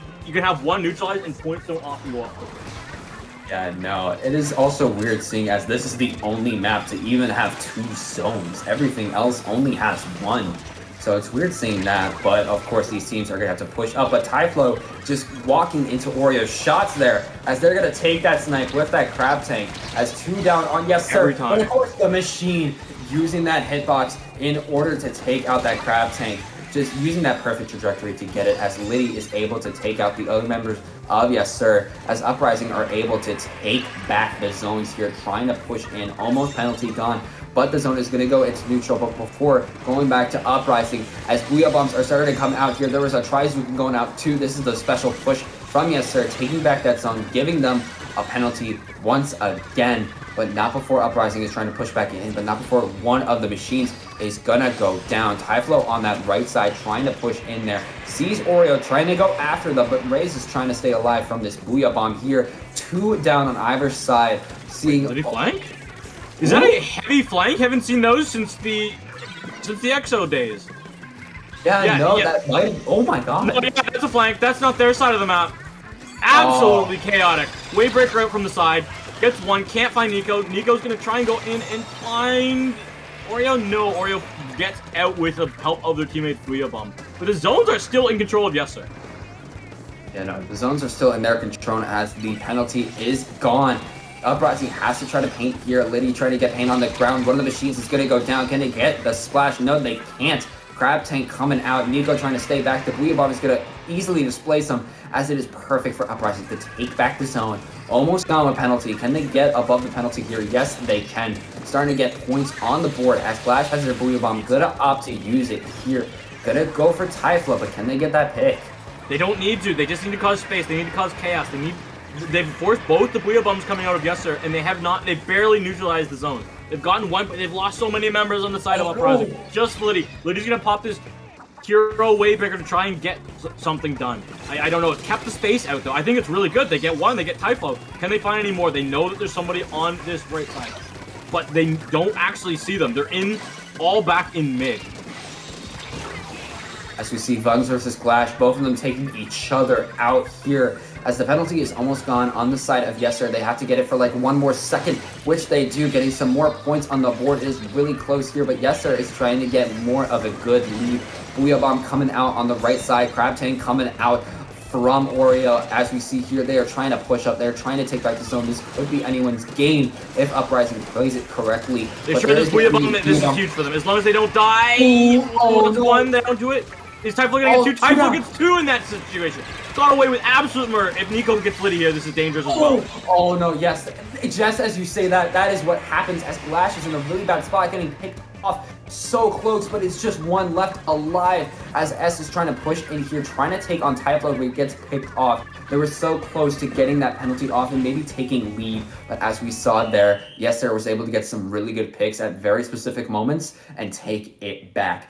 have one neutralized and point zone off you off.
Yeah, no, it is also weird seeing as this is the only map to even have 2 zones. Everything else only has 1. So it's weird seeing that, but of course these teams are going to have to push up. But Tyflo just walking into OREOS shots there, as they're going to take that snipe with that crab tank, as 2 down on Yessir. But of course the machine using that hitbox in order to take out that crab tank. Just using that perfect trajectory to get it, as Liddy is able to take out the other members of Yessir, as Uprising are able to take back the zones here, trying to push in, almost penalty gone, but the zone is going to go into neutral. But before going back to Uprising, as Booyah Bombs are starting to come out here, there was a Trizuka going out too. This is the special push from Yessir, taking back that zone, giving them a penalty once again, but not before Uprising is trying to push back in, but not before one of the machines is gonna go down. Tyflo on that right side trying to push in there. Sees Oreo trying to go after them, but Raze is trying to stay alive from this Booyah Bomb here. 2 down on either side. Seeing...
Did he flank? Is that a heavy flank? Haven't seen those since the EXO days.
Yeah, no, that might... Oh my god.
No, yeah, that's a flank. That's not their side of the map. Absolutely chaotic. Wavebreaker out from the side. Gets one. Can't find Nico. Nico's going to try and go in and find Oreo. No, Oreo gets out with the help of their teammate Booyah Bomb. But the zones are still in control of Yessir.
Yeah, no, the zones are still in their control as the penalty is gone. Uprising has to try to paint here. Liddy trying to get paint on the ground. One of the machines is going to go down. Can they get the splash? No, they can't. Crab Tank coming out. Nico trying to stay back. The Booyah Bomb is going to easily displace them as it is perfect for Uprising to take back the zone. Almost got a penalty. Can they get above the penalty here? Yes, they can. Starting to get points on the board as Flash has their Booyah Bomb. Gonna opt to use it here. Gonna go for Typhlo, but can they get that pick?
They don't need to. They just need to cause space. They need to cause chaos. They've forced both the Booyah Bombs coming out of Yessir, and they've barely neutralized the zone. They've gotten one, but they've lost so many members on the side of Uprising. Just Liddy. Liddy's gonna pop this hero Wavebreaker to try and get something done. I don't know. It's kept the space out, though. I think it's really good. They get one. They get Typhlo. Can they find any more? They know that there's somebody on this right side, but they don't actually see them. They're all back in mid.
As we see Vugs versus Flash, both of them taking each other out here. As the penalty is almost gone on the side of Yessir, they have to get it for like one more second, which they do. Getting some more points on the board is really close here, but Yessir is trying to get more of a good lead. Booyah Bomb coming out on the right side. Crab Tank coming out from Oreo. As we see here, they are trying to push up. They're trying to take back the zone. This could be anyone's game if Uprising plays it correctly.
They sure this Booyah Bomb, this is huge for them. As long as they don't die, one, they don't do it. Is Typhlo gonna get two? Typhlo gets two in that situation. Got away with absolute murder. If Nico gets Liddy here, this is dangerous as well.
Oh no, yes. Just as you say that, that is what happens as Flash is in a really bad spot, getting picked off so close, but it's just one left alive as S is trying to push in here, trying to take on Typhlo, but he gets picked off. They were so close to getting that penalty off and maybe taking lead, but as we saw there, Yessir was able to get some really good picks at very specific moments and take it back.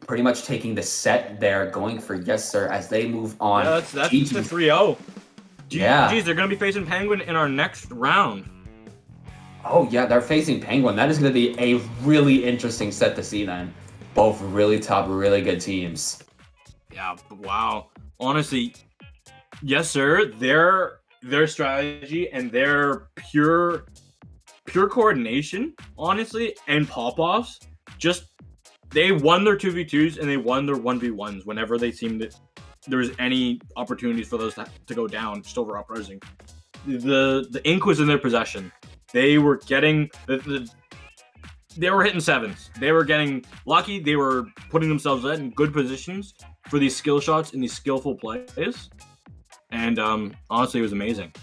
Pretty much taking the set there, going for Yessir as they move on.
Yeah, that's the 3-0.
Yeah.
Geez, they're going to be facing Penguin in our next round.
Oh, yeah, they're facing Penguin. That is going to be a really interesting set to see then. Both really top, really good teams.
Yeah, wow. Honestly, Yessir, their strategy and their pure coordination, honestly, and pop-offs, they won their 2v2s and they won their 1v1s whenever they seemed that there was any opportunities for those to go down just over Uprising. The ink was in their possession. They were getting they were hitting sevens. They were getting lucky. They were putting themselves in good positions for these skill shots and these skillful plays. And honestly, it was amazing.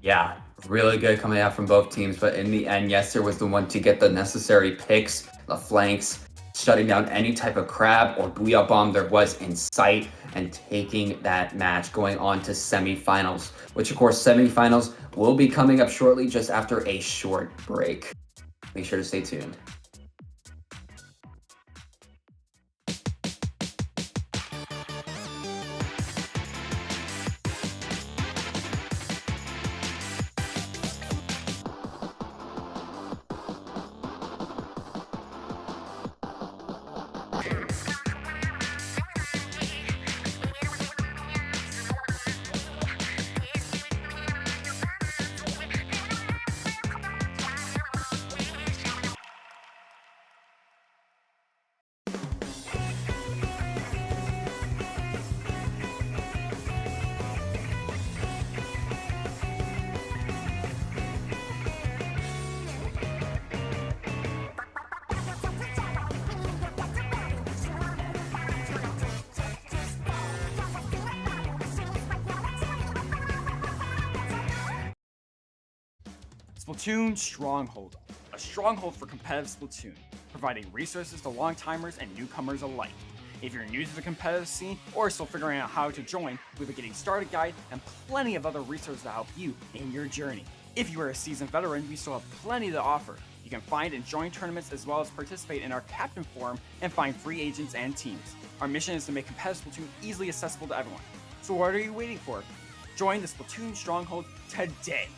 Yeah, really good coming out from both teams, but in the end, Yessir was the one to get the necessary picks, the flanks, shutting down any type of crab or Booyah Bomb there was in sight, and taking that match, going on to semifinals, which of course semifinals will be coming up shortly just after a short break. Make sure to stay tuned.
Splatoon Stronghold, a stronghold for competitive Splatoon, providing resources to long-timers and newcomers alike. If you're new to the competitive scene or still figuring out how to join, we have a getting started guide and plenty of other resources to help you in your journey. If you are a seasoned veteran, we still have plenty to offer. You can find and join tournaments as well as participate in our Captain Forum and find free agents and teams. Our mission is to make competitive Splatoon easily accessible to everyone. So what are you waiting for? Join the Splatoon Stronghold today!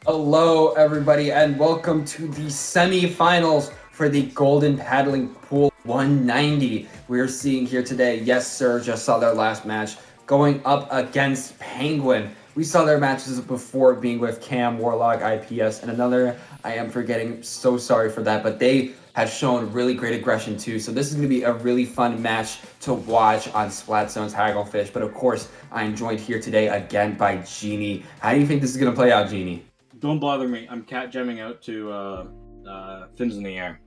Hello, everybody, and welcome to the semifinals for the Golden Paddling Pool 190. We're seeing here today, Yessir just saw their last match going up against Penguin. We saw their matches before being with Cam, Warlock, IPS, and another. I am forgetting, so sorry for that, but they have shown really great aggression too. So this is going to be a really fun match to watch on Splatzone's Hagglefish. But of course, I am joined here today again by Genie. How do you think this is going to play out, Genie?
Don't bother me. I'm cat jamming out to Fins in the Air.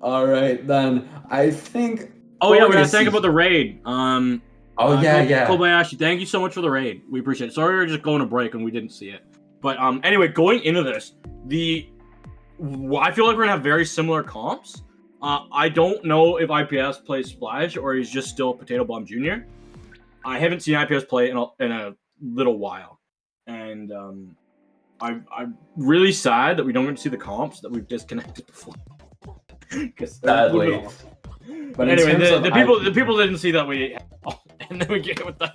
All right, then. I think...
Oh yeah, we gotta think about the raid.
yeah.
Kobayashi, thank you so much for the raid. We appreciate it. Sorry we were just going to break and we didn't see it. But anyway, going into this, I feel like we're gonna have very similar comps. I don't know if IPS plays Splash or he's just still Potato Bomb Jr. I haven't seen IPS play in a little while. And I'm really sad that we don't get to see the comps that we've disconnected before.
Sadly.
But anyway, the people didn't see that we, and then we get it with the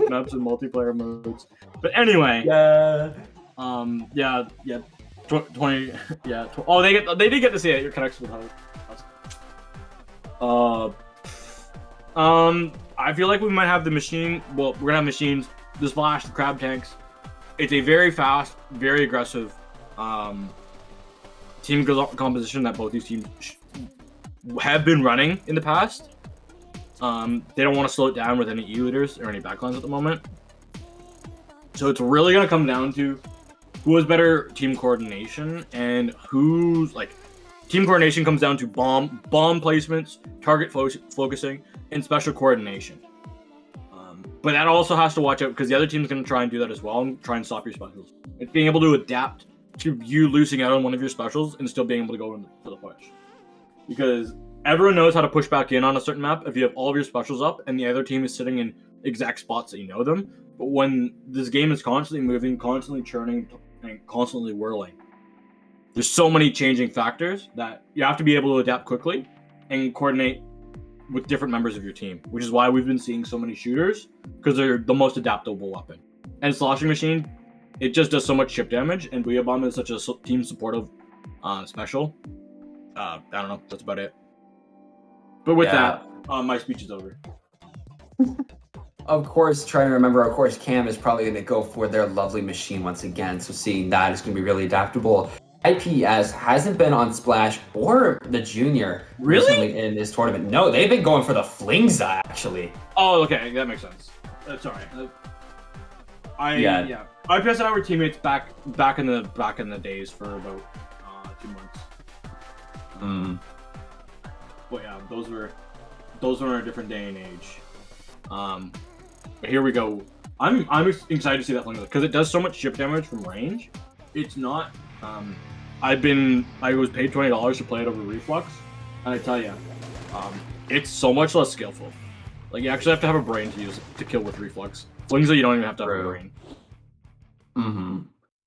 maps and multiplayer modes. But anyway,
Yeah.
20, yeah. Oh, they did get to see it. Your connection with I feel like we might have the machine. Well, we're gonna have machines. The Splash, the Crab Tanks. It's a very fast, very aggressive team composition that both these teams have been running in the past. They don't want to slow it down with any E-leaders or any backlines at the moment. So it's really going to come down to who has better team coordination and who's team coordination comes down to bomb placements, target focusing, and special coordination. But that also has to watch out because the other team's going to try and do that as well and try and stop your specials. It's being able to adapt to you losing out on one of your specials and still being able to go for the push. Because everyone knows how to push back in on a certain map if you have all of your specials up and the other team is sitting in exact spots that you know them. But when this game is constantly moving, constantly churning, and constantly whirling, there's so many changing factors that you have to be able to adapt quickly and coordinate with different members of your team, which is why we've been seeing so many shooters, because they're the most adaptable weapon. And Sloshing Machine, it just does so much chip damage, and Booyah Bomb is such a team supportive special. I don't know, that's about it. But with that, my speech is over.
Of course, trying to remember, of course, Cam is probably going to go for their lovely machine once again. So seeing that is going to be really adaptable. IPS hasn't been on Splash or the Junior recently in this tournament. No, they've been going for the Flingza, actually.
Oh, okay, that makes sense. That's all right. Yeah. IPS and I were teammates back in the days for about 2 months. But yeah, those were a different day and age. But here we go. I'm excited to see that Flingza because it does so much chip damage from range. It's not. I was paid $20 to play it over Reflux, and I tell you, it's so much less skillful. Like you actually have to have a brain to kill with Reflux. Flingza, you don't even have to have a brain.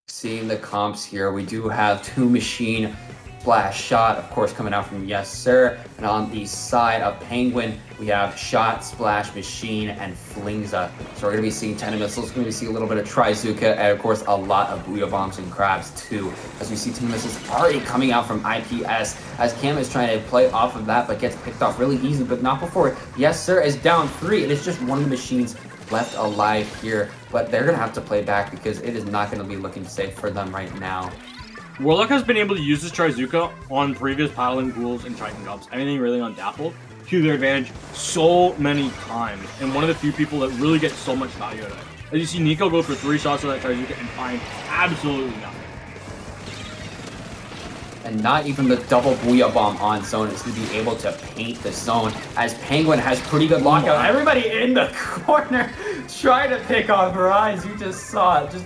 Seeing the comps here, we do have two machine Splash Shot, of course, coming out from Yessir, and on the side of Penguin, we have Shot, Splash, Machine, and Flingza. So we're going to be seeing 10 missiles, going to see a little bit of Trizuka, and of course, a lot of Booyah Bombs and Crabs, too. As we see 10 missiles already coming out from IPS, as Cam is trying to play off of that, but gets picked off really easily, but not before. Yessir is down 3, and it's just one of the machines left alive here, but they're going to have to play back because it is not going to be looking safe for them right now.
Warlock has been able to use this Trizuka on previous paddling pools and Titan Cups, anything really on Dapple, to their advantage so many times, and one of the few people that really get so much value out of it. As you see Nico go for 3 shots with that Trizuka and find absolutely nothing.
And not even the double Booyah Bomb on zone is going to be able to paint the zone, as Penguin has pretty good lockout. Everybody in the corner trying to pick on Rise. You just saw it. Just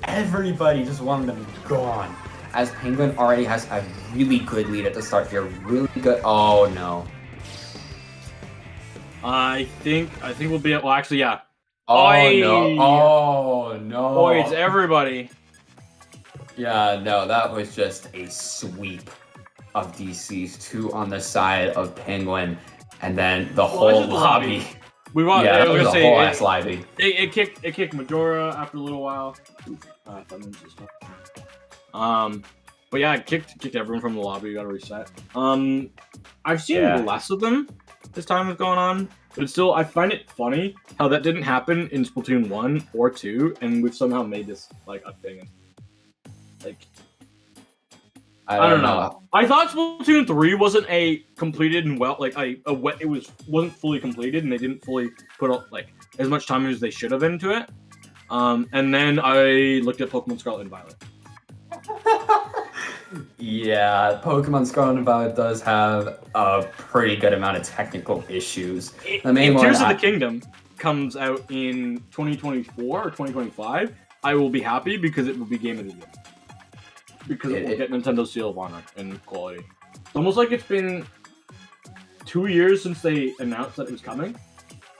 everybody just wanted them gone. As Penguin already has a really good lead at the start here. Really good. Oh, no.
I think we'll be at, well, actually, yeah.
Oh, no. Oh, no.
Boy, it's everybody.
Yeah, no, that was just a sweep of DCs. 2 on the side of Penguin, and then the whole lobby.
We want.
Yeah,
I
that
was
was
gonna
a
say
whole ass lobby.
it kicked Majora after a little while. But yeah, it kicked everyone from the lobby. You gotta reset. I've seen less of them as time has gone on, but it's still, I find it funny how that didn't happen in Splatoon 1 or 2, and we've somehow made this like a thing. Like, I don't know. I thought Splatoon 3 wasn't a completed and wasn't fully completed, and they didn't fully put like as much time as they should have into it. And then I looked at Pokemon Scarlet and Violet.
Yeah, Pokemon Scarlet and Violet does have a pretty good amount of technical issues. The main
if
one,
Tears of the Kingdom comes out in 2024 or 2025, I will be happy because it will be Game of the Year. Because it will get Nintendo's seal of honor and quality. It's almost like it's been 2 years since they announced that it was coming,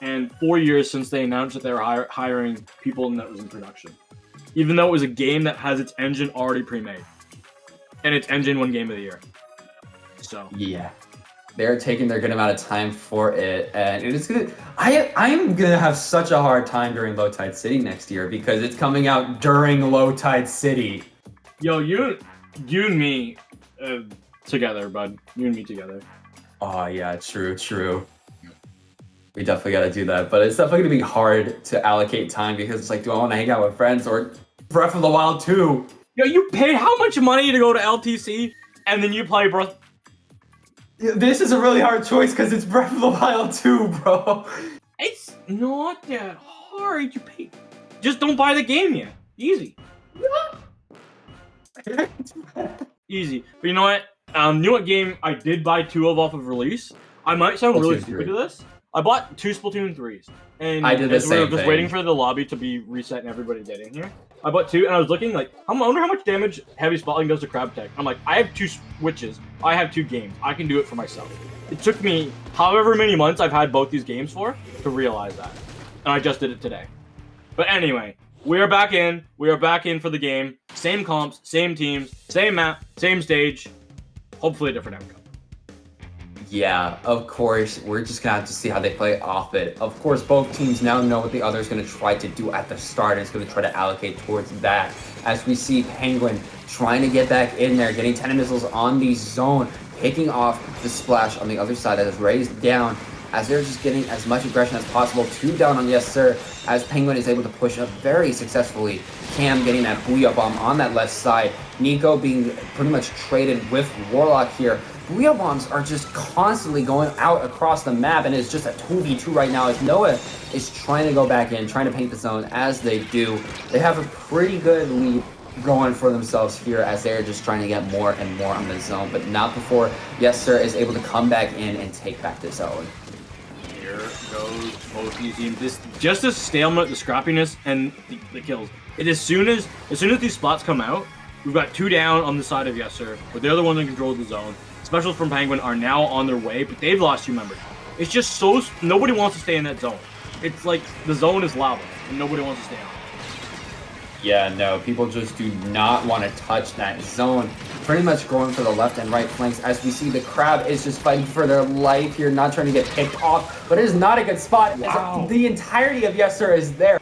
and 4 years since they announced that they were hiring people and that was in production. Even though it was a game that has its engine already pre-made. And its engine won Game of the Year. So
yeah, they're taking their good amount of time for it, and it is gonna. I'm gonna have such a hard time during Low Tide City next year because it's coming out during Low Tide City.
Yo, you and me together, bud. You and me together.
Oh yeah, true. We definitely gotta do that, but it's definitely gonna be hard to allocate time because it's like, do I want to hang out with friends or Breath of the Wild 2?
Yo, you paid how much money to go to LTC, and then you play Breath?
This is a really hard choice because it's Breath of the Wild 2, bro.
It's not that hard. You pay. Just don't buy the game yet. Easy. Easy. But you know what? You know what game I did buy 2 of off of release? I might sound really stupid to this. I bought 2 Splatoon 3s. And
I did the same
we were just
thing.
waiting for the lobby to be reset and everybody get in here. I bought 2, and I was looking like, I wonder how much damage Heavy Spotlight does to Crab Tech. I'm like, I have 2 switches. I have 2 games. I can do it for myself. It took me however many months I've had both these games for to realize that. And I just did it today. But anyway, we are back in. We are back in for the game. Same comps, same teams, same map, same stage. Hopefully a different outcome.
Yeah, of course. We're just gonna have to see how they play off it. Of course, both teams now know what the other is gonna try to do at the start, and it's gonna try to allocate towards that. As we see Penguin trying to get back in there, getting 10 missiles on the zone, picking off the splash on the other side that is raised down, as they're just getting as much aggression as possible. 2 down on Yessir, as Penguin is able to push up very successfully. Cam getting that Booyah Bomb on that left side. Nico being pretty much traded with Warlock here. Booyah Bombs are just constantly going out across the map, and it's just a 2v2 right now as Noah is trying to go back in, trying to paint the zone. As they do, they have a pretty good lead going for themselves here as they're just trying to get more and more on the zone, but not before Yessir is able to come back in and take back the zone.
Here goes both these teams. This just the stalemate, the scrappiness, and the kills. As soon as these spots come out, we've got 2 down on the side of Yessir, but they're the ones in control of the zone. Specials from Penguin are now on their way, but they've lost 2 members. It's just so nobody wants to stay in that zone. It's like the zone is lava, and nobody wants to stay on it.
Yeah, no, people just do not want to touch that zone. Pretty much going for the left and right flanks as we see the Crab is just fighting for their life here, not trying to get picked off, but it is not a good spot.
Wow.
The entirety of Yessir is there.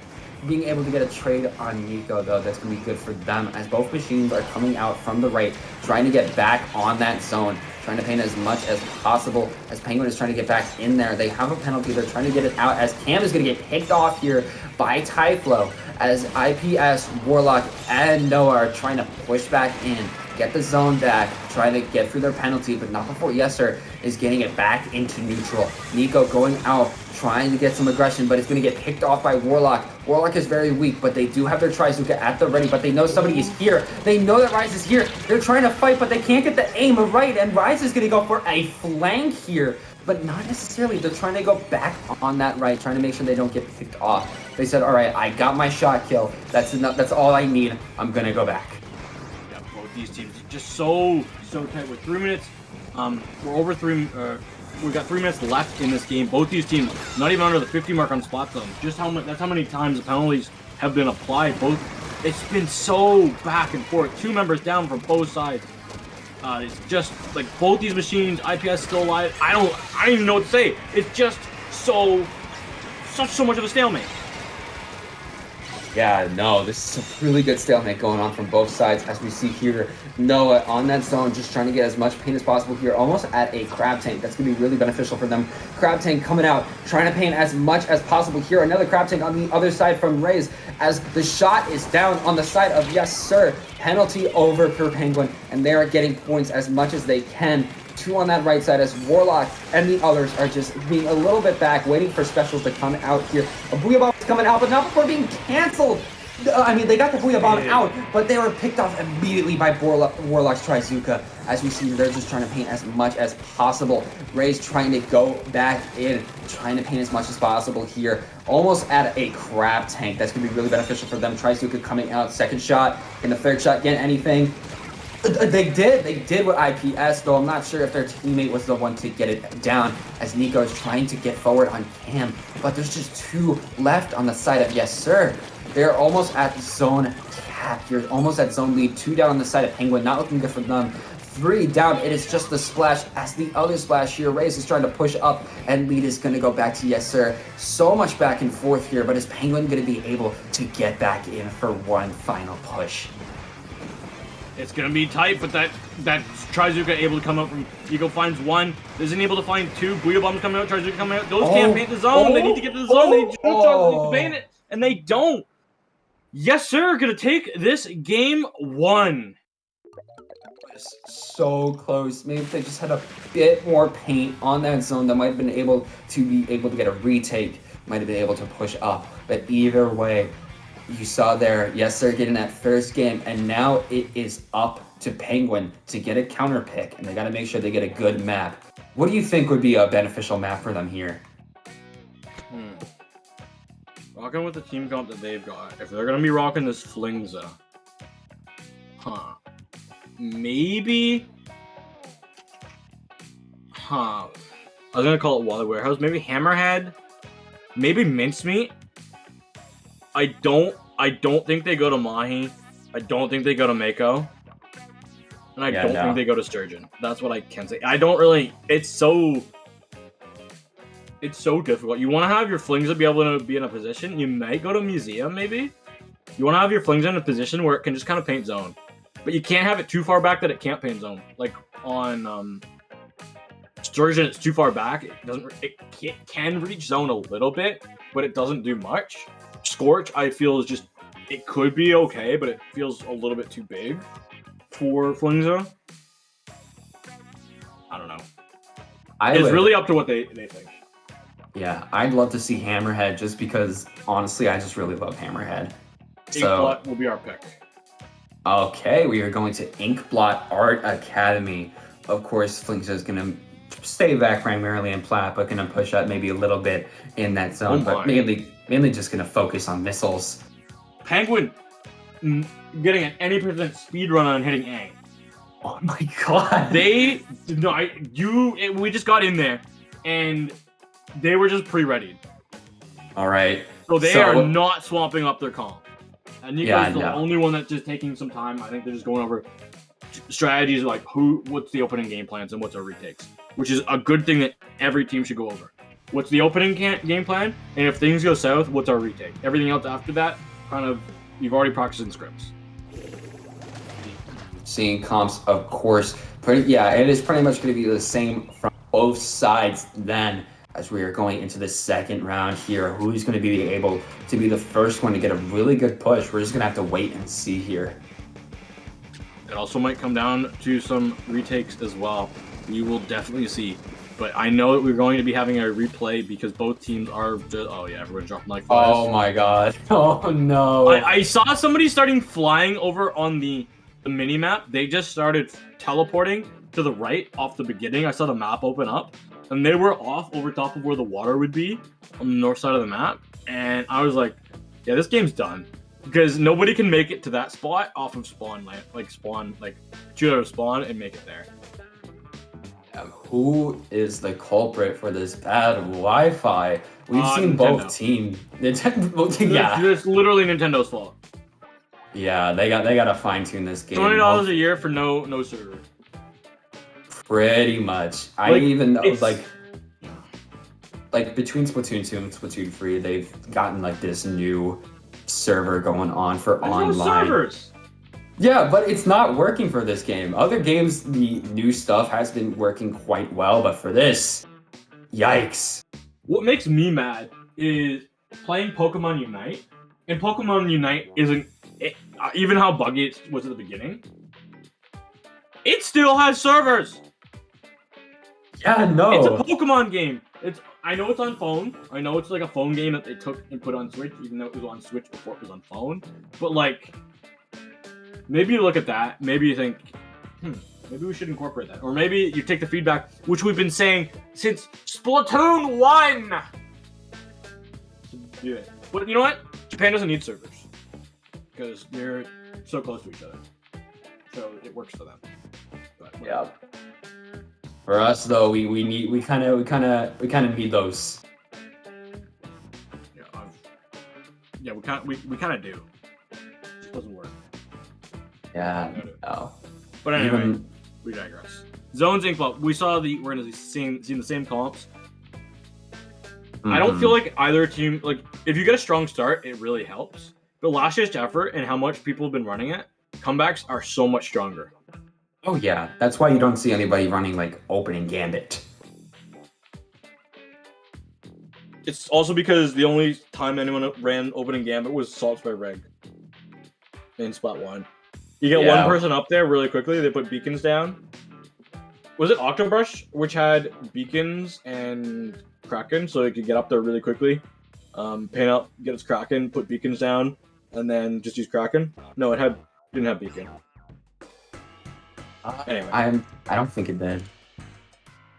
Being able to get a trade on Nico, though, that's going to be good for them as both machines are coming out from the right, trying to get back on that zone, trying to paint as much as possible as Penguin is trying to get back in there. They have a penalty. They're trying to get it out as Cam is going to get picked off here by Typhlo as IPS, Warlock, and Noah are trying to push back in, get the zone back, trying to get through their penalty, but not before Yessir is getting it back into neutral. Nico going out, trying to get some aggression, but it's going to get picked off by Warlock. Warlock is very weak, but they do have their Trizuka at the ready, but they know somebody is here. They know that Rise is here. They're trying to fight, but they can't get the aim right, and Rise is going to go for a flank here, but not necessarily. They're trying to go back on that right, trying to make sure they don't get picked off. They said, all right, I got my shot kill. That's enough. That's all I need. I'm going to go back.
Yeah, both these teams are just so tight with 3 minutes. We're over 3. We've got 3 minutes left in this game. Both these teams not even under the 50 mark on spot zones. Just that's how many times the penalties have been applied. It's been so back and forth. 2 members down from both sides. It's just like both these machines. IPS still alive. I don't even know what to say. It's just so so much of a stalemate.
Yeah, no, this is a really good stalemate going on from both sides as we see here. Noah on that zone, just trying to get as much paint as possible here, almost at a crab tank. That's going to be really beneficial for them. Crab tank coming out, trying to paint as much as possible here. Another crab tank on the other side from Rays as the shot is down on the side of Yessir. Penalty over per Penguin, and they are getting points as much as they can. 2 on that right side as Warlock and the others are just being a little bit back, waiting for specials to come out here. A Booyah Bomb is coming out, but not before being canceled. I mean, they got the Booyah Bomb out, but they were picked off immediately by Warlock's Trizuka. As we see, they're just trying to paint as much as possible. Ray's trying to go back in, trying to paint as much as possible here. Almost at a crab tank. That's going to be really beneficial for them. Trizuka coming out, second shot. In the third shot, get anything? They did with IPS, though I'm not sure if their teammate was the one to get it down, as Nico is trying to get forward on Cam, but there's just 2 left on the side of Yessir. They're almost at zone cap. You're almost at zone lead. 2 down on the side of Penguin, not looking good for them. 3 down, it is just the splash, as the other splash here, Raze is trying to push up, and lead is going to go back to Yessir. So much back and forth here, but is Penguin going to be able to get back in for one final push?
It's gonna be tight, but that Trizuka able to come out from Nico finds 1, isn't able to find 2. Booyah Bomb's coming out, Trizuka coming out. Those can't paint the zone. They need to get to the zone. They need 2 shots. They need to paint it, and they don't. Yes, sir. Gonna take this game 1.
So close. Maybe if they just had a bit more paint on that zone, that might have been able to get a retake. Might have been able to push up. But either way, you saw there, yes, they're getting that first game, and now it is up to Penguin to get a counter pick, and they got to make sure they get a good map. What do you think would be a beneficial map for them here?
Rocking with the team comp that they've got, if they're gonna be rocking this Flingza, maybe, I was gonna call it Wally Warehouse, maybe Hammerhead, maybe Mincemeat. I don't think they go to Mahi. I don't think they go to Mako. And I don't think they go to Sturgeon. That's what I can say. I don't really... It's so difficult. You want to have your Flingza be able to be in a position. You might go to Museum, maybe. You want to have your Flingza in a position where it can just kind of paint zone. But you can't have it too far back that it can't paint zone. Like on Sturgeon, it's too far back. It can reach zone a little bit, but it doesn't do much. Scorch, I feel, is just... It could be okay, but it feels a little bit too big for Flingza. I don't know. It's really up to what they think.
Yeah, I'd love to see Hammerhead just because, honestly, I just really love Hammerhead.
Inkblot will be our pick.
Okay, we are going to Inkblot Art Academy. Of course, Flingza is going to stay back primarily in plat, but going to push up maybe a little bit in that zone, but mainly just going to focus on missiles.
Penguin getting an any percent speed run on hitting Aang.
Oh my god.
We just got in there and they were just pre-readied.
Alright.
So they are not swamping up their comp. And Nico's the only one that's just taking some time. I think they're just going over strategies like what's the opening game plans and what's our retakes. Which is a good thing that every team should go over. What's the opening game plan? And if things go south, what's our retake? Everything else after that, kind of, you've already practiced in scripts.
Seeing comps, of course. It is pretty much going to be the same from both sides then, as we are going into the second round here. Who's going to be able to be the first one to get a really good push? We're just going to have to wait and see here.
It also might come down to some retakes as well. We will definitely see. But I know that we're going to be having a replay because both teams are just... Oh, yeah, everyone's dropping like flies.
Oh, my God. Oh, no.
I saw somebody starting flying over on the mini-map. They just started teleporting to the right off the beginning. I saw the map open up. And they were off over top of where the water would be on the north side of the map. And I was like, yeah, this game's done. Because nobody can make it to that spot off of spawn, shoot out of spawn and make it there.
Who is the culprit for this bad Wi-Fi? We've seen both teams.
Yeah, it's literally Nintendo's fault.
Yeah, they got to fine-tune this game.
$20 a year for no server.
Pretty much. I even know, like between Splatoon 2 and Splatoon 3, they've gotten like this new server going on for
There's
online.
no servers.
Yeah, but it's not working for this game. Other games, the new stuff has been working quite well, but for this, yikes.
What makes me mad is playing Pokemon Unite, and Pokemon Unite isn't even how buggy it was at the beginning. It still has servers.
Yeah, no.
It's a Pokemon game. I know it's on phone. I know it's like a phone game that they took and put on Switch, even though it was on Switch before it was on phone. But like, maybe you look at that. Maybe you think, maybe we should incorporate that. Or maybe you take the feedback, which we've been saying since Splatoon 1. Do it. But you know what? Japan doesn't need servers because they're so close to each other, so it works for them. But
Yeah. For us though, we kind of need those.
Yeah, we kind of do. It just doesn't work.
Yeah. No.
But anyway,
Even-
we digress. Zones Inc. Well, we saw we're gonna see the same comps. I don't feel like either team, like, if you get a strong start, it really helps. But last year's effort and how much people have been running it, comebacks are so much stronger.
Oh yeah, that's why you don't see anybody running like opening gambit.
It's also because the only time anyone ran opening gambit was Salts by Reg in Splat 1. You get one person up there really quickly, they put beacons down. Was it Octobrush, which had beacons and Kraken, so it could get up there really quickly, paint up, get its Kraken, put beacons down, and then just use Kraken? No, didn't have beacon. Anyway.
I don't think it did.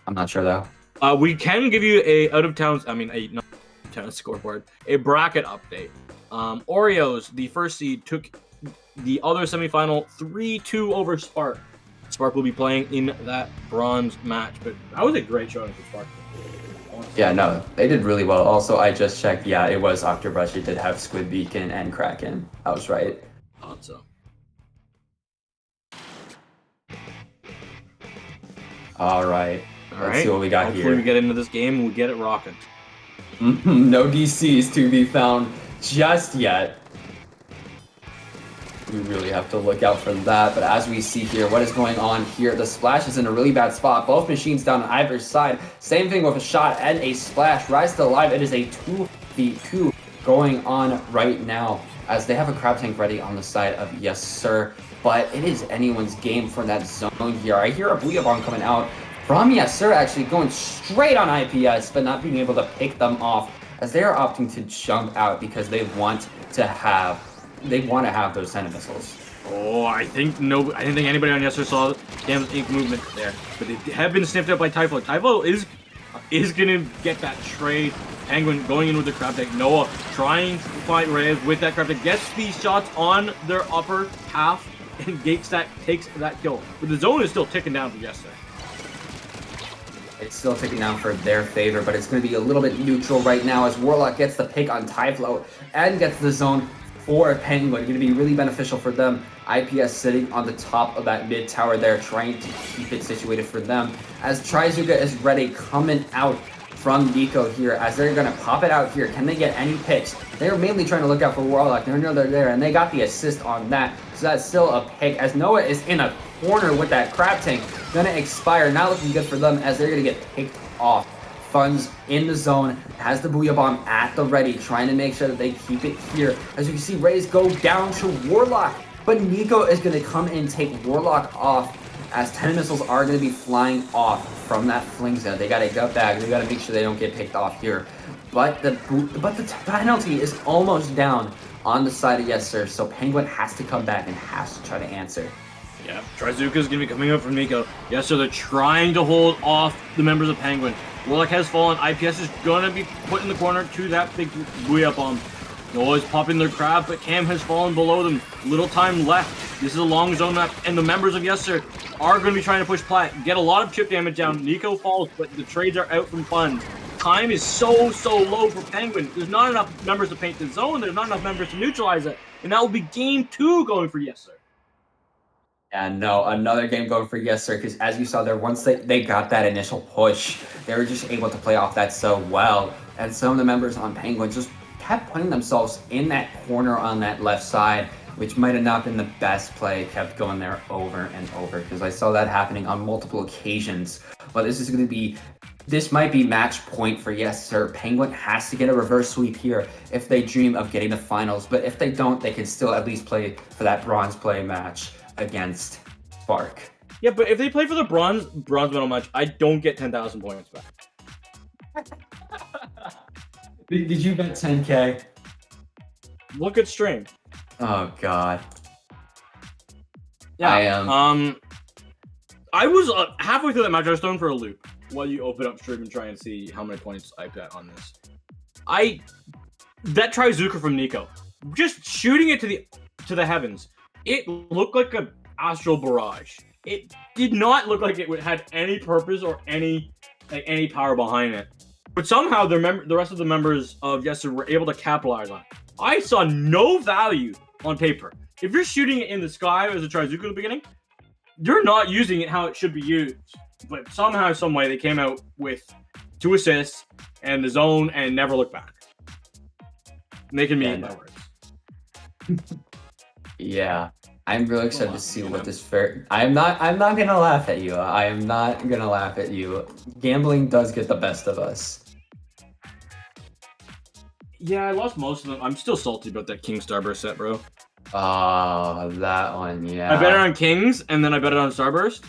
I'm not sure though.
We can give you a not town scoreboard, a bracket update. OREOS, the first seed, took the other semifinal 3-2 over Spark. Spark will be playing in that bronze match, but that was a great showing for Spark.
Yeah, no, they did really well. Also, I just checked. Yeah, it was Octobrush. It did have Squid Beacon and Kraken. I was right.
Thought so.
All right. Let's see what we got
Hopefully
here.
we get into this game and we get it rocking.
No DCs to be found just yet. We really have to look out for that. But as we see here, what is going on here? The Splash is in a really bad spot. Both machines down on either side. Same thing with a shot and a Splash. Rise to live. It is a 2v2 going on right now as they have a crab tank ready on the side of Yessir. But it is anyone's game for that zone here. I hear a Booyah Bomb coming out from Yessir, actually going straight on IPS, but not being able to pick them off as they are opting to jump out because they want to have those Senate missiles.
Oh, I didn't think anybody on Yessir saw Dam's ink movement there, but they have been sniffed out by Typho. Typho is gonna get that trade. Penguin going in with the crab tank. Noah trying to fight Reyes with that crab tank. Gets these shots on their upper half, and Gatestack takes that kill. But the zone is still ticking down for Yessir.
It's still ticking down for their favor, but it's going to be a little bit neutral right now as Warlock gets the pick on Typho and gets the zone for Penguin. Going to be really beneficial for them. IPS sitting on the top of that mid tower there, trying to keep it situated for them. As Trizuka is ready, coming out from Nico here, as they're going to pop it out here. Can they get any picks? They're mainly trying to look out for Warlock. They know they're there, and they got the assist on that. So that's still a pick, as Noah is in a corner with that crab tank. Gonna expire. Not looking good for them, as they're gonna get picked off. Funds in the zone, has the Booyah Bomb at the ready, trying to make sure that they keep it here. As you can see, Rays go down to Warlock, but Nico is gonna come in and take Warlock off, as 10 missiles are gonna be flying off from that fling zone. They gotta gut back. They gotta make sure they don't get picked off here. But the penalty is almost down on the side of Yessir, so Penguin has to come back and has to try to answer.
Yeah, Trizuka's gonna be coming up from Nico. Yes, so they're trying to hold off the members of Penguin. Warlock has fallen. IPS is gonna be put in the corner to that big Booyah Bomb. Noah's popping their crab, but Cam has fallen below them. Little time left. This is a long zone map, and the members of Yessir are gonna be trying to push Plat, get a lot of chip damage down. Nico falls, but the trades are out from funds. Time is so low for Penguin. There's not enough members to paint the zone. There's not enough members to neutralize it. And that will be game 2 going for Yessir.
And no, another game going for Yessir, because as you saw there, once they got that initial push, they were just able to play off that so well. And some of the members on Penguin just kept putting themselves in that corner on that left side, which might have not been the best play, kept going there over and over, because I saw that happening on multiple occasions. But this might be match point for Yessir. Penguin has to get a reverse sweep here if they dream of getting the finals. But if they don't, they can still at least play for that bronze play match against Spark.
Yeah, but if they play for the bronze medal match, I don't get 10,000 points back.
Did you bet 10K?
Look at stream.
Oh God.
Yeah.
I am.
I was halfway through that match. I was thrown for a loop while you open up stream and try and see how many points I bet on this. That Trizuka from Nico, just shooting it to the heavens. It looked like an astral barrage. It did not look like it had any purpose or any power behind it. But somehow the rest of the members of Yessir were able to capitalize on it. I saw no value on paper. If you're shooting it in the sky as a Trizuka at the beginning, you're not using it how it should be used. But somehow, some way, they came out with 2 assists and the zone and never looked back. Making me eat my words.
Yeah, I'm really excited to see what this fair. I'm not gonna laugh at you. I am not gonna laugh at you. Gambling does get the best of us.
Yeah, I lost most of them. I'm still salty about that King Starburst set, bro.
Oh, that one, yeah.
I bet it on Kings, and then I bet it on Starburst.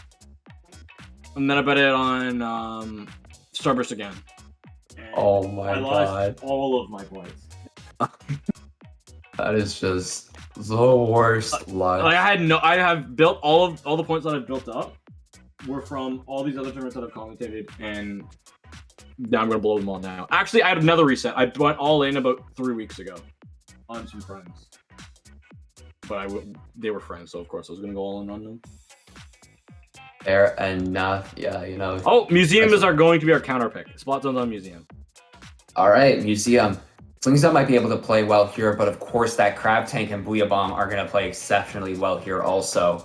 And then I bet it on Starburst again. And
Oh my
I
God.
lost all of my points.
That is just the worst luck.
Like I have built all the points that I've built up were from all these other tournaments that I've commentated, and now I'm gonna blow them all now. Actually, I had another reset. I went all in about 3 weeks ago on some friends, but they were friends, so of course I was gonna go all in on them.
Fair enough. Yeah, you know.
Oh, Museum is going to be our counter pick. Splatzone's on Museum.
All right, Museum. Slingshot might be able to play well here, but of course that Crab Tank and Booyah Bomb are going to play exceptionally well here also.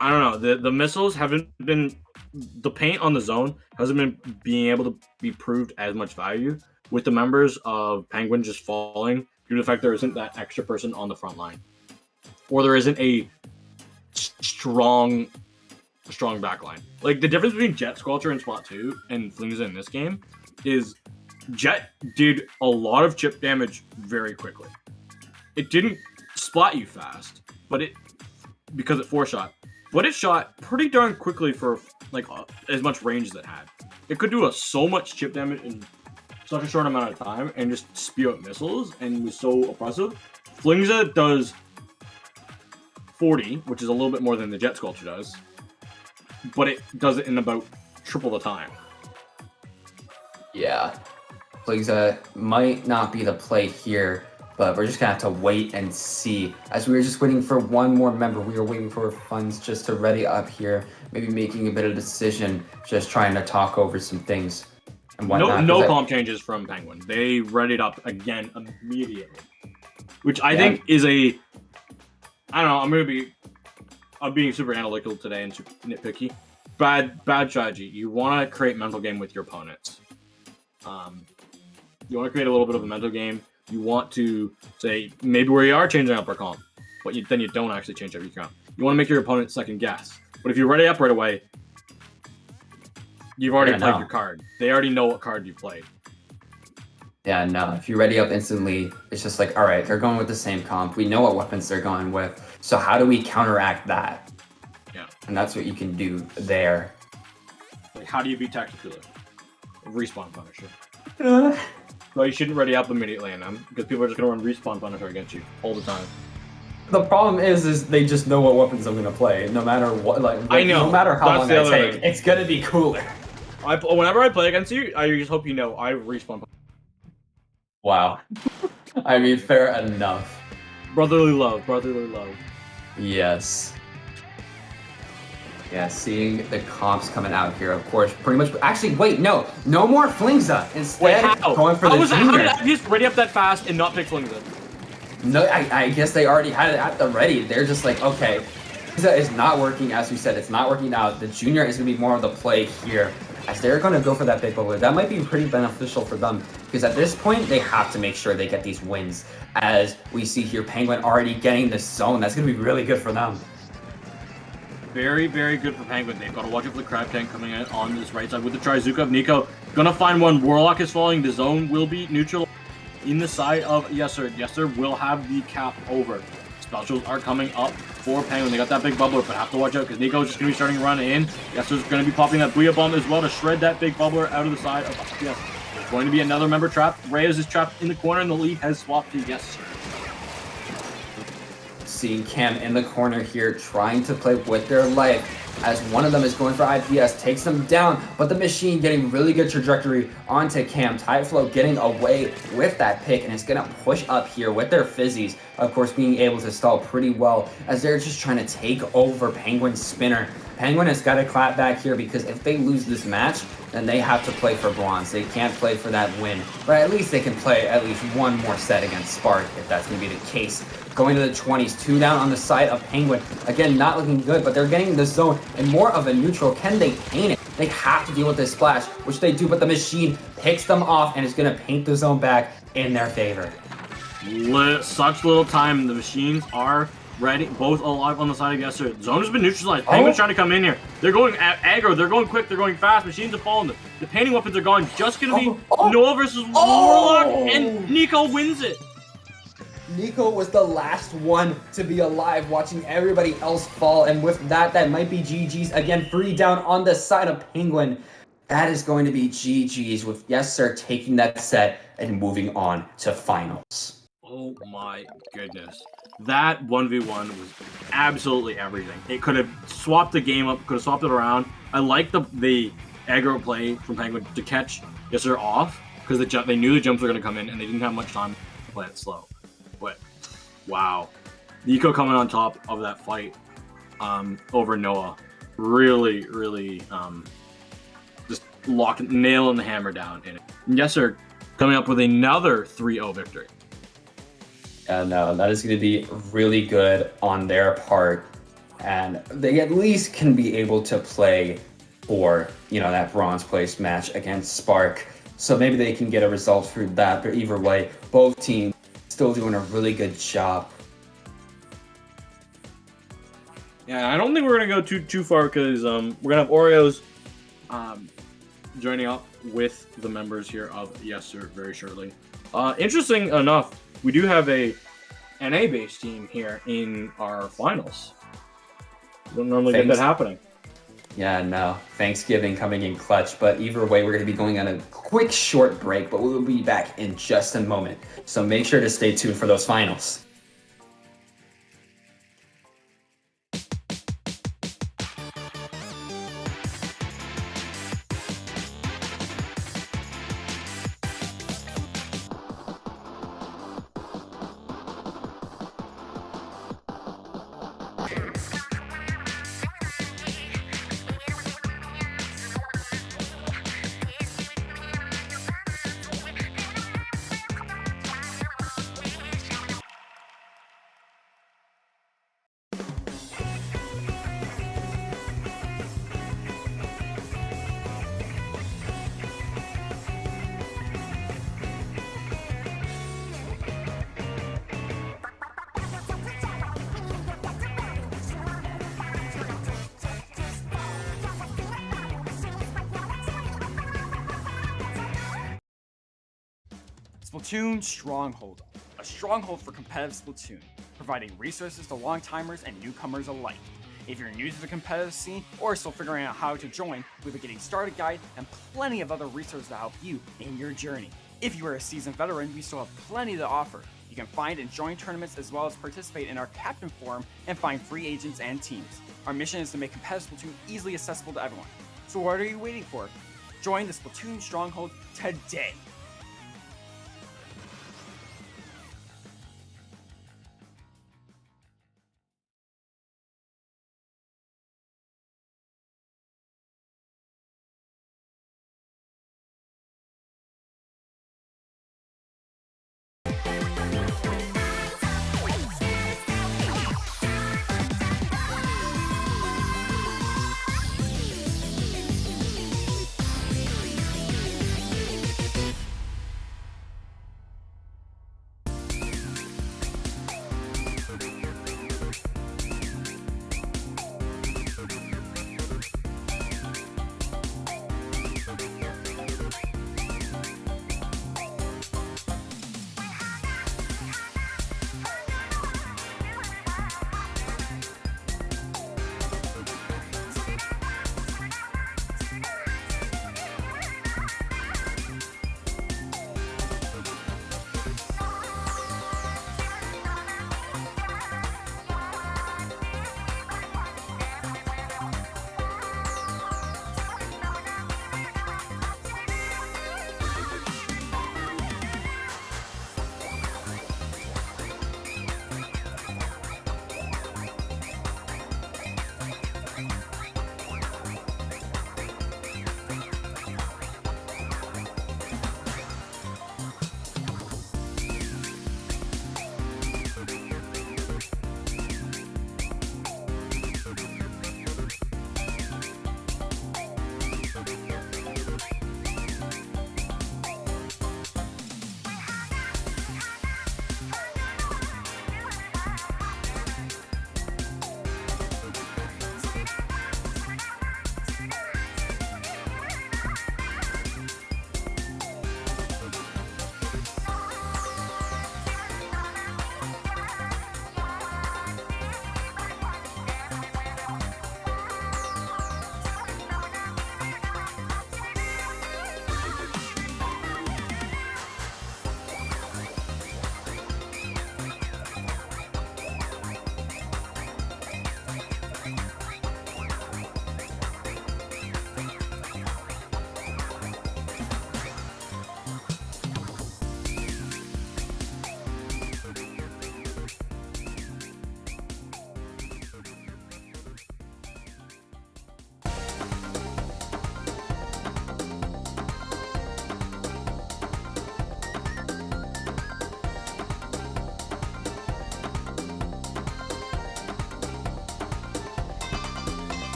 I don't know. The missiles haven't been... The paint on the zone hasn't been being able to be proved as much value with the members of Penguin just falling due to the fact there isn't that extra person on the front line. Or there isn't a strong back line. Like, the difference between Jet Squelcher and Splatoon and Flingza in this game is Jet did a lot of chip damage very quickly. It didn't splat you fast, but because it 4-shot. But it shot pretty darn quickly for like as much range as it had. It could do so much chip damage in such a short amount of time and just spew out missiles and was so oppressive. Flingza does 40, which is a little bit more than the Jet Sculpture does, but it does it in about triple the time.
Yeah. Flingza might not be the play here, but we're just going to have to wait and see. As we were just waiting for one more member, we were waiting for funds just to ready up here, maybe making a bit of a decision, just trying to talk over some things and whatnot.
No comp changes from Penguin. They readied up again immediately, which I think is I don't know, I'm being super analytical today and super nitpicky. Bad strategy. You want to create mental game with your opponents. You want to create a little bit of a mental game. You want to say maybe where you are changing up our comp, but then you don't actually change up your comp. You want to make your opponent second guess. But if you ready up right away, you've already played your card. They already know what card you played.
Yeah, no. If you ready up instantly, it's just like, all right, they're going with the same comp. We know what weapons they're going with. So how do we counteract that?
Yeah.
And that's what you can do there.
Like, how do you beat Tactical? Respawn Punisher. Well, you shouldn't ready up immediately in them, because people are just going to run Respawn Punisher against you all the time.
The problem is they just know what weapons I'm going to play, no matter what.
I know.
No matter how
That's
long
the
I
other
take,
thing.
it's going to be cooler.
Whenever I play against you, I just hope you know I Respawn Punisher.
Wow. I mean, fair enough.
Brotherly love, brotherly love.
Yes. Yeah, seeing the comps coming out here, of course, pretty much. Actually, wait, no more Flingza. Instead,
Wait, how?
going for the
How did
junior.
I just ready up that fast and not pick Flingza?
No, I guess they already had it at the ready. They're just like, okay, it's not working. As we said, it's not working out. The junior is going to be more of the play here, as they're going to go for that big bubble. That might be pretty beneficial for them, because at this point, they have to make sure they get these wins. As we see here, Penguin already getting the zone. That's going to be really good for them.
Very, very good for Penguin. They've got to watch out for the Crab Tank coming out on this right side with the Trizuka of Nico. Gonna find one. Warlock is falling. The zone will be neutral in the side of Yessir. Yessir will have the cap over. Specials are coming up for Penguin. They got that big bubbler, but have to watch out because Nico's just going to be starting to run in. Yessir's going to be popping that Booyah Bomb as well to shred that big bubbler out of the side of Yessir. There's going to be another member trapped. Reyes is trapped in the corner, and the lead has swapped to Yessir.
Seeing Cam in the corner here, trying to play with their life, as one of them is going for IPS, takes them down, but the machine getting really good trajectory onto Cam. Tideflow getting away with that pick, and it's going to push up here with their fizzies, of course being able to stall pretty well, as they're just trying to take over Penguin's spinner. Penguin has got to clap back here, because if they lose this match, then they have to play for bronze. They can't play for that win, but at least they can play at least one more set against Spark, if that's going to be the case. Going to the 20s, 2 down on the side of Penguin. Again, not looking good, but they're getting the zone and more of a neutral. Can they paint it? They have to deal with this splash, which they do, but the machine picks them off and is going to paint the zone back in their favor.
Such little time. The machines are ready, both alive on the side of Yessir. The zone has been neutralized. Penguin's trying to come in here. They're going aggro. They're going quick. They're going fast. Machines are falling. The painting weapons are gone. Just going to be Noah versus Warlock, and Nico wins it.
Nico was the last one to be alive, watching everybody else fall, and with that, that might be GG's. Again, 3 down on the side of Penguin. That is going to be GG's, with Yessir taking that set and moving on to finals.
Oh my goodness. That 1v1 was absolutely everything. It could have swapped the game up, could have swapped it around. I like the aggro play from Penguin to catch Yessir off, because they knew the jumps were going to come in, and they didn't have much time to play it slow. But wow, Nico coming on top of that fight over Noah, really, really just nailing the hammer down in it. Yessir coming up with another 3-0 victory.
Yeah, no, that is going to be really good on their part, and they at least can be able to play for, that bronze place match against Spark. So maybe they can get a result through that, but either way, both teams still doing a really good job.
Yeah, I don't think we're gonna go too far, because we're gonna have OREOS joining up with the members here of Yessir very shortly. Interesting enough, we do have a NA-based team here in our finals. We don't normally get that happening.
Yeah, no. Thanksgiving coming in clutch, but either way, we're going to be going on a quick short break, but we will be back in just a moment. So make sure to stay tuned for those finals.
Splatoon Stronghold, a stronghold for competitive Splatoon, providing resources to long-timers and newcomers alike. If you're new to the competitive scene or still figuring out how to join, we have a getting started guide and plenty of other resources to help you in your journey. If you are a seasoned veteran, we still have plenty to offer. You can find and join tournaments as well as participate in our Captain Forum and find free agents and teams. Our mission is to make competitive Splatoon easily accessible to everyone. So what are you waiting for? Join the Splatoon Stronghold today!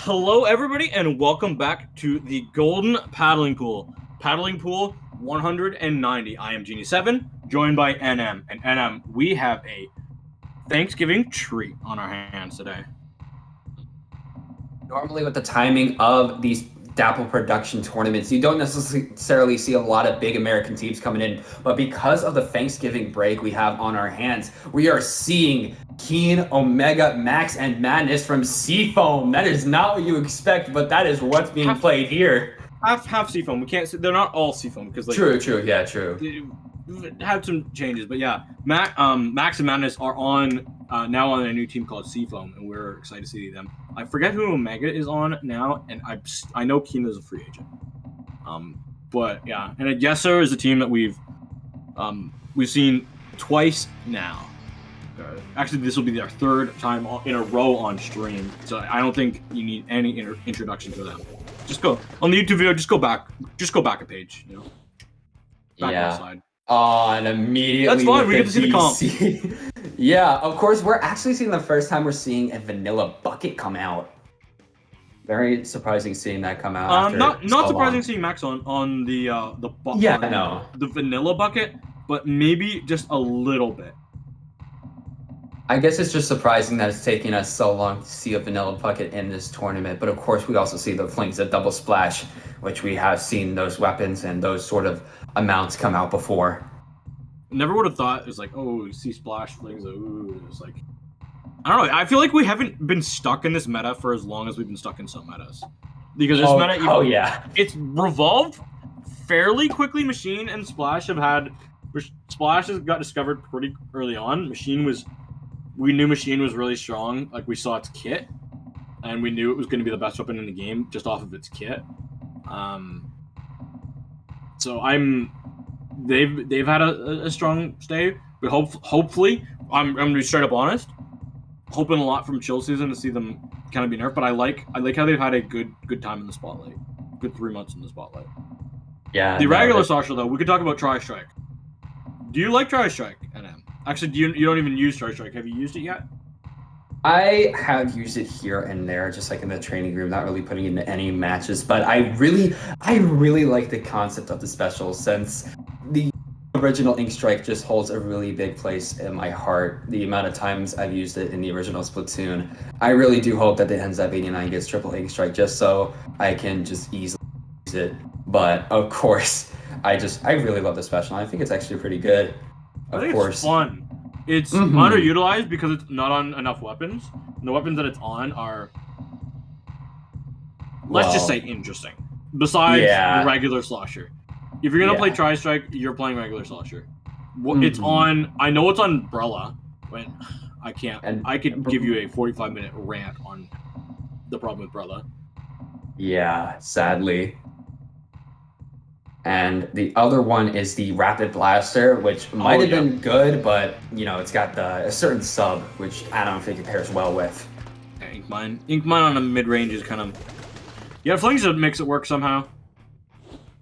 Hello, everybody, and welcome back to the Golden Paddling Pool. Paddling Pool 190. I am Genie7, joined by NM. And NM, we have a Thanksgiving treat on our hands today.
Normally, with the timing of these Dapple Production tournaments, you don't necessarily see a lot of big American teams coming in, but because of the Thanksgiving break we have on our hands, we are seeing Keen, Omega, Max, and Madness from Seafoam. That is not what you expect, but that is what's being played here.
Half Seafoam. We can't. They're not all Seafoam because
True. Yeah, true.
Had some changes, but yeah, Max and Madness are on now on a new team called Seafoam, and we're excited to see them. I forget who Omega is on now, and I know Keen is a free agent. But yeah, and Yessir is a team that we've seen twice now. Actually, this will be their third time in a row on stream, so I don't think you need any introduction to them. Just go on the YouTube video. Just go back a page. You know. Back
yeah.
Side.
Oh, and immediately
that's fine. We get to see the comp.
Yeah, of course. We're actually seeing the first time we're seeing a vanilla bucket come out. Very surprising seeing that come out.
Not surprising seeing Max on the vanilla bucket, but maybe just a little bit.
I guess it's just surprising that it's taking us so long to see a vanilla bucket in this tournament. But of course, we also see the Flings of Double Splash, which we have seen those weapons and those sort of amounts come out before.
Never would have thought it was like, oh, you see Splash Flings. Ooh, it's like, I don't know. I feel like we haven't been stuck in this meta for as long as we've been stuck in some metas. Because this meta, it's revolved fairly quickly. Machine and Splash have had. Splash has got discovered pretty early on. We knew Machine was really strong. Like, we saw its kit, and we knew it was going to be the best weapon in the game just off of its kit. So they've had a strong stay, but hopefully, I'm going to be straight up honest, hoping a lot from Chill Season to see them kind of be nerfed. But I like how they've had a good time in the spotlight, good 3 months in the spotlight.
Yeah.
The regular social though, we could talk about Tri-Strike. Do you like Tri-Strike, NM? Actually, you don't even use Tri-Strike. Have you used it yet?
I have used it here and there, just like in the training room, not really putting it into any matches. But I really like the concept of the special, since the original Ink Strike just holds a really big place in my heart. The amount of times I've used it in the original Splatoon, I really do hope that the Henzap 89 gets triple Ink Strike just so I can just easily use it. But of course, I really love the special. I think it's actually pretty good.
I think it's fun. It's underutilized because it's not on enough weapons. And the weapons that it's on are, let's just say, interesting. Besides the regular Slosher. If you're gonna play Tri-Strike, you're playing regular Slosher. It's on. I know it's on Umbrella, but I can't. And I could give you a 45-minute rant on the problem with Umbrella.
Yeah, sadly. And the other one is the Rapid Blaster, which might have been good, but it's got a certain sub, which I don't think it pairs well with.
Yeah, Inkmine on a mid-range is kind of... Yeah, Flings makes it work somehow.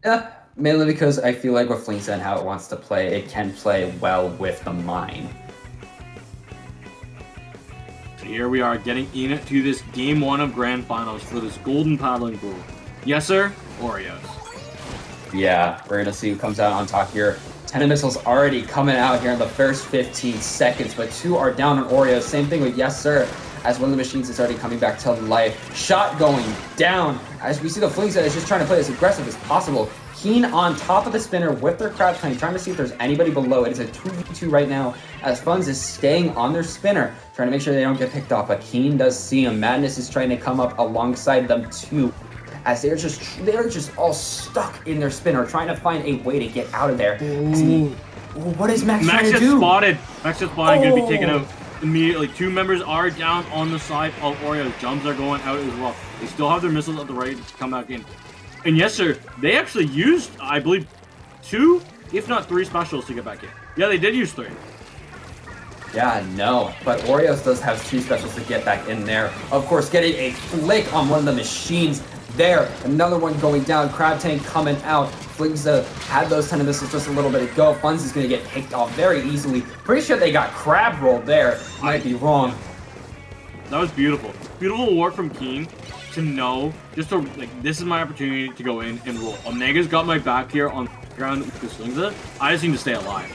Yeah, mainly because I feel like with Flings and how it wants to play, it can play well with the mine.
So here we are getting into this Game 1 of Grand Finals for this Golden Paddling Pool. Yessir, OREOS.
Yeah, we're going to see who comes out on top here. 10 missiles already coming out here in the first 15 seconds, but 2 are down on OREOS. Same thing with Yessir, as one of the machines is already coming back to life. Shot going down, as we see the Flings that is just trying to play as aggressive as possible. Keen on top of the spinner with their crab tank, trying to see if there's anybody below. It is a 2v2 right now, as Funds is staying on their spinner, trying to make sure they don't get picked off, but Keen does see him. Madness is trying to come up alongside them too, as they're just all stuck in their spinner, trying to find a way to get out of there. What is Max trying to do?
Max just spotted, going to be taken out immediately. 2 members are down on the side of OREOS. Jumps are going out as well. They still have their missiles at the right to come back in. And yes, sir, they actually used, I believe, 2, if not 3 specials to get back in. Yeah, they did use 3.
Yeah, no, but OREOS does have 2 specials to get back in there. Of course, getting a flick on one of the machines there. Another one going down. Crab Tank coming out. Flings had those 10 missiles just a little bit ago. Funds is going to get picked off very easily. Pretty sure they got crab rolled there. Might be wrong.
That was beautiful. Beautiful work from Keen to know, just to like, this is my opportunity to go in and roll. Omega's got my back here on the ground with the slings it. I just need to stay alive.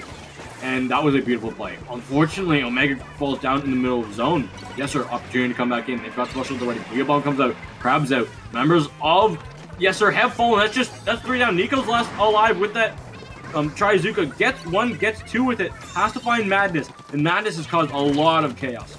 And that was a beautiful play. Unfortunately, Omega falls down in the middle of the zone. Yessir, opportunity to come back in. They've got specials already. Booyah Bomb comes out. Crab's out. Members of Yessir have fallen. That's 3 down. Nico's last alive with that. Trizuka gets 1, gets 2 with it. Has to find Madness. And Madness has caused a lot of chaos.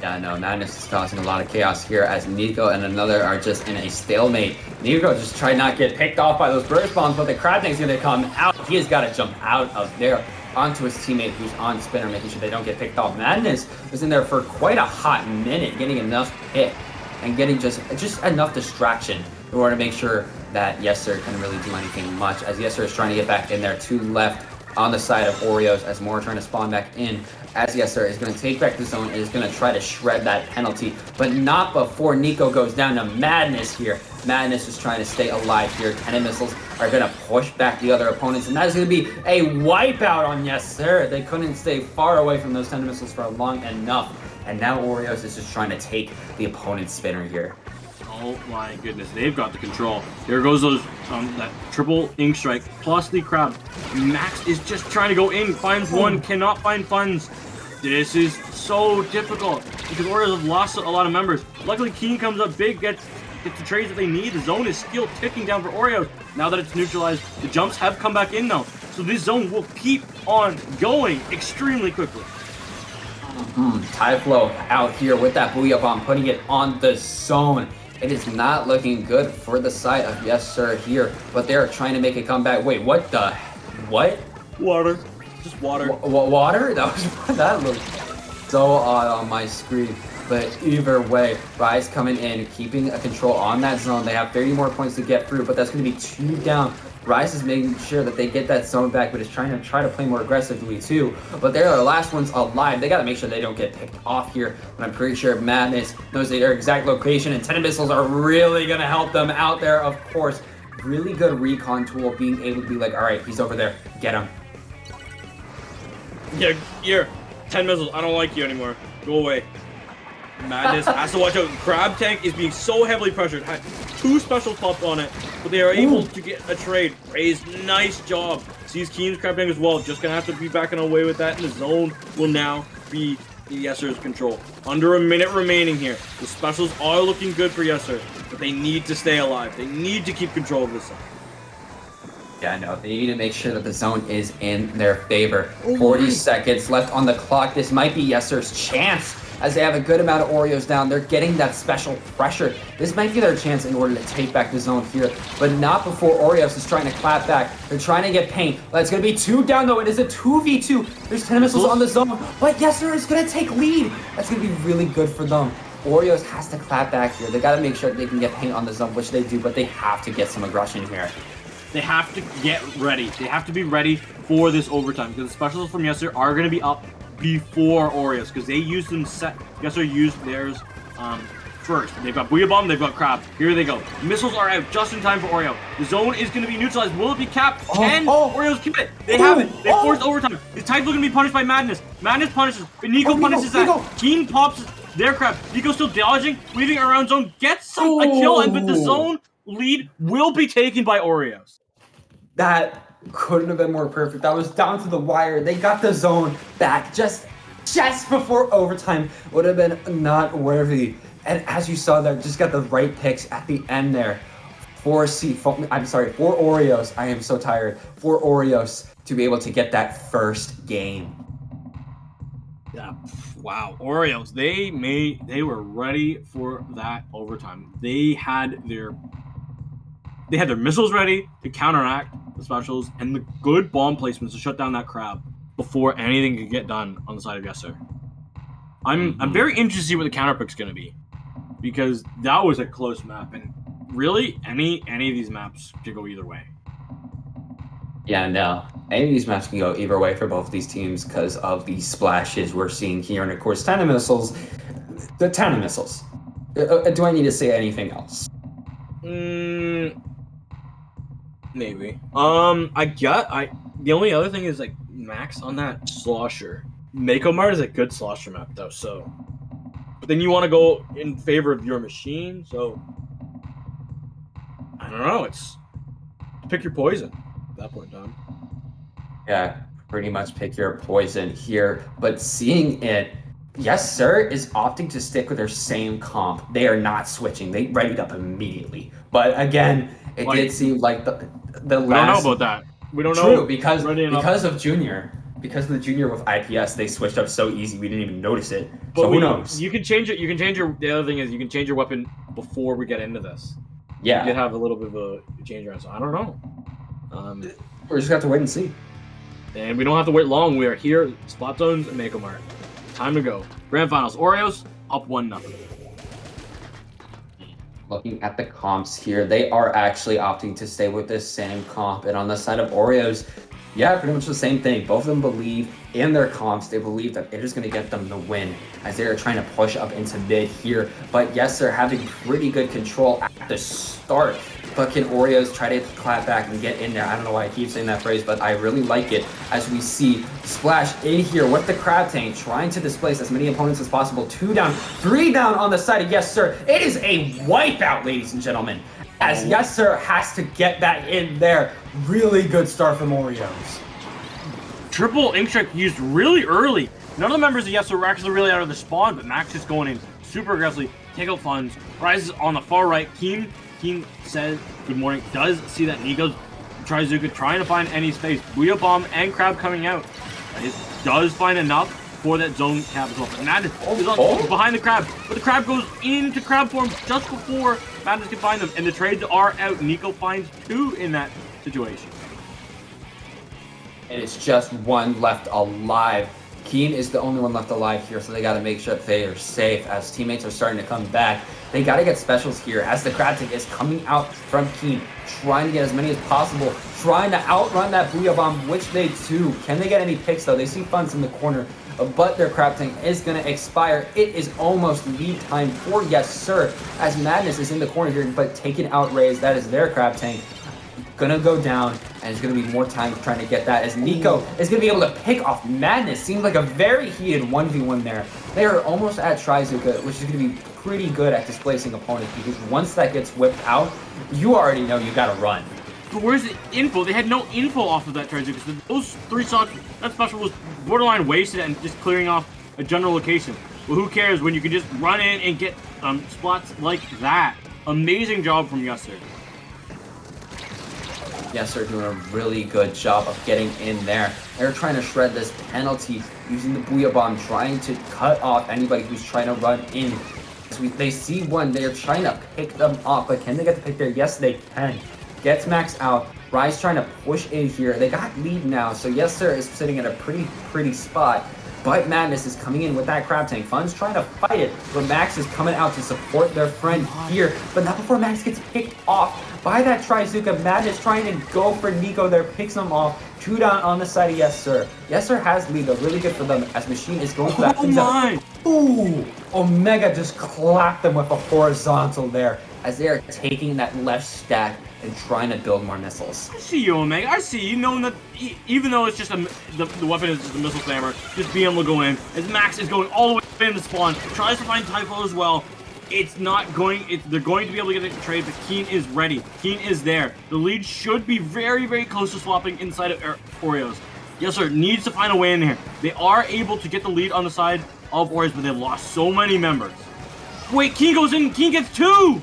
Yeah, no, Madness is causing a lot of chaos here as Nico and another are just in a stalemate. Nico just tried not to get picked off by those burst bombs, but the crab tank's gonna come out. He has got to jump out of there onto his teammate who's on spinner, making sure they don't get picked off. Madness was in there for quite a hot minute, getting enough hit and getting just enough distraction in order to make sure that Yessir can really do anything much, as Yessir is trying to get back in there to left on the side of OREOS as more trying to spawn back in, as Yessir is going to take back the zone and is going to try to shred that penalty, but not before Nico goes down to Madness here. Madness is trying to stay alive here. Cannon missiles are going to push back the other opponents, and that is going to be a wipeout on Yessir. They couldn't stay far away from those cannon missiles for long enough, and now OREOS is just trying to take the opponent's spinner here.
Oh my goodness, they've got the control. There goes those that triple ink strike plus the crab. Max is just trying to go in, finds one, cannot find funds. This is so difficult because OREOS have lost a lot of members. Luckily, Keen comes up big, gets the trades that they need. The zone is still ticking down for OREOS. Now that it's neutralized, the jumps have come back in though. So this zone will keep on going extremely quickly.
Tyflow out here with that Booyah Bomb, putting it on the zone. It is not looking good for the side of Yessir here, but they are trying to make a comeback. Wait, what the? What?
Water. Just water.
Water? That looked so odd on my screen. But either way, Rise coming in, keeping a control on that zone. They have 30 more points to get through, but that's going to be 2 down. Rise is making sure that they get that zone back, but is trying to play more aggressively too. But they're the last ones alive. They got to make sure they don't get picked off here. But I'm pretty sure Madness knows their exact location, and tennis missiles are really going to help them out there, of course. Really good recon tool, being able to be like, all right, he's over there. Get him.
Yeah, here. 10 missiles. I don't like you anymore. Go away. Madness has to watch out. Crab Tank is being so heavily pressured. Had 2 specials popped on it, but they are able to get a trade. Raise, nice job. Sees Keen's Crab Tank as well. Just gonna have to be backing away with that, and the zone will now be in Yessir's control. Under a minute remaining here. The specials are looking good for Yessir, but they need to stay alive. They need to keep control of this zone.
Yeah, no, they need to make sure that the zone is in their favor. 40 seconds left on the clock. This might be Yessir's chance, as they have a good amount of OREOS down. They're getting that special pressure. This might be their chance in order to take back the zone here, but not before OREOS is trying to clap back. They're trying to get paint. That's going to be 2 down, though. It is a 2v2. There's 10 missiles on the zone, but Yessir is going to take lead. That's going to be really good for them. OREOS has to clap back here. They got to make sure that they can get paint on the zone, which they do, but they have to get some aggression here.
They have to get ready. They have to be ready for this overtime, because the specials from Yessir are going to be up before OREOS, because they used them Yessir used theirs first. They've got Booyah Bomb, they've got Crab. Here they go. Missiles are out just in time for OREO. The zone is going to be neutralized. Will it be capped? Can OREOS keep it? They have it. They forced overtime. His Typhoon going to be punished by Madness. Madness punishes, but Nico punishes that. Keen pops their Crab. Nico still dodging, weaving around zone, gets a kill, and but the zone lead will be taken by OREOS.
That couldn't have been more perfect. That was down to the wire. They got the zone back just before overtime. Would have been not worthy. And as you saw there, just got the right picks at the end there. For OREOS. I am so tired. For OREOS to be able to get that first game.
Yeah. Wow. OREOS, they were ready for that overtime. They had their missiles ready to counteract the specials and the good bomb placements to shut down that crab before anything could get done on the side of Yessir. I'm very interested to see what the counter pick's going to be, because that was a close map, and really any of these maps could go either way.
Yeah, no. Any of these maps can go either way for both of these teams because of the splashes we're seeing here, and of course, Tana missiles. The Tana missiles. Do I need to say anything else?
Maybe. The only other thing is, like, Max on that slosher. Mako Mart is a good slosher map though, so but then you want to go in favor of your machine. So I don't know. It's pick your poison at that point in time.
Yeah, pretty much pick your poison here. But seeing it, Yessir is opting to stick with their same comp. They are not switching. They readied up immediately. But again, it did seem like the
We
last.
don't know about that. We don't
True,
know.
because of Junior. Because of the Junior with IPS, they switched up so easy we didn't even notice it.
But
So who knows?
You can change it. You can change your. The other thing is you can change your weapon before we get into this.
Yeah.
You could have a little bit of a change around. So I don't know.
We're just gonna have to wait and see.
And we don't have to wait long. We are here. Spot zones and Mako Mart. Time to go. Grand finals. OREOS up 1-0.
Looking at the comps here, they are actually opting to stay with this same comp. And on the side of OREOS, yeah, pretty much the same thing. Both of them believe in their comps. They believe that it is going to get them the win as they are trying to push up into mid here. But yes, they're having pretty good control at the start. But can OREOS try to clap back and get in there? I don't know why I keep saying that phrase, but I really like it as we see Splash in here with the crab tank trying to displace as many opponents as possible. 2 down, 3 down on the side of Yessir. It is a wipeout, ladies and gentlemen, as Yessir has to get that in there. Really good start from OREOS.
Triple ink strike used really early. None of the members of Yessir were actually really out of the spawn, but Max is going in super aggressively. Take out funds. Rises on the far right. Keen says good morning. Does see that Nico's Trizuka trying to find any space. Booyah Bomb and Crab coming out. It does find enough for that zone cap as well. But Madness is behind the Crab. But the Crab goes into Crab form just before Madness can find them. And the trades are out. Nico finds 2 in that situation.
And it's just 1 left alive. Keen is the only one left alive here, so they got to make sure that they are safe as teammates are starting to come back. They got to get specials here as the crab tank is coming out from Keen, trying to get as many as possible, trying to outrun that Booyah Bomb, which they do. Can they get any picks, though? They see funds in the corner, but their crab tank is going to expire. It is almost lead time for Yessir as Madness is in the corner here, but taking out Rays. That is their crab tank. Gonna go down, and it's gonna be more time trying to get that as Nico is gonna be able to pick off Madness. Seems like a very heated 1v1 there. They are almost at Trizuka, which is gonna be pretty good at displacing opponents because once that gets whipped out, you already know you gotta run.
But where's the info? They had no info off of that Trizuka. So those 3 shots, that special was borderline wasted and just clearing off a general location. Well, who cares when you can just run in and get spots like that? Amazing job from Yessir.
Yes, they're doing a really good job of getting in there. They're trying to shred this penalty using the Booyah Bomb, trying to cut off anybody who's trying to run in. They see one, they're trying to pick them off, but can they get the pick there? Yes, they can. Gets Max out. Rise trying to push in here. They got lead now, so Yessir is sitting at a pretty spot. But Madness is coming in with that crab tank. Fun's trying to fight it, but Max is coming out to support their friend here. But not before Max gets picked off by that Trizuka. Madness trying to go for Nico there, picks him off. 2 down on the side of Yessir. Yessir has lead though, really good for them as Machine is going for that.
Oh my!
Ooh! Omega just clapped them with a horizontal there as they are taking that left stack and trying to build more missiles.
I see you, Omega. I see you, knowing that even though it's just the weapon is just a missile slammer, just being able to go in. As Max is going all the way in the spawn, tries to find Typho as well. It's not going. They're going to be able to get the trade, but Keen is ready. Keen is there. The lead should be very close to swapping inside of OREOS. Yessir needs to find a way in here. They are able to get the lead on the side of OREOS, but they've lost so many members. Wait, Keen goes in. Keen gets 2.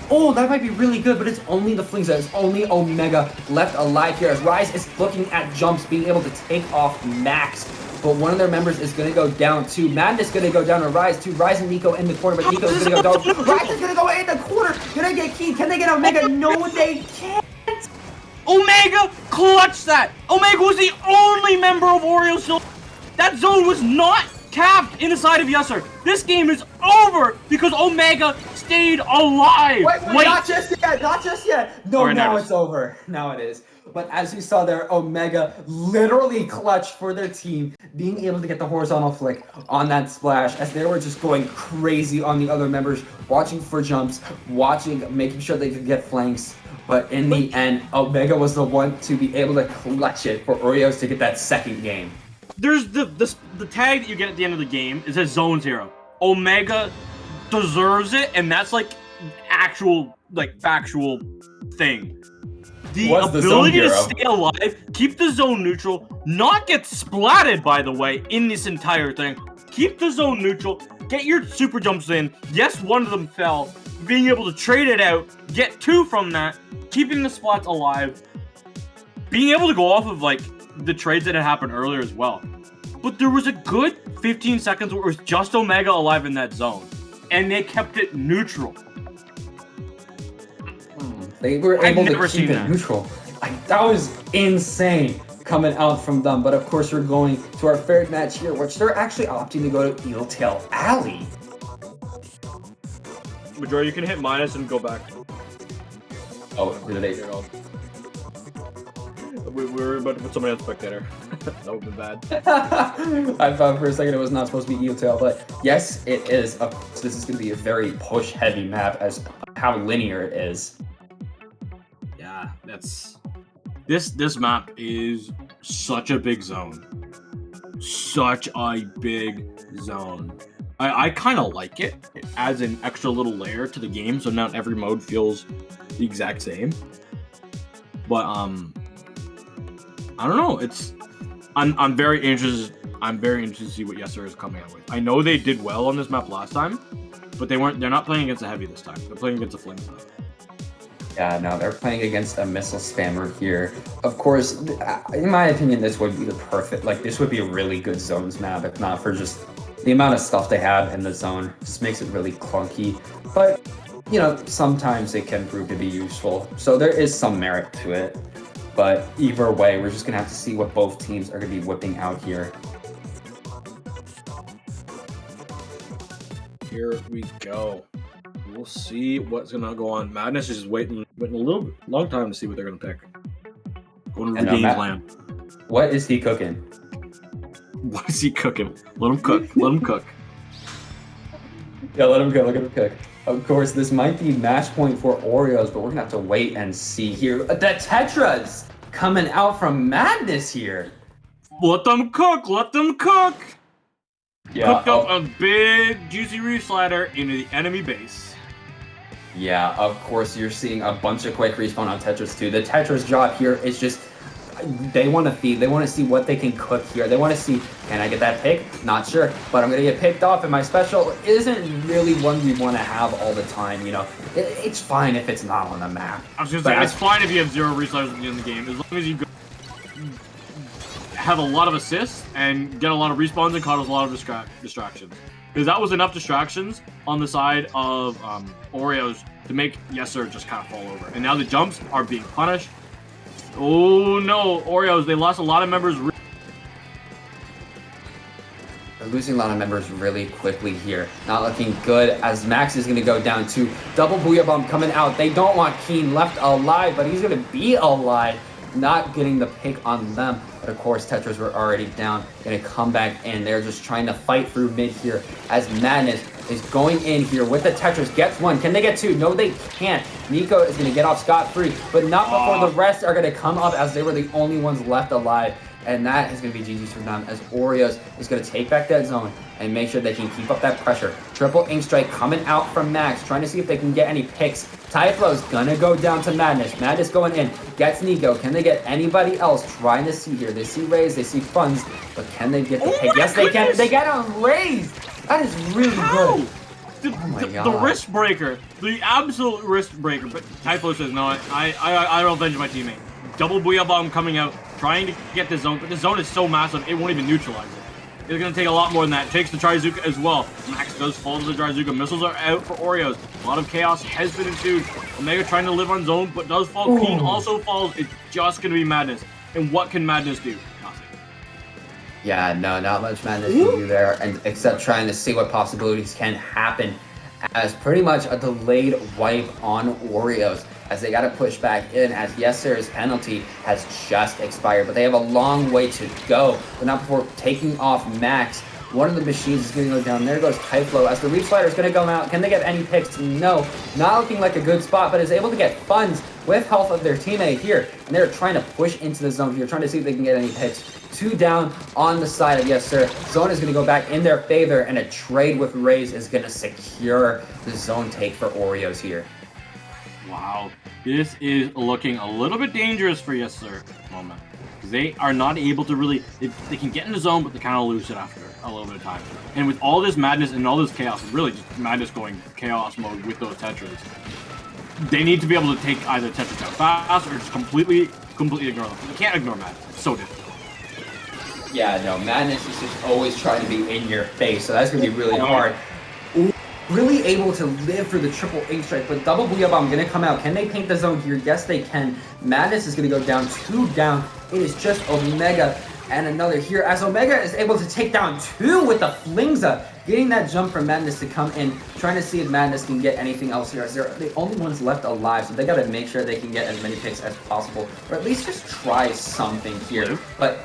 Oh, that might be really good, but it's only the Flings. It's only Omega left alive here as Rise is looking at jumps, being able to take off Max. But one of their members is going to go down too. Madness going to go down to Rise too. Rise and Nico in the corner, but Nico is going to go down. Rise is going to go in the corner. Going to get Key. Can they get Omega? No, they can't.
Omega clutched that. Omega was the only member of OREOS. So that zone was not capped in the side of Yessir. This game is over because Omega stayed alive.
Wait, not just yet. No,
Right,
now
now
it's over. Now it is. But as you saw there, Omega literally clutched for their team, being able to get the horizontal flick on that splash as they were just going crazy on the other members, watching for jumps, making sure they could get flanks. But in the end, Omega was the one to be able to clutch it for OREOS to get that second game.
There's the tag that you get at the end of the game. It says Zone 0. Omega deserves it, and that's like actual, like factual thing. The
Was the zone
ability to
hero.
stay alive, keep the zone neutral, not get splatted, by the way, in this entire thing. Keep the zone neutral, get your super jumps in. Yes, one of them fell. Being able to trade it out, get 2 from that, keeping the splats alive. Being able to go off of like the trades that had happened earlier as well. But there was a good 15 seconds where it was just Omega alive in that zone. And they kept it neutral.
They were
I've
able to
never
keep
seen
it
that.
neutral. That was insane coming out from them. But of course, we're going to our third match here, which they're actually opting to go to Eeltail Alley.
Majority, you can hit minus and go back.
Oh, did they?
We were about to put somebody on spectator. That would be bad.
I thought for a second it was not supposed to be Eeltail, but yes, it is. This is going to be a very push-heavy map as how linear it is.
Yeah, that's this map is such a big zone. Such a big zone. I kind of like it. It adds an extra little layer to the game, so not every mode feels the exact same. But I don't know. I'm very interested. I'm very interested to see what Yessir is coming up with. I know they did well on this map last time, but they're not playing against a heavy this time. They're playing against a flame sniper.
Yeah, no, they're playing against a missile spammer here. Of course, in my opinion, this would be the perfect, like, this would be a really good zones map, if not for just the amount of stuff they have in the zone. Just makes it really clunky. But, you know, sometimes it can prove to be useful. So there is some merit to it. But either way, we're just going to have to see what both teams are going to be whipping out here.
Here we go. We'll see what's gonna go on. Madness is just waiting a long time to see what they're gonna pick. Going to the game plan.
What is he cooking?
What is he cooking? Let him cook. Let him cook.
Yeah, let him go. Let him cook. Of course, this might be match point for OREOS, but we're gonna have to wait and see here. The Tetras coming out from Madness here.
Let them cook. Let them cook.
Yeah,
Cooked up a big juicy reef slider into the enemy base.
Yeah, of course, you're seeing a bunch of quick respawn on Tetras too. The Tetras job here is just, they want to feed. They want to see what they can cook here. They want to see, can I get that pick? Not sure, but I'm going to get picked off, and my special isn't really one we want to have all the time, you know. It's fine if it's not on the map.
I was going to say, it's fine if you have 0 resliders at the end of the game, as long as you have a lot of assists and get a lot of respawns and cause a lot of distractions. Because that was enough distractions on the side of OREOS to make Yessir just kind of fall over. And now the jumps are being punished. Oh no, OREOS, they lost a lot of members.
They're losing a lot of members really quickly here. Not looking good as Max is going to go down too. Double Booyah Bomb coming out. They don't want Keen left alive, but he's going to be alive. Not getting the pick on them. But of course, Tetras were already down. Going to come back in. They're just trying to fight through mid here as Madness is going in here with the Tetras. Gets 1. Can they get 2? No, they can't. Nico is going to get off scot-free, but not before the rest are going to come up as they were the only ones left alive. And that is going to be GG's for them as OREOS is going to take back that zone and make sure they can keep up that pressure. Triple ink strike coming out from Max, trying to see if they can get any picks. Typhlo's going to go down to Madness. Madness going in, gets Nico. Can they get anybody else? Trying to see here. They see Raze, they see Funds, but can they get the pick? Yes, they can. They get on Raze. That is really good. Oh my God.
The wrist breaker, the absolute wrist breaker. But Typho says, no, I don't avenge my teammate. Double Booyah Bomb coming out, trying to get the zone, but the zone is so massive, it won't even neutralize it. It's going to take a lot more than that. Takes the Trizuka as well. Max does fall to the Trizuka. Missiles are out for OREOS. A lot of chaos has been ensued. Omega trying to live on zone, but does fall. Keen also falls. It's just going to be Madness. And what can Madness do? Nothing.
Yeah, no, not much Madness to do there, and except trying to see what possibilities can happen as pretty much a delayed wipe on OREOS as they got to push back in as Yessir's penalty has just expired, but they have a long way to go, but not before taking off Max One of the machines is going to go down. There goes Typhlo as the Reef Slider is going to go out. Can they get any picks? No. Not looking like a good spot, but is able to get funds with health of their teammate here. And they're trying to push into the zone here, trying to see if they can get any picks. 2 down on the side of Yessir. Zone is going to go back in their favor, and a trade with Raze is going to secure the zone take for OREOS here.
Wow, this is looking a little bit dangerous for Yessir at the moment. They are not able to really, they can get in the zone, but they kind of lose it after a little bit of time. And with all this madness and all this chaos, really just madness going chaos mode with those Tetras, they need to be able to take either Tetras out fast or just completely ignore them. You can't ignore madness. It's so difficult.
Yeah, no, Madness is just always trying to be in your face, so that's going to be really hard. Ooh, really able to live for the triple ink strike, but double Booyah Bomb going to come out. Can they paint the zone here? Yes, they can. Madness is going to go down, 2 down. It is just Omega and another here, as Omega is able to take down 2 with the Flingza, getting that jump from Madness to come in, trying to see if Madness can get anything else here, as they're the only ones left alive, so they got to make sure they can get as many picks as possible, or at least just try something here. But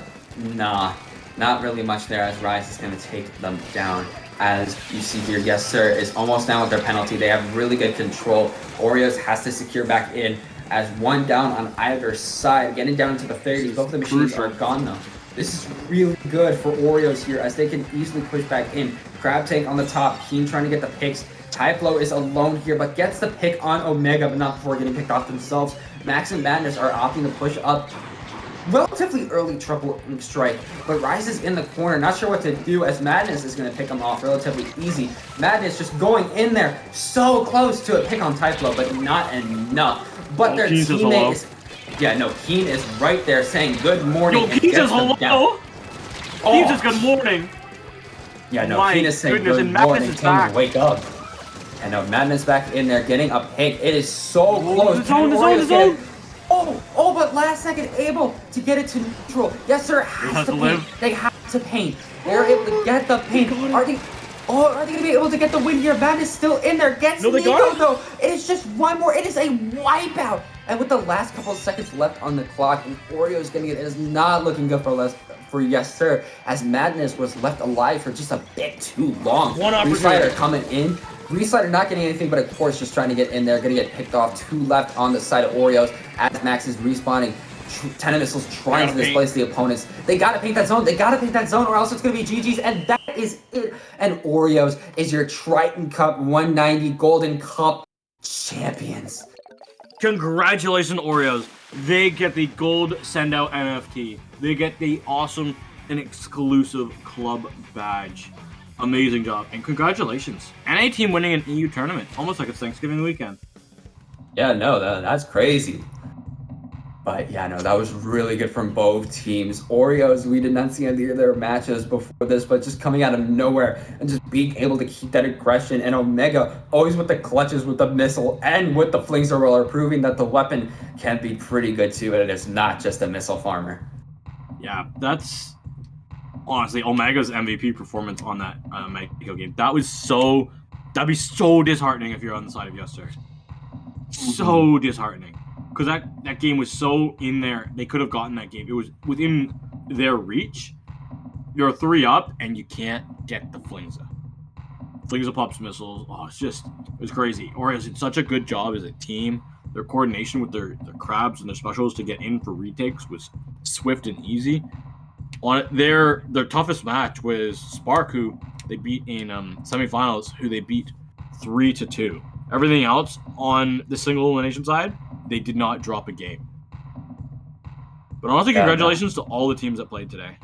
nah, not really much there, as Rise is going to take them down. As you see here, Yessir is almost down with their penalty. They have really good control. OREOS has to secure back in, as 1 down on either side, getting down into the 30s. Both of the machines are gone though. This is really good for OREOS here, as they can easily push back in. Crab Tank on the top, Keen trying to get the picks. Typhlo is alone here, but gets the pick on Omega, but not before getting picked off themselves. Max and Madness are opting to push up. Relatively early triple strike, but Rise is in the corner, not sure what to do, as Madness is going to pick him off relatively easy. Madness just going in there, so close to a pick on Typhlo, but not enough. But their teammate is... Yeah, no, Keen is right there saying good morning.
Yo, Keen says hello! Keen says good morning!
Yeah, no, Keen is saying good morning, tell me to wake up. And no, Madness back in there, getting a pick. It is so close.
The zone!
Oh, but last second able to get it to neutral. Yessir has to paint. They have to paint. They're able to get the paint. Are they going to be able to get the win here? Madness still in there. Gets Nico, though. It is just one more. It is a wipeout. And with the last couple of seconds left on the clock, and OREOS getting it is not looking good for Yessir, as Madness was left alive for just a bit too long.
One opportunity.
Reslider coming in. Reslider not getting anything, but of course just trying to get in there, gonna get picked off. 2 left on the side of OREOS as Max is respawning. 10 missiles trying to displace the opponents. They gotta paint that zone. They gotta paint that zone, or else it's gonna be GG's, and that is it. And OREOS is your Triton Cup 190 Golden Cup champions.
Congratulations, OREOS. They get the gold send-out NFT. They get the awesome and exclusive club badge. Amazing job, and congratulations. And a team winning an EU tournament, almost like it's Thanksgiving weekend.
Yeah, no, that's crazy. But yeah, no, that was really good from both teams. OREOS, we did not see any of their matches before this, but just coming out of nowhere and just being able to keep that aggression. And Omega, always with the clutches, with the missile, and with the Flingza roller, proving that the weapon can be pretty good too, and it is not just a missile farmer.
Yeah, that's honestly Omega's MVP performance on that Mexico game. That'd be so disheartening if you're on the side of Yessir. So disheartening. Because that game was so in there, they could have gotten that game. It was within their reach. You're 3 up, and you can't get the Flingza. Flingza pops missiles. Oh, it's crazy. OREOS did such a good job as a team. Their coordination with their crabs and their specials to get in for retakes was swift and easy. On their toughest match was Spark, who they beat in semifinals, who they beat 3-2. Everything else on the single elimination side, they did not drop a game. But honestly, congratulations to all the teams that played today.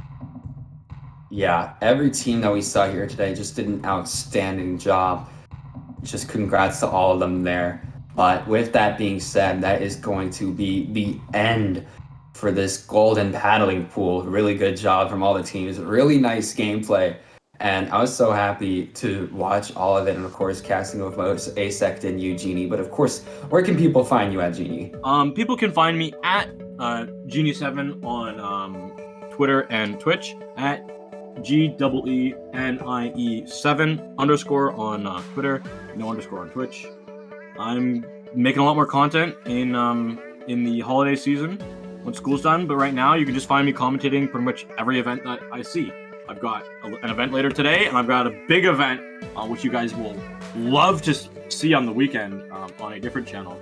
Yeah, every team that we saw here today just did an outstanding job. Just congrats to all of them there. But with that being said, that is going to be the end for this golden paddling pool. Really good job from all the teams. Really nice gameplay. And I was so happy to watch all of it, and of course, casting with both Asect and you, Genie. But of course, where can people find you at, Genie?
People can find me at Genie7 on Twitter and Twitch, at GEENIE7 _ on Twitter, no underscore on Twitch. I'm making a lot more content in the holiday season when school's done, but right now you can just find me commentating pretty much every event that I see. I've got an event later today, and I've got a big event, which you guys will love to see on the weekend on a different channel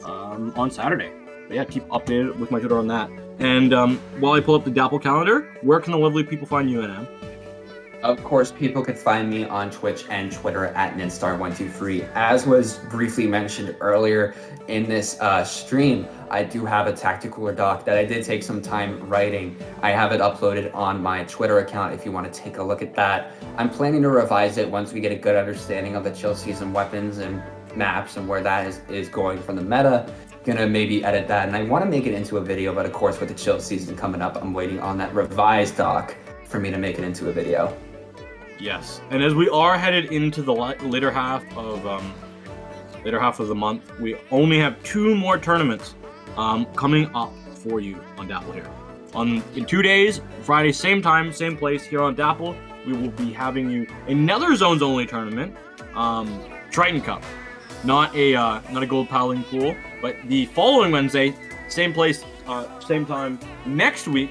on Saturday. But yeah, keep updated with my Twitter on that. And while I pull up the Dapple calendar, where can the lovely people find you, NM?
Of course, people could find me on Twitch and Twitter at Ninstar123. As was briefly mentioned earlier in this stream, I do have a tactical doc that I did take some time writing. I have it uploaded on my Twitter account if you want to take a look at that. I'm planning to revise it once we get a good understanding of the chill season weapons and maps and where that is going from the meta. Gonna maybe edit that, and I want to make it into a video, but of course with the chill season coming up, I'm waiting on that revised doc for me to make it into a video.
Yes, and as we are headed into the later half of the month, we only have 2 more tournaments coming up for you on Dapple here. In 2 days, Friday, same time, same place here on Dapple, we will be having you another Zones Only tournament, Triton Cup. Not a gold paddling pool, but the following Wednesday, same place, same time next week,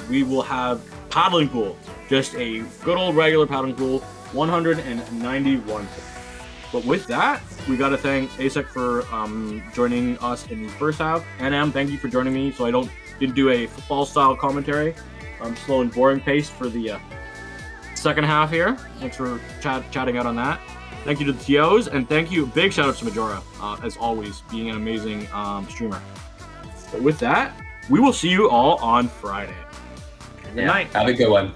we will have paddling pool. Just a good old regular paddling pool, 191. But with that, we got to thank ASEC for joining us in the first half. NM, thank you for joining me so I didn't do a football style commentary. Slow and boring pace for the second half here. Thanks for chatting out on that. Thank you to the TOs, and thank you, big shout out to Majora, as always, being an amazing streamer. But with that, we will see you all on Friday. Good night.
Have a good one.